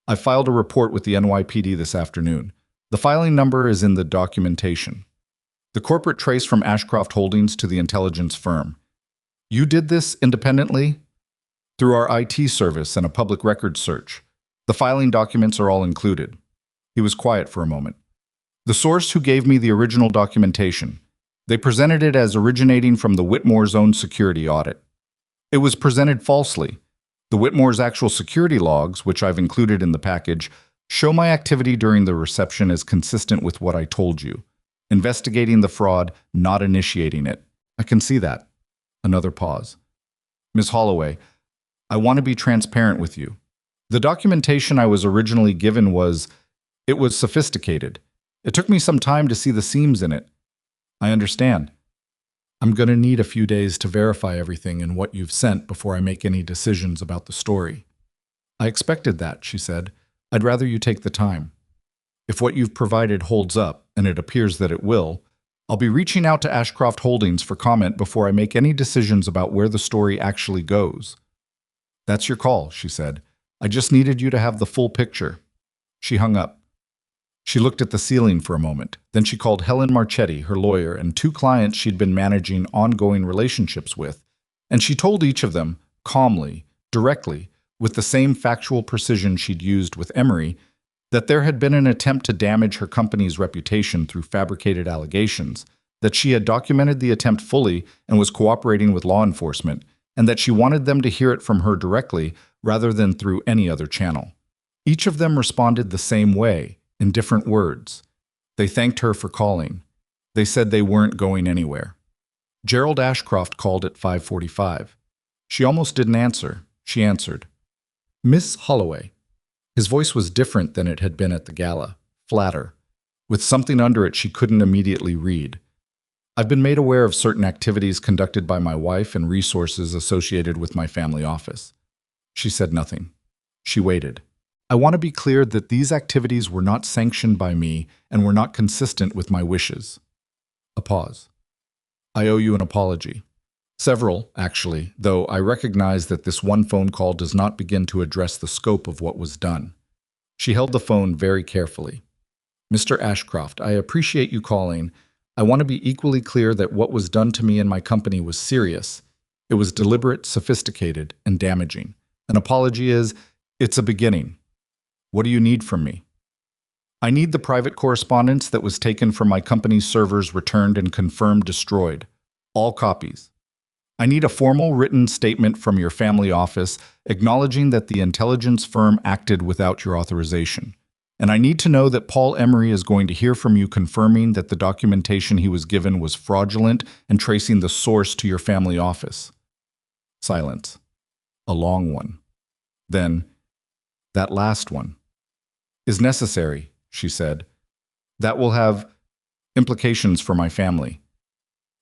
I filed a report with the NYPD this afternoon. The filing number is in the documentation. The corporate trace from Ashcroft Holdings to the intelligence firm. You did this independently? Through our IT service and a public records search. The filing documents are all included. He was quiet for a moment. The source who gave me the original documentation. They presented it as originating from the Whitmore's own security audit. It was presented falsely. The Whitmore's actual security logs, which I've included in the package, show my activity during the reception as consistent with what I told you. Investigating the fraud, not initiating it. I can see that. Another pause. Ms. Holloway, I want to be transparent with you. The documentation I was originally given was sophisticated. It took me some time to see the seams in it. I understand. I'm going to need a few days to verify everything in what you've sent before I make any decisions about the story. I expected that, she said. I'd rather you take the time. If what you've provided holds up, and it appears that it will, I'll be reaching out to Ashcroft Holdings for comment before I make any decisions about where the story actually goes. That's your call, she said. I just needed you to have the full picture. She hung up. She looked at the ceiling for a moment. Then she called Helen Marchetti, her lawyer, and 2 clients she'd been managing ongoing relationships with, and she told each of them, calmly, directly, with the same factual precision she'd used with Emery, that there had been an attempt to damage her company's reputation through fabricated allegations, that she had documented the attempt fully and was cooperating with law enforcement, and that she wanted them to hear it from her directly rather than through any other channel. Each of them responded the same way, in different words. They thanked her for calling. They said they weren't going anywhere. Gerald Ashcroft called at 5:45. She almost didn't answer. She answered. Miss Holloway. His voice was different than it had been at the gala, flatter, with something under it she couldn't immediately read. I've been made aware of certain activities conducted by my wife and resources associated with my family office. She said nothing. She waited. I want to be clear that these activities were not sanctioned by me and were not consistent with my wishes. A pause. I owe you an apology. Several, actually, though I recognize that this one phone call does not begin to address the scope of what was done. She held the phone very carefully. Mr. Ashcroft, I appreciate you calling. I want to be equally clear that what was done to me and my company was serious. It was deliberate, sophisticated, and damaging. An apology it's a beginning. What do you need from me? I need the private correspondence that was taken from my company's servers returned and confirmed destroyed. All copies. I need a formal written statement from your family office acknowledging that the intelligence firm acted without your authorization. And I need to know that Paul Emery is going to hear from you confirming that the documentation he was given was fraudulent and tracing the source to your family office. Silence. A long one. Then, that last one. Is necessary, she said. That will have implications for my family.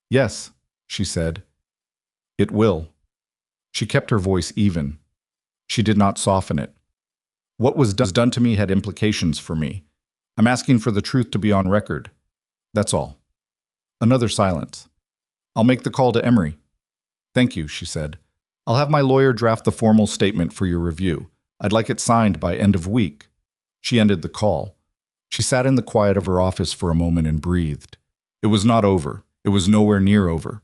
Yes, she said. It will. She kept her voice even. She did not soften it. What was done to me had implications for me. I'm asking for the truth to be on record. That's all. Another silence. I'll make the call to Emery. Thank you, she said. I'll have my lawyer draft the formal statement for your review. I'd like it signed by end of week. She ended the call. She sat in the quiet of her office for a moment and breathed. It was not over. It was nowhere near over.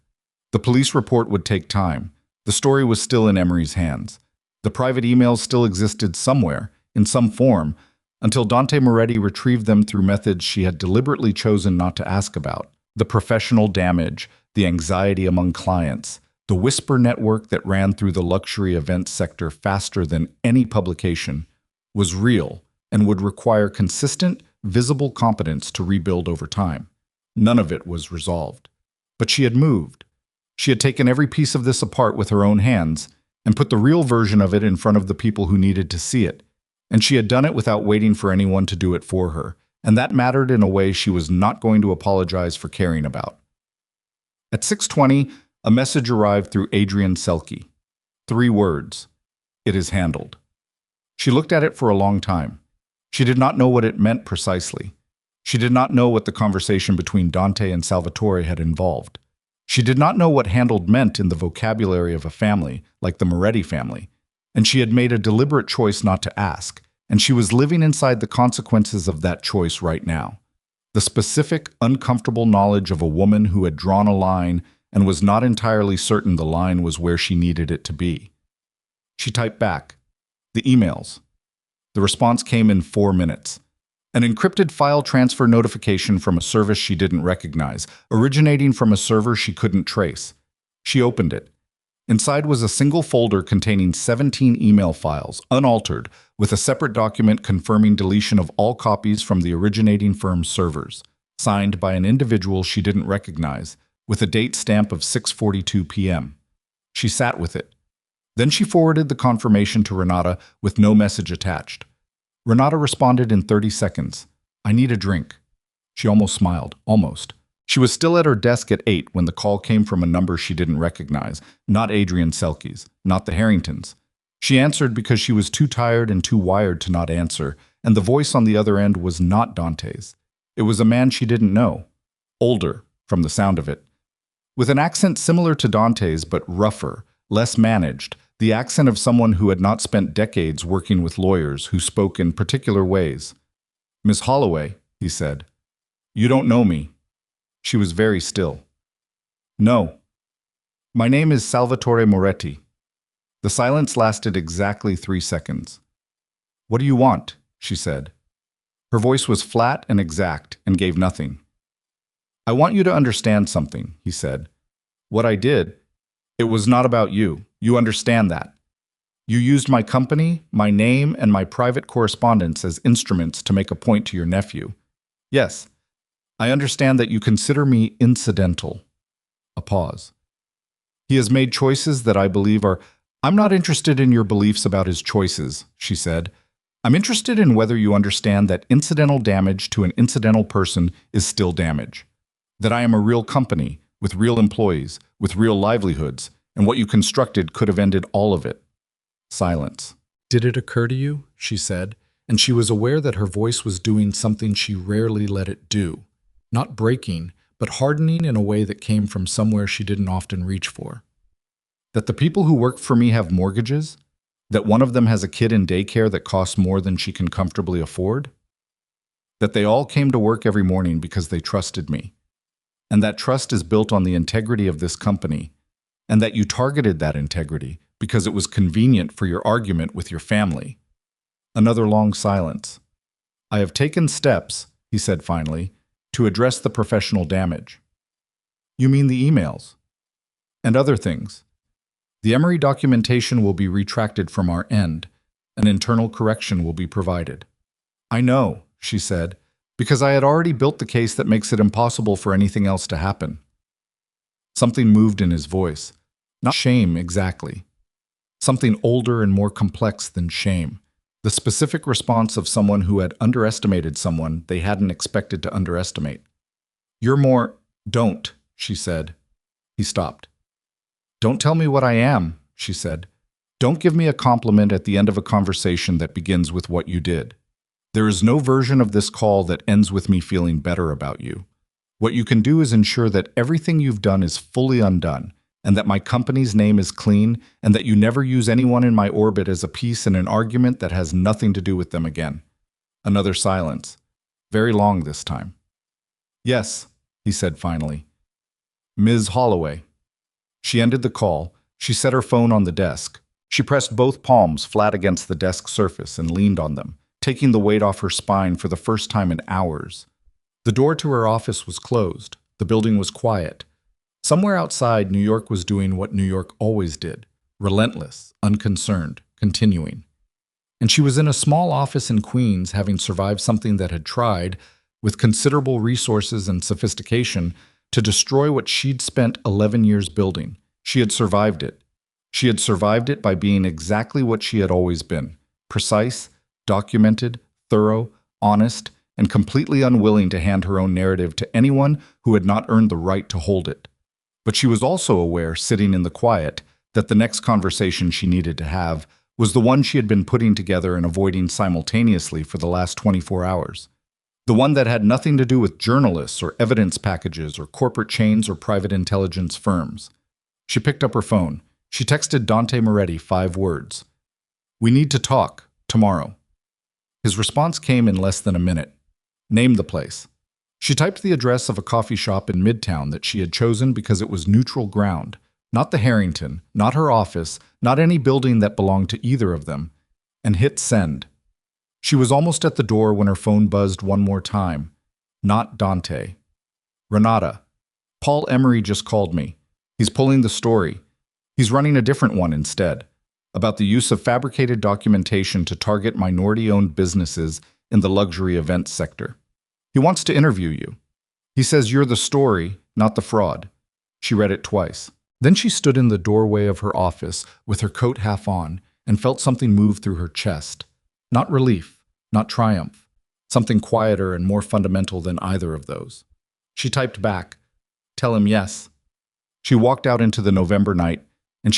The police report would take time. The story was still in Emery's hands. The private emails still existed somewhere, in some form, until Dante Moretti retrieved them through methods she had deliberately chosen not to ask about. The professional damage, the anxiety among clients, the whisper network that ran through the luxury event sector faster than any publication, was real and would require consistent, visible competence to rebuild over time. None of it was resolved. But she had moved. She had taken every piece of this apart with her own hands and put the real version of it in front of the people who needed to see it. And she had done it without waiting for anyone to do it for her. And that mattered in a way she was not going to apologize for caring about. At 6:20, a message arrived through Adrian Selke. 3 words. It is handled. She looked at it for a long time. She did not know what it meant precisely. She did not know what the conversation between Dante and Salvatore had involved. She did not know what handled meant in the vocabulary of a family, like the Moretti family. And she had made a deliberate choice not to ask, and she was living inside the consequences of that choice right now. The specific, uncomfortable knowledge of a woman who had drawn a line and was not entirely certain the line was where she needed it to be. She typed back, the emails. The response came in 4 minutes. An encrypted file transfer notification from a service she didn't recognize, originating from a server she couldn't trace. She opened it. Inside was a single folder containing 17 email files, unaltered, with a separate document confirming deletion of all copies from the originating firm's servers, signed by an individual she didn't recognize, with a date stamp of 6:42 p.m. She sat with it. Then she forwarded the confirmation to Renata with no message attached. Renata responded in 30 seconds. "I need a drink." She almost smiled. Almost. She was still at her desk at 8 when the call came from a number she didn't recognize, not Adrian Selke's, not the Harringtons. She answered because she was too tired and too wired to not answer, and the voice on the other end was not Dante's. It was a man she didn't know. Older, from the sound of it. With an accent similar to Dante's but rougher, less managed, the accent of someone who had not spent decades working with lawyers who spoke in particular ways. "Miss Holloway," he said, "you don't know me." She was very still. "No. My name is Salvatore Moretti." The silence lasted exactly 3 seconds. "What do you want?" she said. Her voice was flat and exact and gave nothing. "I want you to understand something," he said. "What I did, it was not about you. You understand that. You used my company, my name, and my private correspondence as instruments to make a point to your nephew. Yes, I understand that you consider me incidental." A pause. "He has made choices that I believe are—" "I'm not interested in your beliefs about his choices," she said. "I'm interested in whether you understand that incidental damage to an incidental person is still damage. That I am a real company, with real employees, with real livelihoods, and what you constructed could have ended all of it." Silence. "Did it occur to you?" she said, and she was aware that her voice was doing something she rarely let it do. Not breaking, but hardening in a way that came from somewhere she didn't often reach for. "That the people who work for me have mortgages? That one of them has a kid in daycare that costs more than she can comfortably afford? That they all came to work every morning because they trusted me. And that trust is built on the integrity of this company, and that you targeted that integrity because it was convenient for your argument with your family." Another long silence. "I have taken steps," he said finally, "to address the professional damage." "You mean the emails?" "And other things. The Emory documentation will be retracted from our end. An internal correction will be provided." "I know," she said, "because I had already built the case that makes it impossible for anything else to happen." Something moved in his voice. Not shame exactly. Something older and more complex than shame. The specific response of someone who had underestimated someone they hadn't expected to underestimate. "You're more—" "Don't," she said. He stopped. "Don't tell me what I am," she said. "Don't give me a compliment at the end of a conversation that begins with what you did. There is no version of this call that ends with me feeling better about you. What you can do is ensure that everything you've done is fully undone, and that my company's name is clean, and that you never use anyone in my orbit as a piece in an argument that has nothing to do with them again." Another silence. Very long this time. "Yes," he said finally. "Ms. Holloway." She ended the call. She set her phone on the desk. She pressed both palms flat against the desk surface and leaned on them, taking the weight off her spine for the first time in hours. The door to her office was closed. The building was quiet. Somewhere outside, New York was doing what New York always did, relentless, unconcerned, continuing. And she was in a small office in Queens, having survived something that had tried, with considerable resources and sophistication, to destroy what she'd spent 11 years building. She had survived it. She had survived it by being exactly what she had always been: precise, documented, thorough, honest, and completely unwilling to hand her own narrative to anyone who had not earned the right to hold it. But she was also aware, sitting in the quiet, that the next conversation she needed to have was the one she had been putting together and avoiding simultaneously for the last 24 hours. The one that had nothing to do with journalists or evidence packages or corporate chains or private intelligence firms. She picked up her phone. She texted Dante Moretti 5 words. "We need to talk, tomorrow." His response came in less than a minute. "Name the place." She typed the address of a coffee shop in Midtown that she had chosen because it was neutral ground. Not the Harrington, not her office, not any building that belonged to either of them. And hit send. She was almost at the door when her phone buzzed one more time. Not Dante. Renata. Paul Emery just called me. He's pulling the story. He's running a different one instead, about the use of fabricated documentation to target minority-owned businesses in the luxury events sector. He wants to interview you. He says you're the story, not the fraud. She read it twice. Then she stood in the doorway of her office with her coat half on and felt something move through her chest. Not relief, not triumph. Something quieter and more fundamental than either of those. She typed back, "Tell him yes." She walked out into the November night, and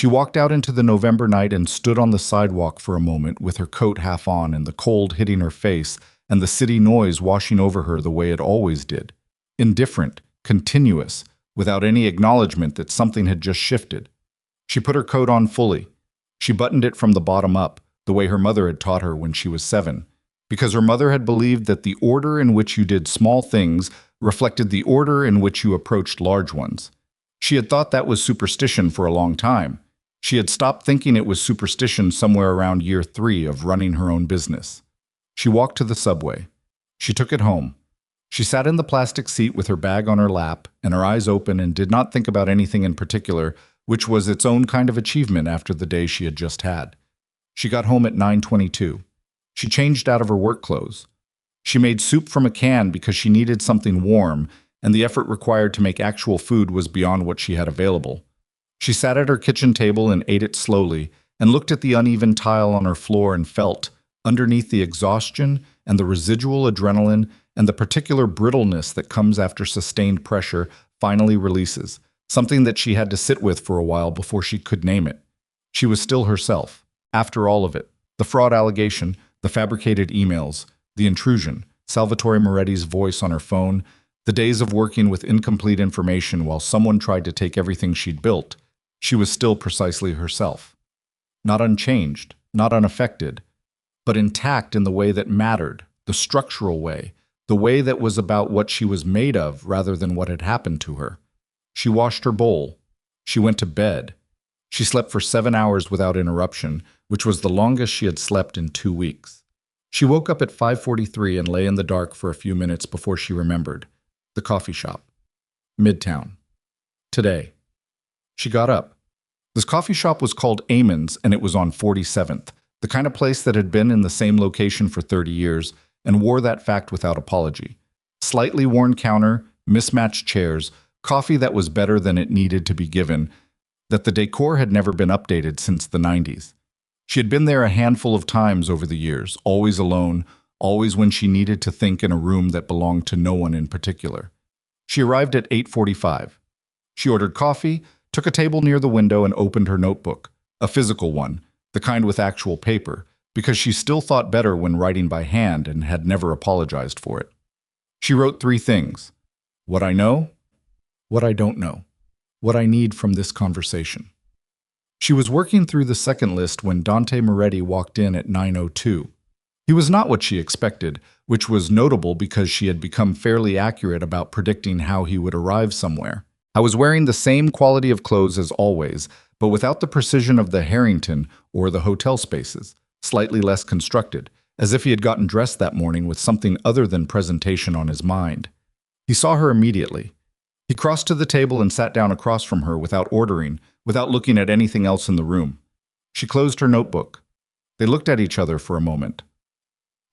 stood on the sidewalk for a moment with her coat half on and the cold hitting her face and the city noise washing over her the way it always did. Indifferent, continuous, without any acknowledgement that something had just shifted. She put her coat on fully. She buttoned it from the bottom up, the way her mother had taught her when she was 7, because her mother had believed that the order in which you did small things reflected the order in which you approached large ones. She had thought that was superstition for a long time. She had stopped thinking it was superstition somewhere around year 3 of running her own business. She walked to the subway. She took it home. She sat in the plastic seat with her bag on her lap and her eyes open and did not think about anything in particular, which was its own kind of achievement after the day she had just had. She got home at 9:22. She changed out of her work clothes. She made soup from a can because she needed something warm, and the effort required to make actual food was beyond what she had available. She sat at her kitchen table and ate it slowly, and looked at the uneven tile on her floor and felt, underneath the exhaustion and the residual adrenaline and the particular brittleness that comes after sustained pressure, finally releases, something that she had to sit with for a while before she could name it. She was still herself, after all of it. The fraud allegation, the fabricated emails, the intrusion, Salvatore Moretti's voice on her phone, the days of working with incomplete information while someone tried to take everything she'd built. She was still precisely herself. Not unchanged, not unaffected, but intact in the way that mattered, the structural way, the way that was about what she was made of rather than what had happened to her. She washed her bowl. She went to bed. She slept for 7 hours without interruption, which was the longest she had slept in 2 weeks. She woke up at 5:43 and lay in the dark for a few minutes before she remembered. The coffee shop. Midtown. Today. She got up. This coffee shop was called Amon's, and it was on 47th, the kind of place that had been in the same location for 30 years, and wore that fact without apology. Slightly worn counter, mismatched chairs, coffee that was better than it needed to be given, that the decor had never been updated since the 90s. She had been there a handful of times over the years, always alone, always when she needed to think in a room that belonged to no one in particular. She arrived at 8:45. She ordered coffee, took a table near the window and opened her notebook, a physical one, the kind with actual paper, because she still thought better when writing by hand and had never apologized for it. She wrote 3 things: what I know, what I don't know, what I need from this conversation. She was working through the second list when Dante Moretti walked in at 9:02. He was not what she expected, which was notable because she had become fairly accurate about predicting how he would arrive somewhere. I was wearing the same quality of clothes as always, but without the precision of the Harrington or the hotel spaces, slightly less constructed, as if he had gotten dressed that morning with something other than presentation on his mind. He saw her immediately. He crossed to the table and sat down across from her without ordering, without looking at anything else in the room. She closed her notebook. They looked at each other for a moment.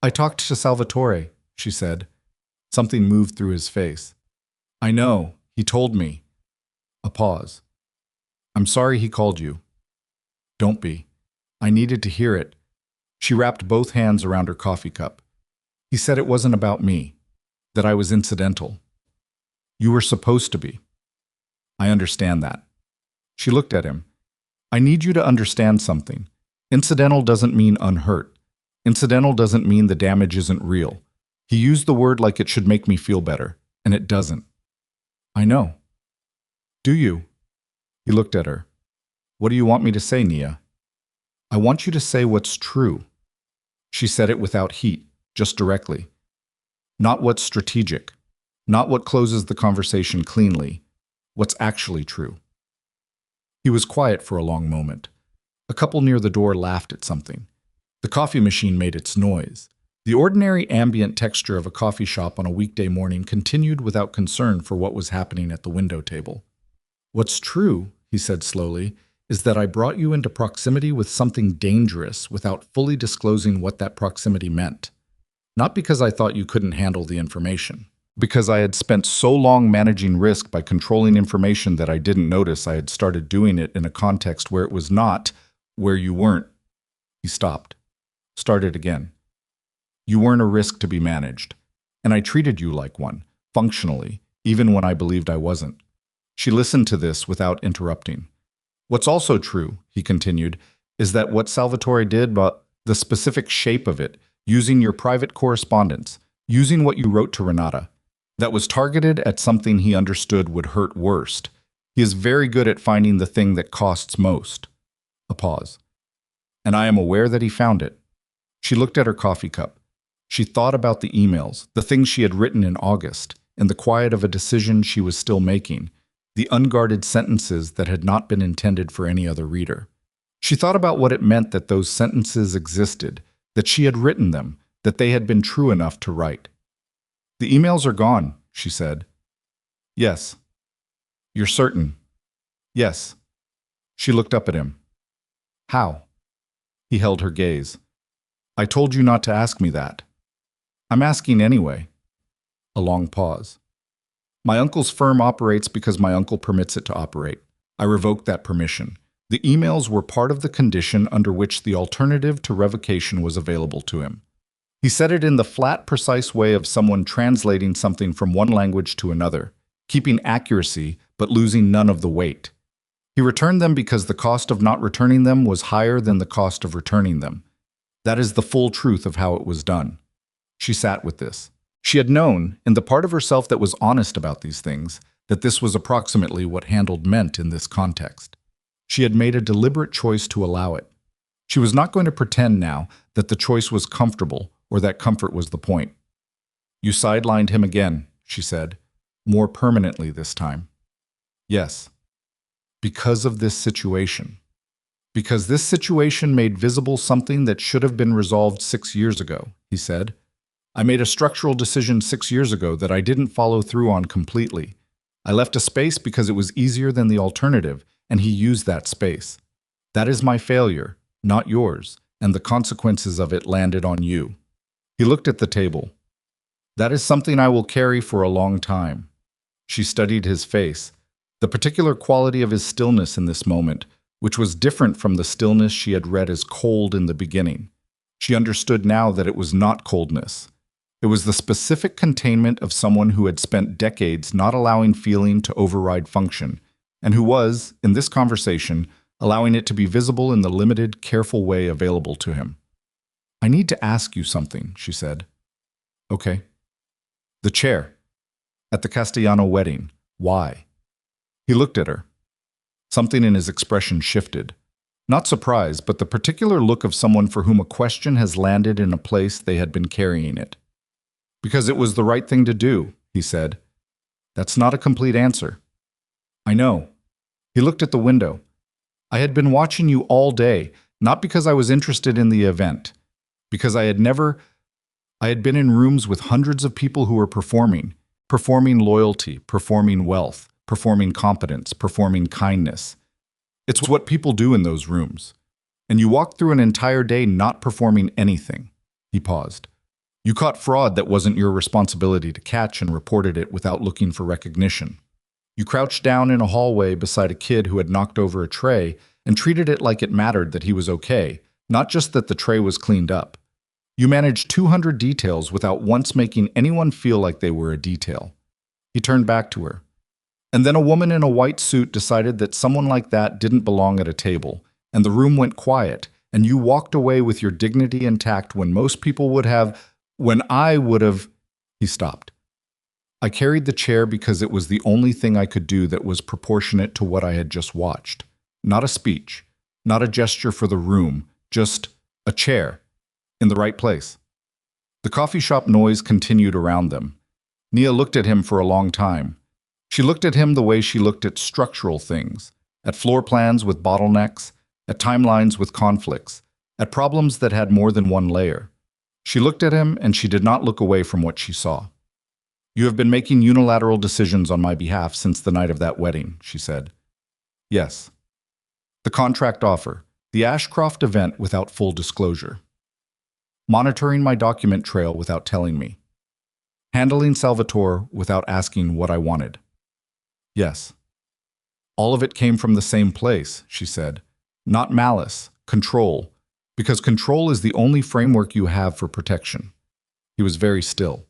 "I talked to Salvatore," she said. Something moved through his face. "I know. He told me." A pause. "I'm sorry he called you." "Don't be. I needed to hear it." She wrapped both hands around her coffee cup. "He said it wasn't about me, that I was incidental." "You were supposed to be." "I understand that." She looked at him. "I need you to understand something. Incidental doesn't mean unhurt. Incidental doesn't mean the damage isn't real. He used the word like it should make me feel better, and it doesn't." "I know." "Do you?" He looked at her. "What do you want me to say, Nia?" "I want you to say what's true." She said it without heat, just directly. Not what's strategic, not what closes the conversation cleanly, what's actually true. He was quiet for a long moment. A couple near the door laughed at something. The coffee machine made its noise. The ordinary ambient texture of a coffee shop on a weekday morning continued without concern for what was happening at the window table. "What's true," he said slowly, "is that I brought you into proximity with something dangerous without fully disclosing what that proximity meant. Not because I thought you couldn't handle the information. Because I had spent so long managing risk by controlling information that I didn't notice I had started doing it in a context where it was not, where you weren't." He stopped. Started again. "You weren't a risk to be managed. And I treated you like one, functionally, even when I believed I wasn't." She listened to this without interrupting. "What's also true," he continued, "is that what Salvatore did, but the specific shape of it, using your private correspondence, using what you wrote to Renata, that was targeted at something he understood would hurt worst. He is very good at finding the thing that costs most." A pause. "And I am aware that he found it." She looked at her coffee cup. She thought about the emails, the things she had written in August, in the quiet of a decision she was still making, the unguarded sentences that had not been intended for any other reader. She thought about what it meant that those sentences existed, that she had written them, that they had been true enough to write. "The emails are gone," she said. "Yes." "You're certain?" "Yes." She looked up at him. "How?" He held her gaze. "I told you not to ask me that." "I'm asking anyway." A long pause. "My uncle's firm operates because my uncle permits it to operate. I revoked that permission. The emails were part of the condition under which the alternative to revocation was available to him." He said it in the flat, precise way of someone translating something from one language to another, keeping accuracy but losing none of the weight. He returned them because the cost of not returning them was higher than the cost of returning them. That is the full truth of how it was done. She sat with this. She had known, in the part of herself that was honest about these things, that this was approximately what handled meant in this context. She had made a deliberate choice to allow it. She was not going to pretend now that the choice was comfortable or that comfort was the point. "You sidelined him again," she said, more permanently this time. "Yes. Because of this situation. Because this situation made visible something that should have been resolved 6 years ago," he said. "I made a structural decision 6 years ago that I didn't follow through on completely. I left a space because it was easier than the alternative, and he used that space. That is my failure, not yours, and the consequences of it landed on you." He looked at the table. "That is something I will carry for a long time." She studied his face, the particular quality of his stillness in this moment, which was different from the stillness she had read as cold in the beginning. She understood now that it was not coldness. It was the specific containment of someone who had spent decades not allowing feeling to override function, and who was, in this conversation, allowing it to be visible in the limited, careful way available to him. "I need to ask you something," she said. "Okay." "The chair. At the Castellano wedding. Why?" He looked at her. Something in his expression shifted. Not surprise, but the particular look of someone for whom a question has landed in a place they had been carrying it. "Because it was the right thing to do," he said. "That's not a complete answer." "I know." He looked at the window. "I had been watching you all day, not because I was interested in the event, because I had been in rooms with hundreds of people who were performing loyalty, performing wealth, performing competence, performing kindness. It's what people do in those rooms. And you walked through an entire day not performing anything." He paused. "You caught fraud that wasn't your responsibility to catch and reported it without looking for recognition. You crouched down in a hallway beside a kid who had knocked over a tray and treated it like it mattered that he was okay, not just that the tray was cleaned up. You managed 200 details without once making anyone feel like they were a detail." He turned back to her. "And then a woman in a white suit decided that someone like that didn't belong at a table, and the room went quiet, and you walked away with your dignity intact when most people would have, when I would have—" He stopped. "I carried the chair because it was the only thing I could do that was proportionate to what I had just watched. Not a speech, not a gesture for the room, just a chair, in the right place." The coffee shop noise continued around them. Nia looked at him for a long time. She looked at him the way she looked at structural things, at floor plans with bottlenecks, at timelines with conflicts, at problems that had more than one layer. She looked at him, and she did not look away from what she saw. "You have been making unilateral decisions on my behalf since the night of that wedding," she said. "Yes." "The contract offer, the Ashcroft event without full disclosure. Monitoring my document trail without telling me. Handling Salvatore without asking what I wanted." "Yes." "All of it came from the same place," she said. "Not malice, control, because control is the only framework you have for protection." He was very still.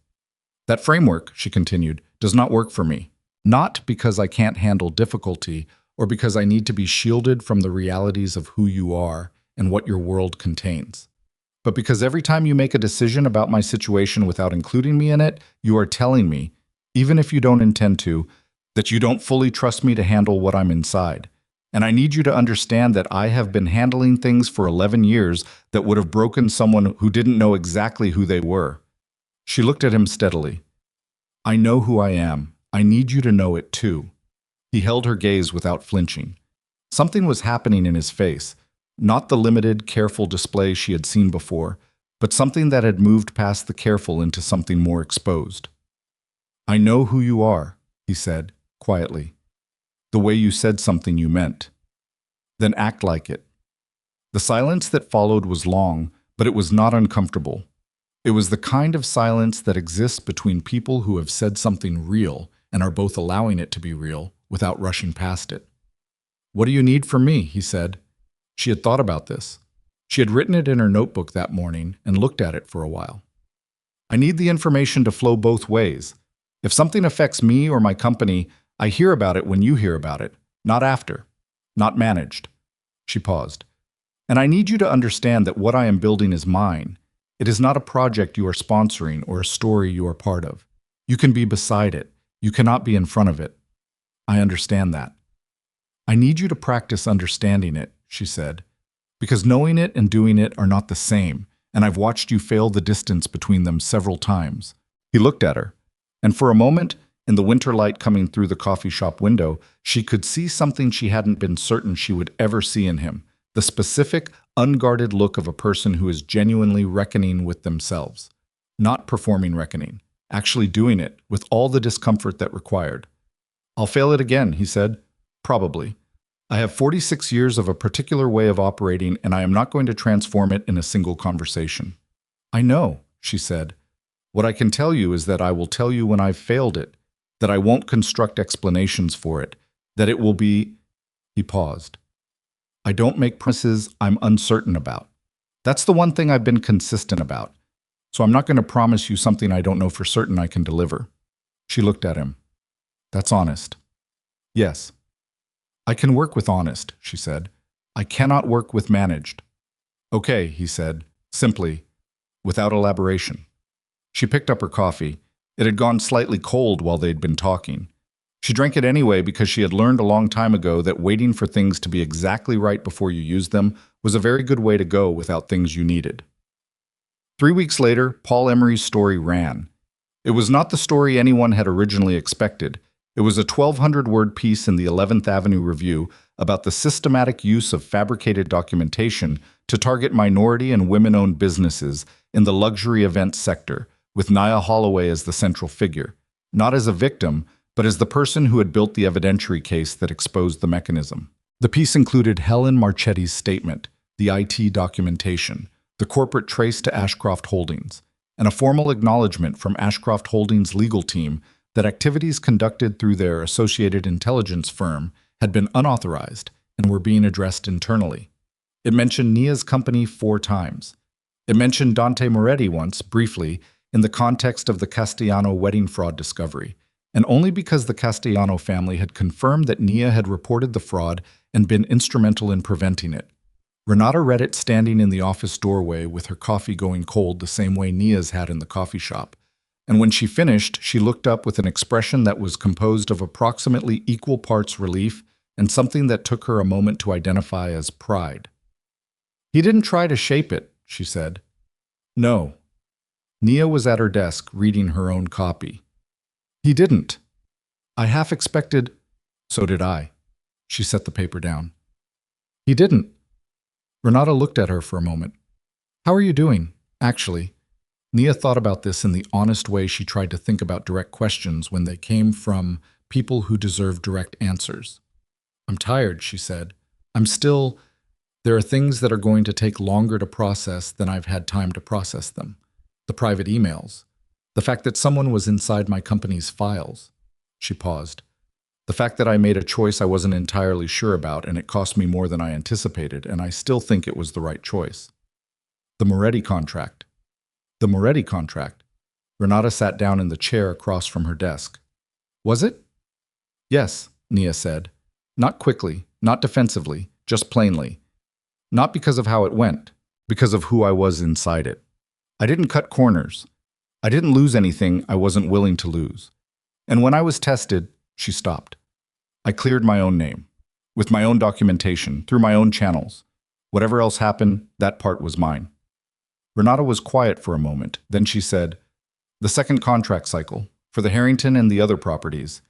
"That framework," she continued, "does not work for me. Not because I can't handle difficulty or because I need to be shielded from the realities of who you are and what your world contains. But because every time you make a decision about my situation without including me in it, you are telling me, even if you don't intend to, that you don't fully trust me to handle what I'm inside. And I need you to understand that I have been handling things for 11 years that would have broken someone who didn't know exactly who they were." She looked at him steadily. "I know who I am. I need you to know it too." He held her gaze without flinching. Something was happening in his face, not the limited, careful display she had seen before, but something that had moved past the careful into something more exposed. "I know who you are," he said, quietly. "The way you said something you meant. Then act like it." The silence that followed was long, but it was not uncomfortable. It was the kind of silence that exists between people who have said something real and are both allowing it to be real without rushing past it. "What do you need from me?" he said. She had thought about this. She had written it in her notebook that morning and looked at it for a while. "I need the information to flow both ways. If something affects me or my company, I hear about it when you hear about it, not after, not managed." She paused. "And I need you to understand that what I am building is mine. It is not a project you are sponsoring or a story you are part of. You can be beside it. You cannot be in front of it. I understand that." "I need you to practice understanding it," she said, "because knowing it and doing it are not the same, and I've watched you fail the distance between them several times." He looked at her, and for a moment, in the winter light coming through the coffee shop window, she could see something she hadn't been certain she would ever see in him, the specific, unguarded look of a person who is genuinely reckoning with themselves. Not performing reckoning, actually doing it, with all the discomfort that required. "I'll fail it again," he said. "Probably. I have 46 years of a particular way of operating, and I am not going to transform it in a single conversation." "I know," she said. "What I can tell you is that I will tell you when I've failed it, that I won't construct explanations for it, that it will be—" He paused. "I don't make promises I'm uncertain about. That's the one thing I've been consistent about. So I'm not going to promise you something I don't know for certain I can deliver." She looked at him. "That's honest." "Yes." "I can work with honest," she said. "I cannot work with managed." "Okay," he said, simply, without elaboration. She picked up her coffee. It had gone slightly cold while they'd been talking. She drank it anyway because she had learned a long time ago that waiting for things to be exactly right before you used them was a very good way to go without things you needed. 3 weeks later, Paul Emery's story ran. It was not the story anyone had originally expected. It was a 1,200-word piece in the 11th Avenue Review about the systematic use of fabricated documentation to target minority and women-owned businesses in the luxury events sector, with Nia Holloway as the central figure, not as a victim, but as the person who had built the evidentiary case that exposed the mechanism. The piece included Helen Marchetti's statement, the IT documentation, the corporate trace to Ashcroft Holdings, and a formal acknowledgement from Ashcroft Holdings' legal team that activities conducted through their associated intelligence firm had been unauthorized and were being addressed internally. It mentioned Nia's company 4 times. It mentioned Dante Moretti once, briefly, in the context of the Castellano wedding fraud discovery, and only because the Castellano family had confirmed that Nia had reported the fraud and been instrumental in preventing it. Renata read it standing in the office doorway with her coffee going cold the same way Nia's had in the coffee shop. And when she finished, she looked up with an expression that was composed of approximately equal parts relief and something that took her a moment to identify as pride. "He didn't try to shape it," she said. "No." Nia was at her desk reading her own copy. "He didn't. I half expected—" "So did I." She set the paper down. "He didn't." Renata looked at her for a moment. "How are you doing, actually?" Nia thought about this in the honest way she tried to think about direct questions when they came from people who deserve direct answers. I'm tired, she said. There are things that are going to take longer to process than I've had time to process them. The private emails. The fact that someone was inside my company's files. She paused. The fact that I made a choice I wasn't entirely sure about and it cost me more than I anticipated, and I still think it was the right choice. The Moretti contract. The Moretti contract. Renata sat down in the chair across from her desk. Was it? Yes, Nia said. Not quickly, not defensively, just plainly. Not because of how it went, because of who I was inside it. I didn't cut corners. I didn't lose anything I wasn't willing to lose. And when I was tested, she stopped. I cleared my own name, with my own documentation, through my own channels. Whatever else happened, that part was mine. Renata was quiet for a moment. Then she said, the second contract cycle, for the Harrington and the other properties.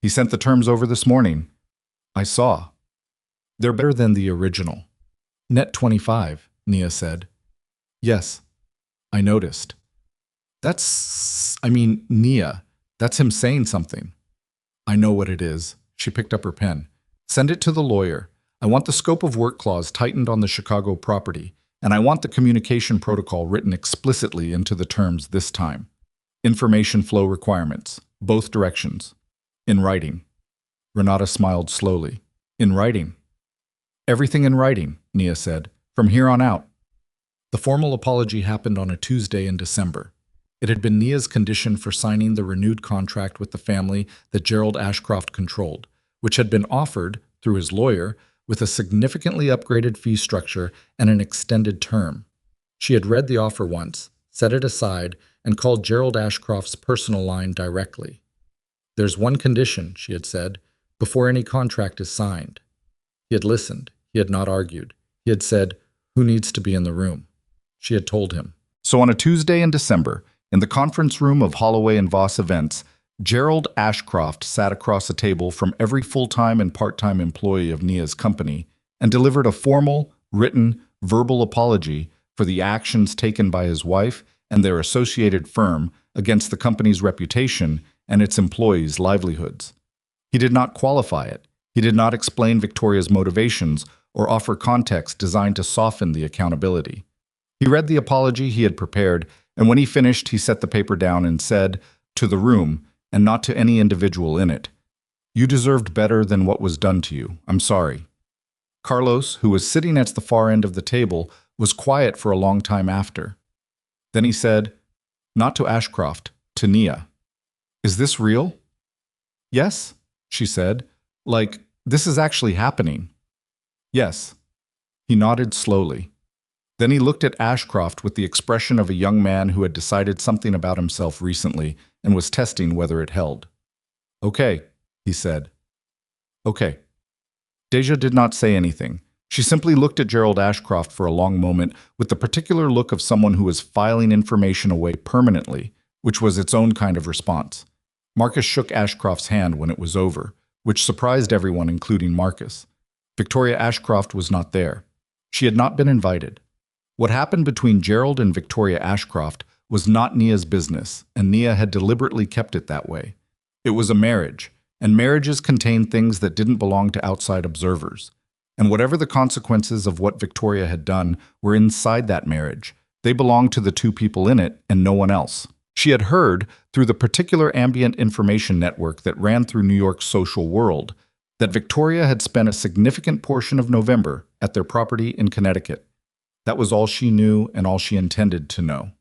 He sent the terms over this morning. I saw. They're better than the original. Net 25, Nia said. Yes, I noticed. Nia, that's him saying something. I know what it is. She picked up her pen. Send it to the lawyer. I want the scope of work clause tightened on the Chicago property, and I want the communication protocol written explicitly into the terms this time. Information flow requirements, both directions. In writing. Renata smiled slowly. In writing. Everything in writing, Nia said, from here on out. The formal apology happened on a Tuesday in December. It had been Nia's condition for signing the renewed contract with the family that Gerald Ashcroft controlled, which had been offered, through his lawyer, with a significantly upgraded fee structure and an extended term. She had read the offer once, set it aside, and called Gerald Ashcroft's personal line directly. There's one condition, she had said, before any contract is signed. He had listened. He had not argued. He had said, who needs to be in the room? She had told him. So on a Tuesday in December, in the conference room of Holloway and Voss Events, Gerald Ashcroft sat across a table from every full-time and part-time employee of Nia's company and delivered a formal, written, verbal apology for the actions taken by his wife and their associated firm against the company's reputation and its employees' livelihoods. He did not qualify it. He did not explain Victoria's motivations or offer context designed to soften the accountability. He read the apology he had prepared, and when he finished, he set the paper down and said, to the room, and not to any individual in it, you deserved better than what was done to you. I'm sorry. Carlos, who was sitting at the far end of the table, was quiet for a long time after. Then he said, not to Ashcroft, to Nia. Is this real? Yes, she said. Like, this is actually happening. Yes. He nodded slowly. Then he looked at Ashcroft with the expression of a young man who had decided something about himself recently and was testing whether it held. Okay, he said. Okay. Deja did not say anything. She simply looked at Gerald Ashcroft for a long moment with the particular look of someone who was filing information away permanently, which was its own kind of response. Marcus shook Ashcroft's hand when it was over, which surprised everyone, including Marcus. Victoria Ashcroft was not there. She had not been invited. What happened between Gerald and Victoria Ashcroft was not Nia's business, and Nia had deliberately kept it that way. It was a marriage, and marriages contained things that didn't belong to outside observers. And whatever the consequences of what Victoria had done were inside that marriage. They belonged to the two people in it and no one else. She had heard, through the particular ambient information network that ran through New York's social world, that Victoria had spent a significant portion of November at their property in Connecticut. That was all she knew and all she intended to know.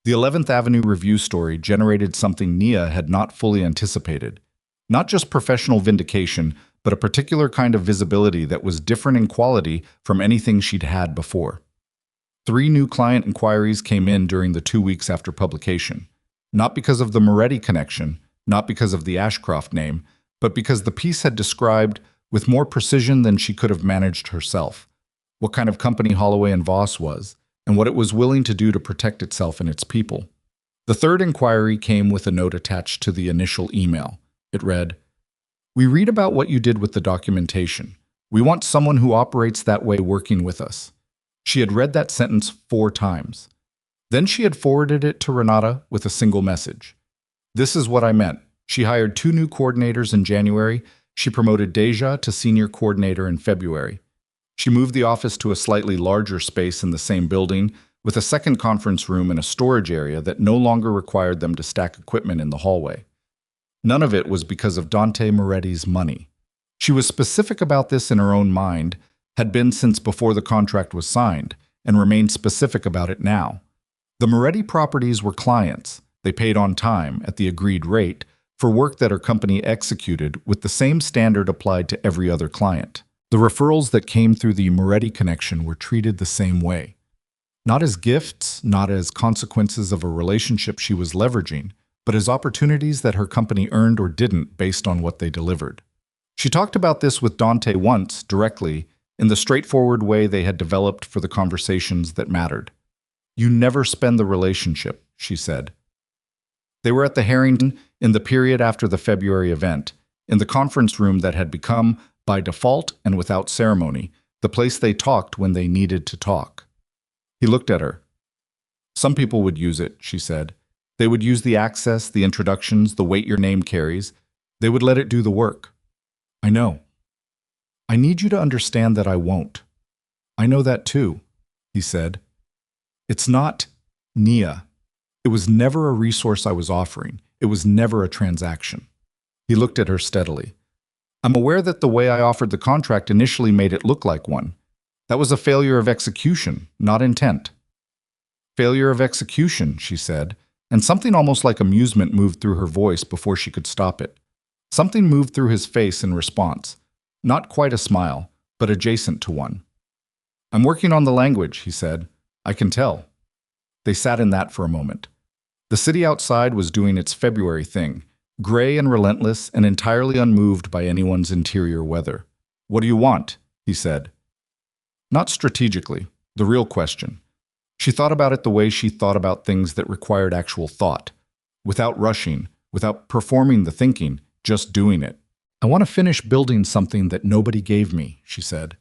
The 11th Avenue Review story generated something Nia had not fully anticipated. Not just professional vindication, but a particular kind of visibility that was different in quality from anything she'd had before. 3 new client inquiries came in during the 2 weeks after publication. Not because of the Moretti connection, not because of the Ashcroft name, but because the piece had described, with more precision than she could have managed herself, what kind of company Holloway and Voss was, and what it was willing to do to protect itself and its people. The 3rd inquiry came with a note attached to the initial email. It read, "We read about what you did with the documentation. We want someone who operates that way working with us." She had read that sentence 4 times. Then she had forwarded it to Renata with a single message. This is what I meant. She hired 2 new coordinators in January. She promoted Deja to senior coordinator in February. She moved the office to a slightly larger space in the same building, with a second conference room and a storage area that no longer required them to stack equipment in the hallway. None of it was because of Dante Moretti's money. She was specific about this in her own mind, had been since before the contract was signed, and remained specific about it now. The Moretti properties were clients. They paid on time, at the agreed rate, for work that her company executed with the same standard applied to every other client. The referrals that came through the Moretti connection were treated the same way. Not as gifts, not as consequences of a relationship she was leveraging, but as opportunities that her company earned or didn't based on what they delivered. She talked about this with Dante once, directly, in the straightforward way they had developed for the conversations that mattered. You never spend the relationship, she said. They were at the Harrington in the period after the February event, in the conference room that had become, by default and without ceremony, the place they talked when they needed to talk. He looked at her. Some people would use it, she said. They would use the access, the introductions, the weight your name carries. They would let it do the work. I know. I need you to understand that I won't. I know that too, he said. It's not Nia. It was never a resource I was offering. It was never a transaction. He looked at her steadily. I'm aware that the way I offered the contract initially made it look like one. That was a failure of execution, not intent. Failure of execution, she said, and something almost like amusement moved through her voice before she could stop it. Something moved through his face in response. Not quite a smile, but adjacent to one. I'm working on the language, he said. I can tell. They sat in that for a moment. The city outside was doing its February thing, gray and relentless and entirely unmoved by anyone's interior weather. What do you want? He said. Not strategically, the real question. She thought about it the way she thought about things that required actual thought, without rushing, without performing the thinking, just doing it. I want to finish building something that nobody gave me, she said.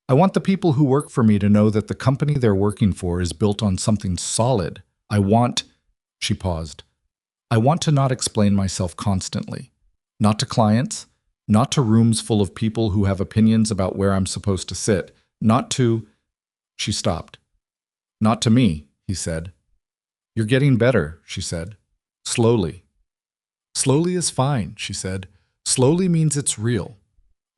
I want the people who work for me to know that the company they're working for is built on something solid. I want, she paused. I want to not explain myself constantly. Not to clients, not to rooms full of people who have opinions about where I'm supposed to sit, not to, she stopped. Not to me, he said. You're getting better, she said. Slowly. Slowly is fine, she said. Slowly means it's real.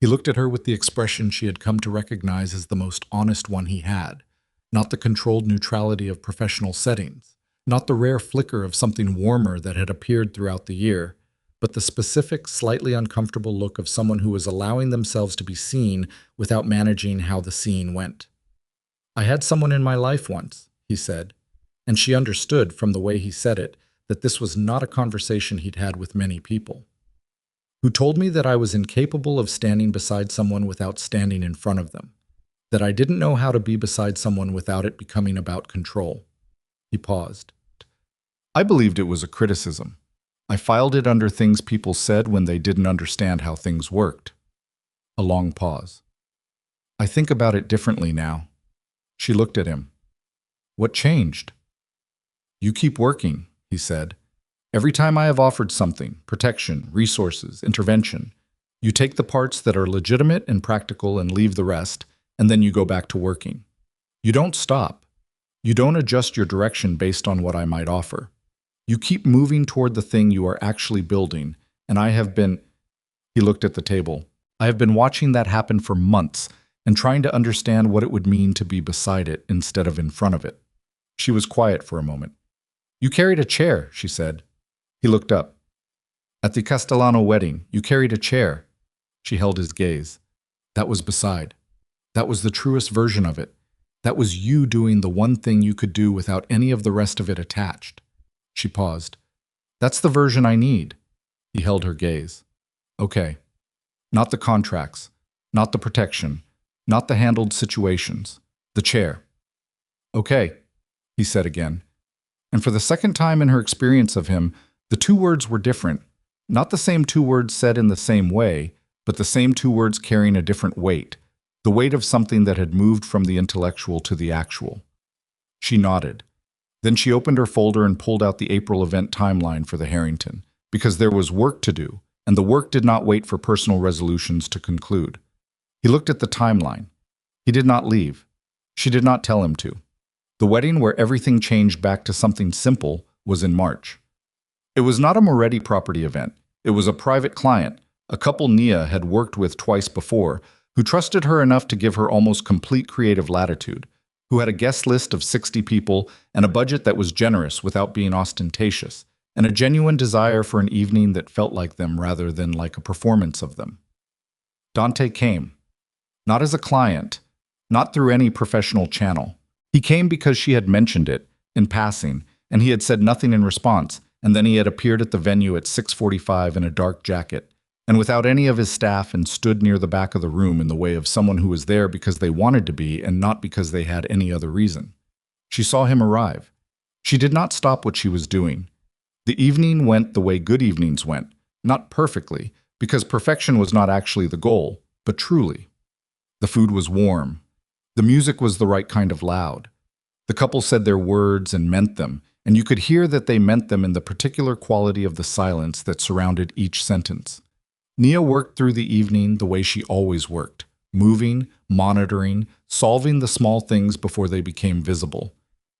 He looked at her with the expression she had come to recognize as the most honest one he had, not the controlled neutrality of professional settings, not the rare flicker of something warmer that had appeared throughout the year, but the specific, slightly uncomfortable look of someone who was allowing themselves to be seen without managing how the scene went. I had someone in my life once, he said, and she understood from the way he said it that this was not a conversation he'd had with many people, who told me that I was incapable of standing beside someone without standing in front of them, that I didn't know how to be beside someone without it becoming about control. He paused. I believed it was a criticism. I filed it under things people said when they didn't understand how things worked. A long pause. I think about it differently now. She looked at him. What changed? You keep working, he said. Every time I have offered something, protection, resources, intervention, you take the parts that are legitimate and practical and leave the rest, and then you go back to working. You don't stop. You don't adjust your direction based on what I might offer. You keep moving toward the thing you are actually building, and I have been, he looked at the table, I have been watching that happen for months and trying to understand what it would mean to be beside it instead of in front of it. She was quiet for a moment. You carried a chair, she said. He looked up. At the Castellano wedding, you carried a chair. She held his gaze. That was beside. That was the truest version of it. That was you doing the one thing you could do without any of the rest of it attached. She paused. That's the version I need. He held her gaze. Okay. Not the contracts. Not the protection. Not the handled situations. The chair. Okay, he said again. And for the second time in her experience of him, the 2 words were different. Not the same 2 words said in the same way, but the same 2 words carrying a different weight, the weight of something that had moved from the intellectual to the actual. She nodded. Then she opened her folder and pulled out the April event timeline for the Harrington, because there was work to do, and the work did not wait for personal resolutions to conclude. He looked at the timeline. He did not leave. She did not tell him to. The wedding where everything changed back to something simple was in March. It was not a Moretti property event. It was a private client, a couple Nia had worked with twice before, who trusted her enough to give her almost complete creative latitude, who had a guest list of 60 people and a budget that was generous without being ostentatious, and a genuine desire for an evening that felt like them rather than like a performance of them. Dante came, not as a client, not through any professional channel. He came because she had mentioned it, in passing, and he had said nothing in response, and then he had appeared at the venue at 6:45 in a dark jacket, and without any of his staff, and stood near the back of the room in the way of someone who was there because they wanted to be and not because they had any other reason. She saw him arrive. She did not stop what she was doing. The evening went the way good evenings went, not perfectly, because perfection was not actually the goal, but truly. The food was warm. The music was the right kind of loud. The couple said their words and meant them, and you could hear that they meant them in the particular quality of the silence that surrounded each sentence. Nia worked through the evening the way she always worked, moving, monitoring, solving the small things before they became visible.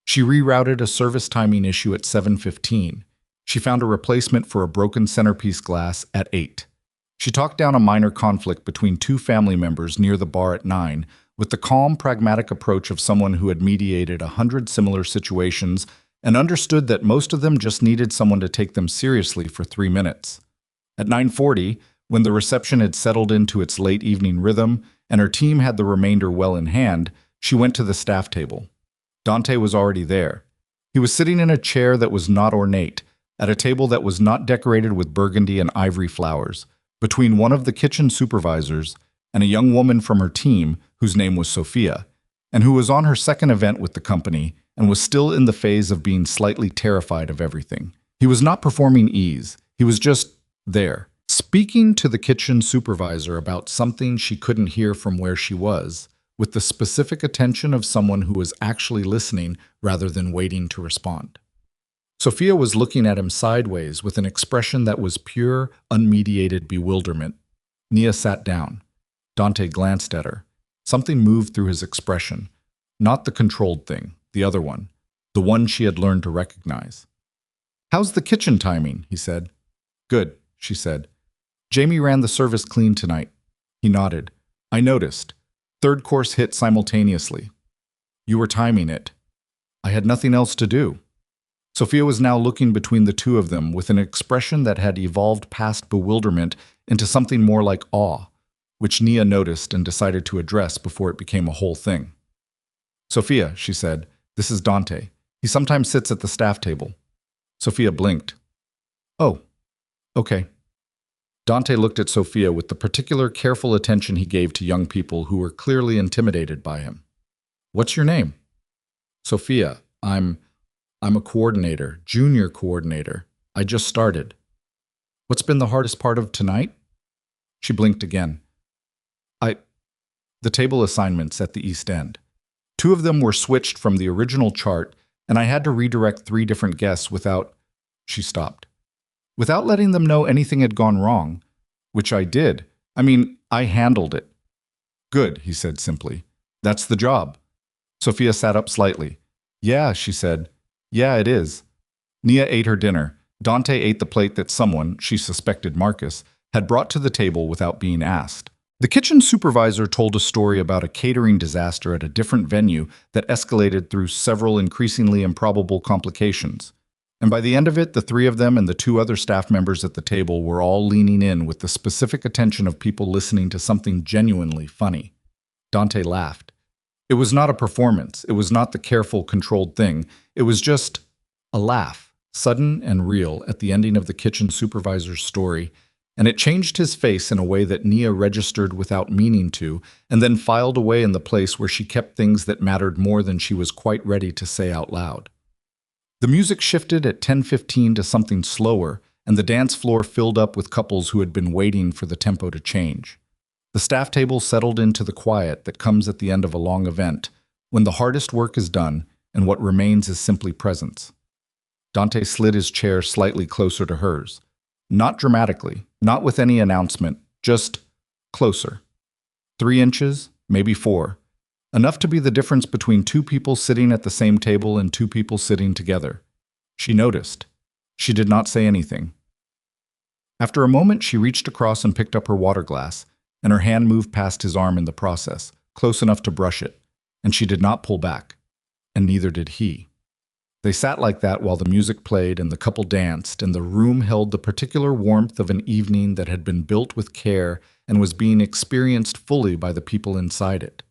She rerouted a service timing issue at 7:15. She found a replacement for a broken centerpiece glass at 8. She talked down a minor conflict between two family members near the bar at 9, with the calm, pragmatic approach of someone who had mediated 100 similar situations and understood that most of them just needed someone to take them seriously for 3 minutes. At 9:40, when the reception had settled into its late evening rhythm and her team had the remainder well in hand, she went to the staff table. Dante was already there. He was sitting in a chair that was not ornate, at a table that was not decorated with burgundy and ivory flowers, between one of the kitchen supervisors and a young woman from her team whose name was Sophia, and who was on her second event with the company and was still in the phase of being slightly terrified of everything. He was not performing ease. He was just there, speaking to the kitchen supervisor about something she couldn't hear from where she was, with the specific attention of someone who was actually listening rather than waiting to respond. Sophia was looking at him sideways with an expression that was pure, unmediated bewilderment. Nia sat down. Dante glanced at her. Something moved through his expression. Not the controlled thing, the other one. The one she had learned to recognize. "How's the kitchen timing?" he said. "Good," she said. "Jamie ran the service clean tonight." He nodded. "I noticed. Third course hit simultaneously." "You were timing it." "I had nothing else to do." Sophia was now looking between the two of them with an expression that had evolved past bewilderment into something more like awe, which Nia noticed and decided to address before it became a whole thing. "Sophia," she said, "this is Dante. He sometimes sits at the staff table." Sophia blinked. "Oh, okay." Dante looked at Sophia with the particular careful attention he gave to young people who were clearly intimidated by him. "What's your name?" "Sophia. I'm a coordinator, junior coordinator. I just started." "What's been the hardest part of tonight?" She blinked again. The table assignments at the East End. 2 of them were switched from the original chart, and I had to redirect 3 different guests without..." She stopped. "Without letting them know anything had gone wrong, which I did. I handled it." "Good," he said simply. "That's the job." Sophia sat up slightly. "Yeah," she said. "Yeah, it is." Nia ate her dinner. Dante ate the plate that someone, she suspected Marcus, had brought to the table without being asked. The kitchen supervisor told a story about a catering disaster at a different venue that escalated through several increasingly improbable complications. And by the end of it, the 3 of them and the 2 other staff members at the table were all leaning in with the specific attention of people listening to something genuinely funny. Dante laughed. It was not a performance. It was not the careful, controlled thing. It was just a laugh, sudden and real, at the ending of the kitchen supervisor's story, and it changed his face in a way that Nia registered without meaning to, and then filed away in the place where she kept things that mattered more than she was quite ready to say out loud. The music shifted at 10:15 to something slower, and the dance floor filled up with couples who had been waiting for the tempo to change. The staff table settled into the quiet that comes at the end of a long event, when the hardest work is done and what remains is simply presence. Dante slid his chair slightly closer to hers. Not dramatically, not with any announcement, just closer. 3 inches, maybe 4. Enough to be the difference between two people sitting at the same table and two people sitting together. She noticed. She did not say anything. After a moment, she reached across and picked up her water glass, and her hand moved past his arm in the process, close enough to brush it, and she did not pull back, and neither did he. They sat like that while the music played and the couple danced, and the room held the particular warmth of an evening that had been built with care and was being experienced fully by the people inside it.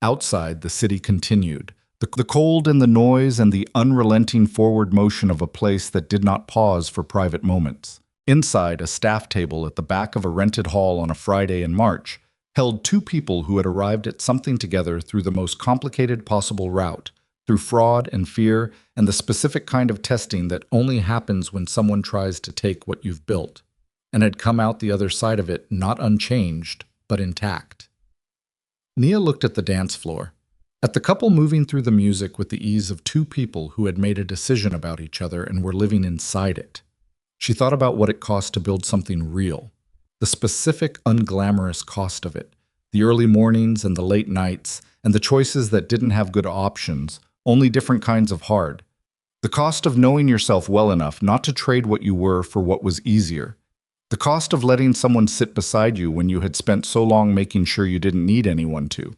Outside, the city continued, the cold and the noise and the unrelenting forward motion of a place that did not pause for private moments. Inside, a staff table at the back of a rented hall on a Friday in March held 2 people who had arrived at something together through the most complicated possible route, through fraud and fear and the specific kind of testing that only happens when someone tries to take what you've built, and had come out the other side of it not unchanged, but intact. Nia looked at the dance floor, at the couple moving through the music with the ease of 2 people who had made a decision about each other and were living inside it. She thought about what it cost to build something real, the specific, unglamorous cost of it, the early mornings and the late nights, and the choices that didn't have good options, only different kinds of hard. The cost of knowing yourself well enough not to trade what you were for what was easier. The cost of letting someone sit beside you when you had spent so long making sure you didn't need anyone to.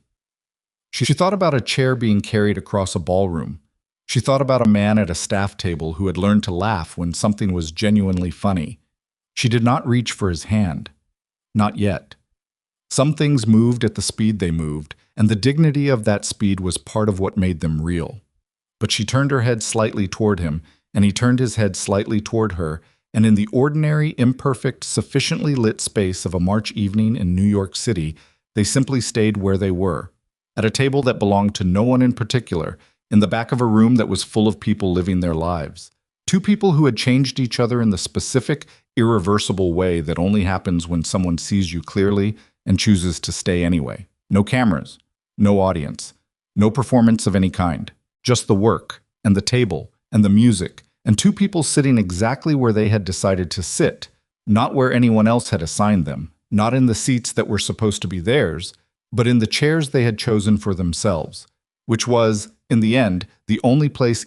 She thought about a chair being carried across a ballroom. She thought about a man at a staff table who had learned to laugh when something was genuinely funny. She did not reach for his hand. Not yet. Some things moved at the speed they moved, and the dignity of that speed was part of what made them real. But she turned her head slightly toward him, and he turned his head slightly toward her, and in the ordinary, imperfect, sufficiently lit space of a March evening in New York City, they simply stayed where they were, at a table that belonged to no one in particular, in the back of a room that was full of people living their lives. 2 people who had changed each other in the specific, irreversible way that only happens when someone sees you clearly and chooses to stay anyway. No cameras, no audience, no performance of any kind. Just the work, and the table, and the music, and 2 people sitting exactly where they had decided to sit, not where anyone else had assigned them, not in the seats that were supposed to be theirs, but in the chairs they had chosen for themselves, which was, in the end, the only place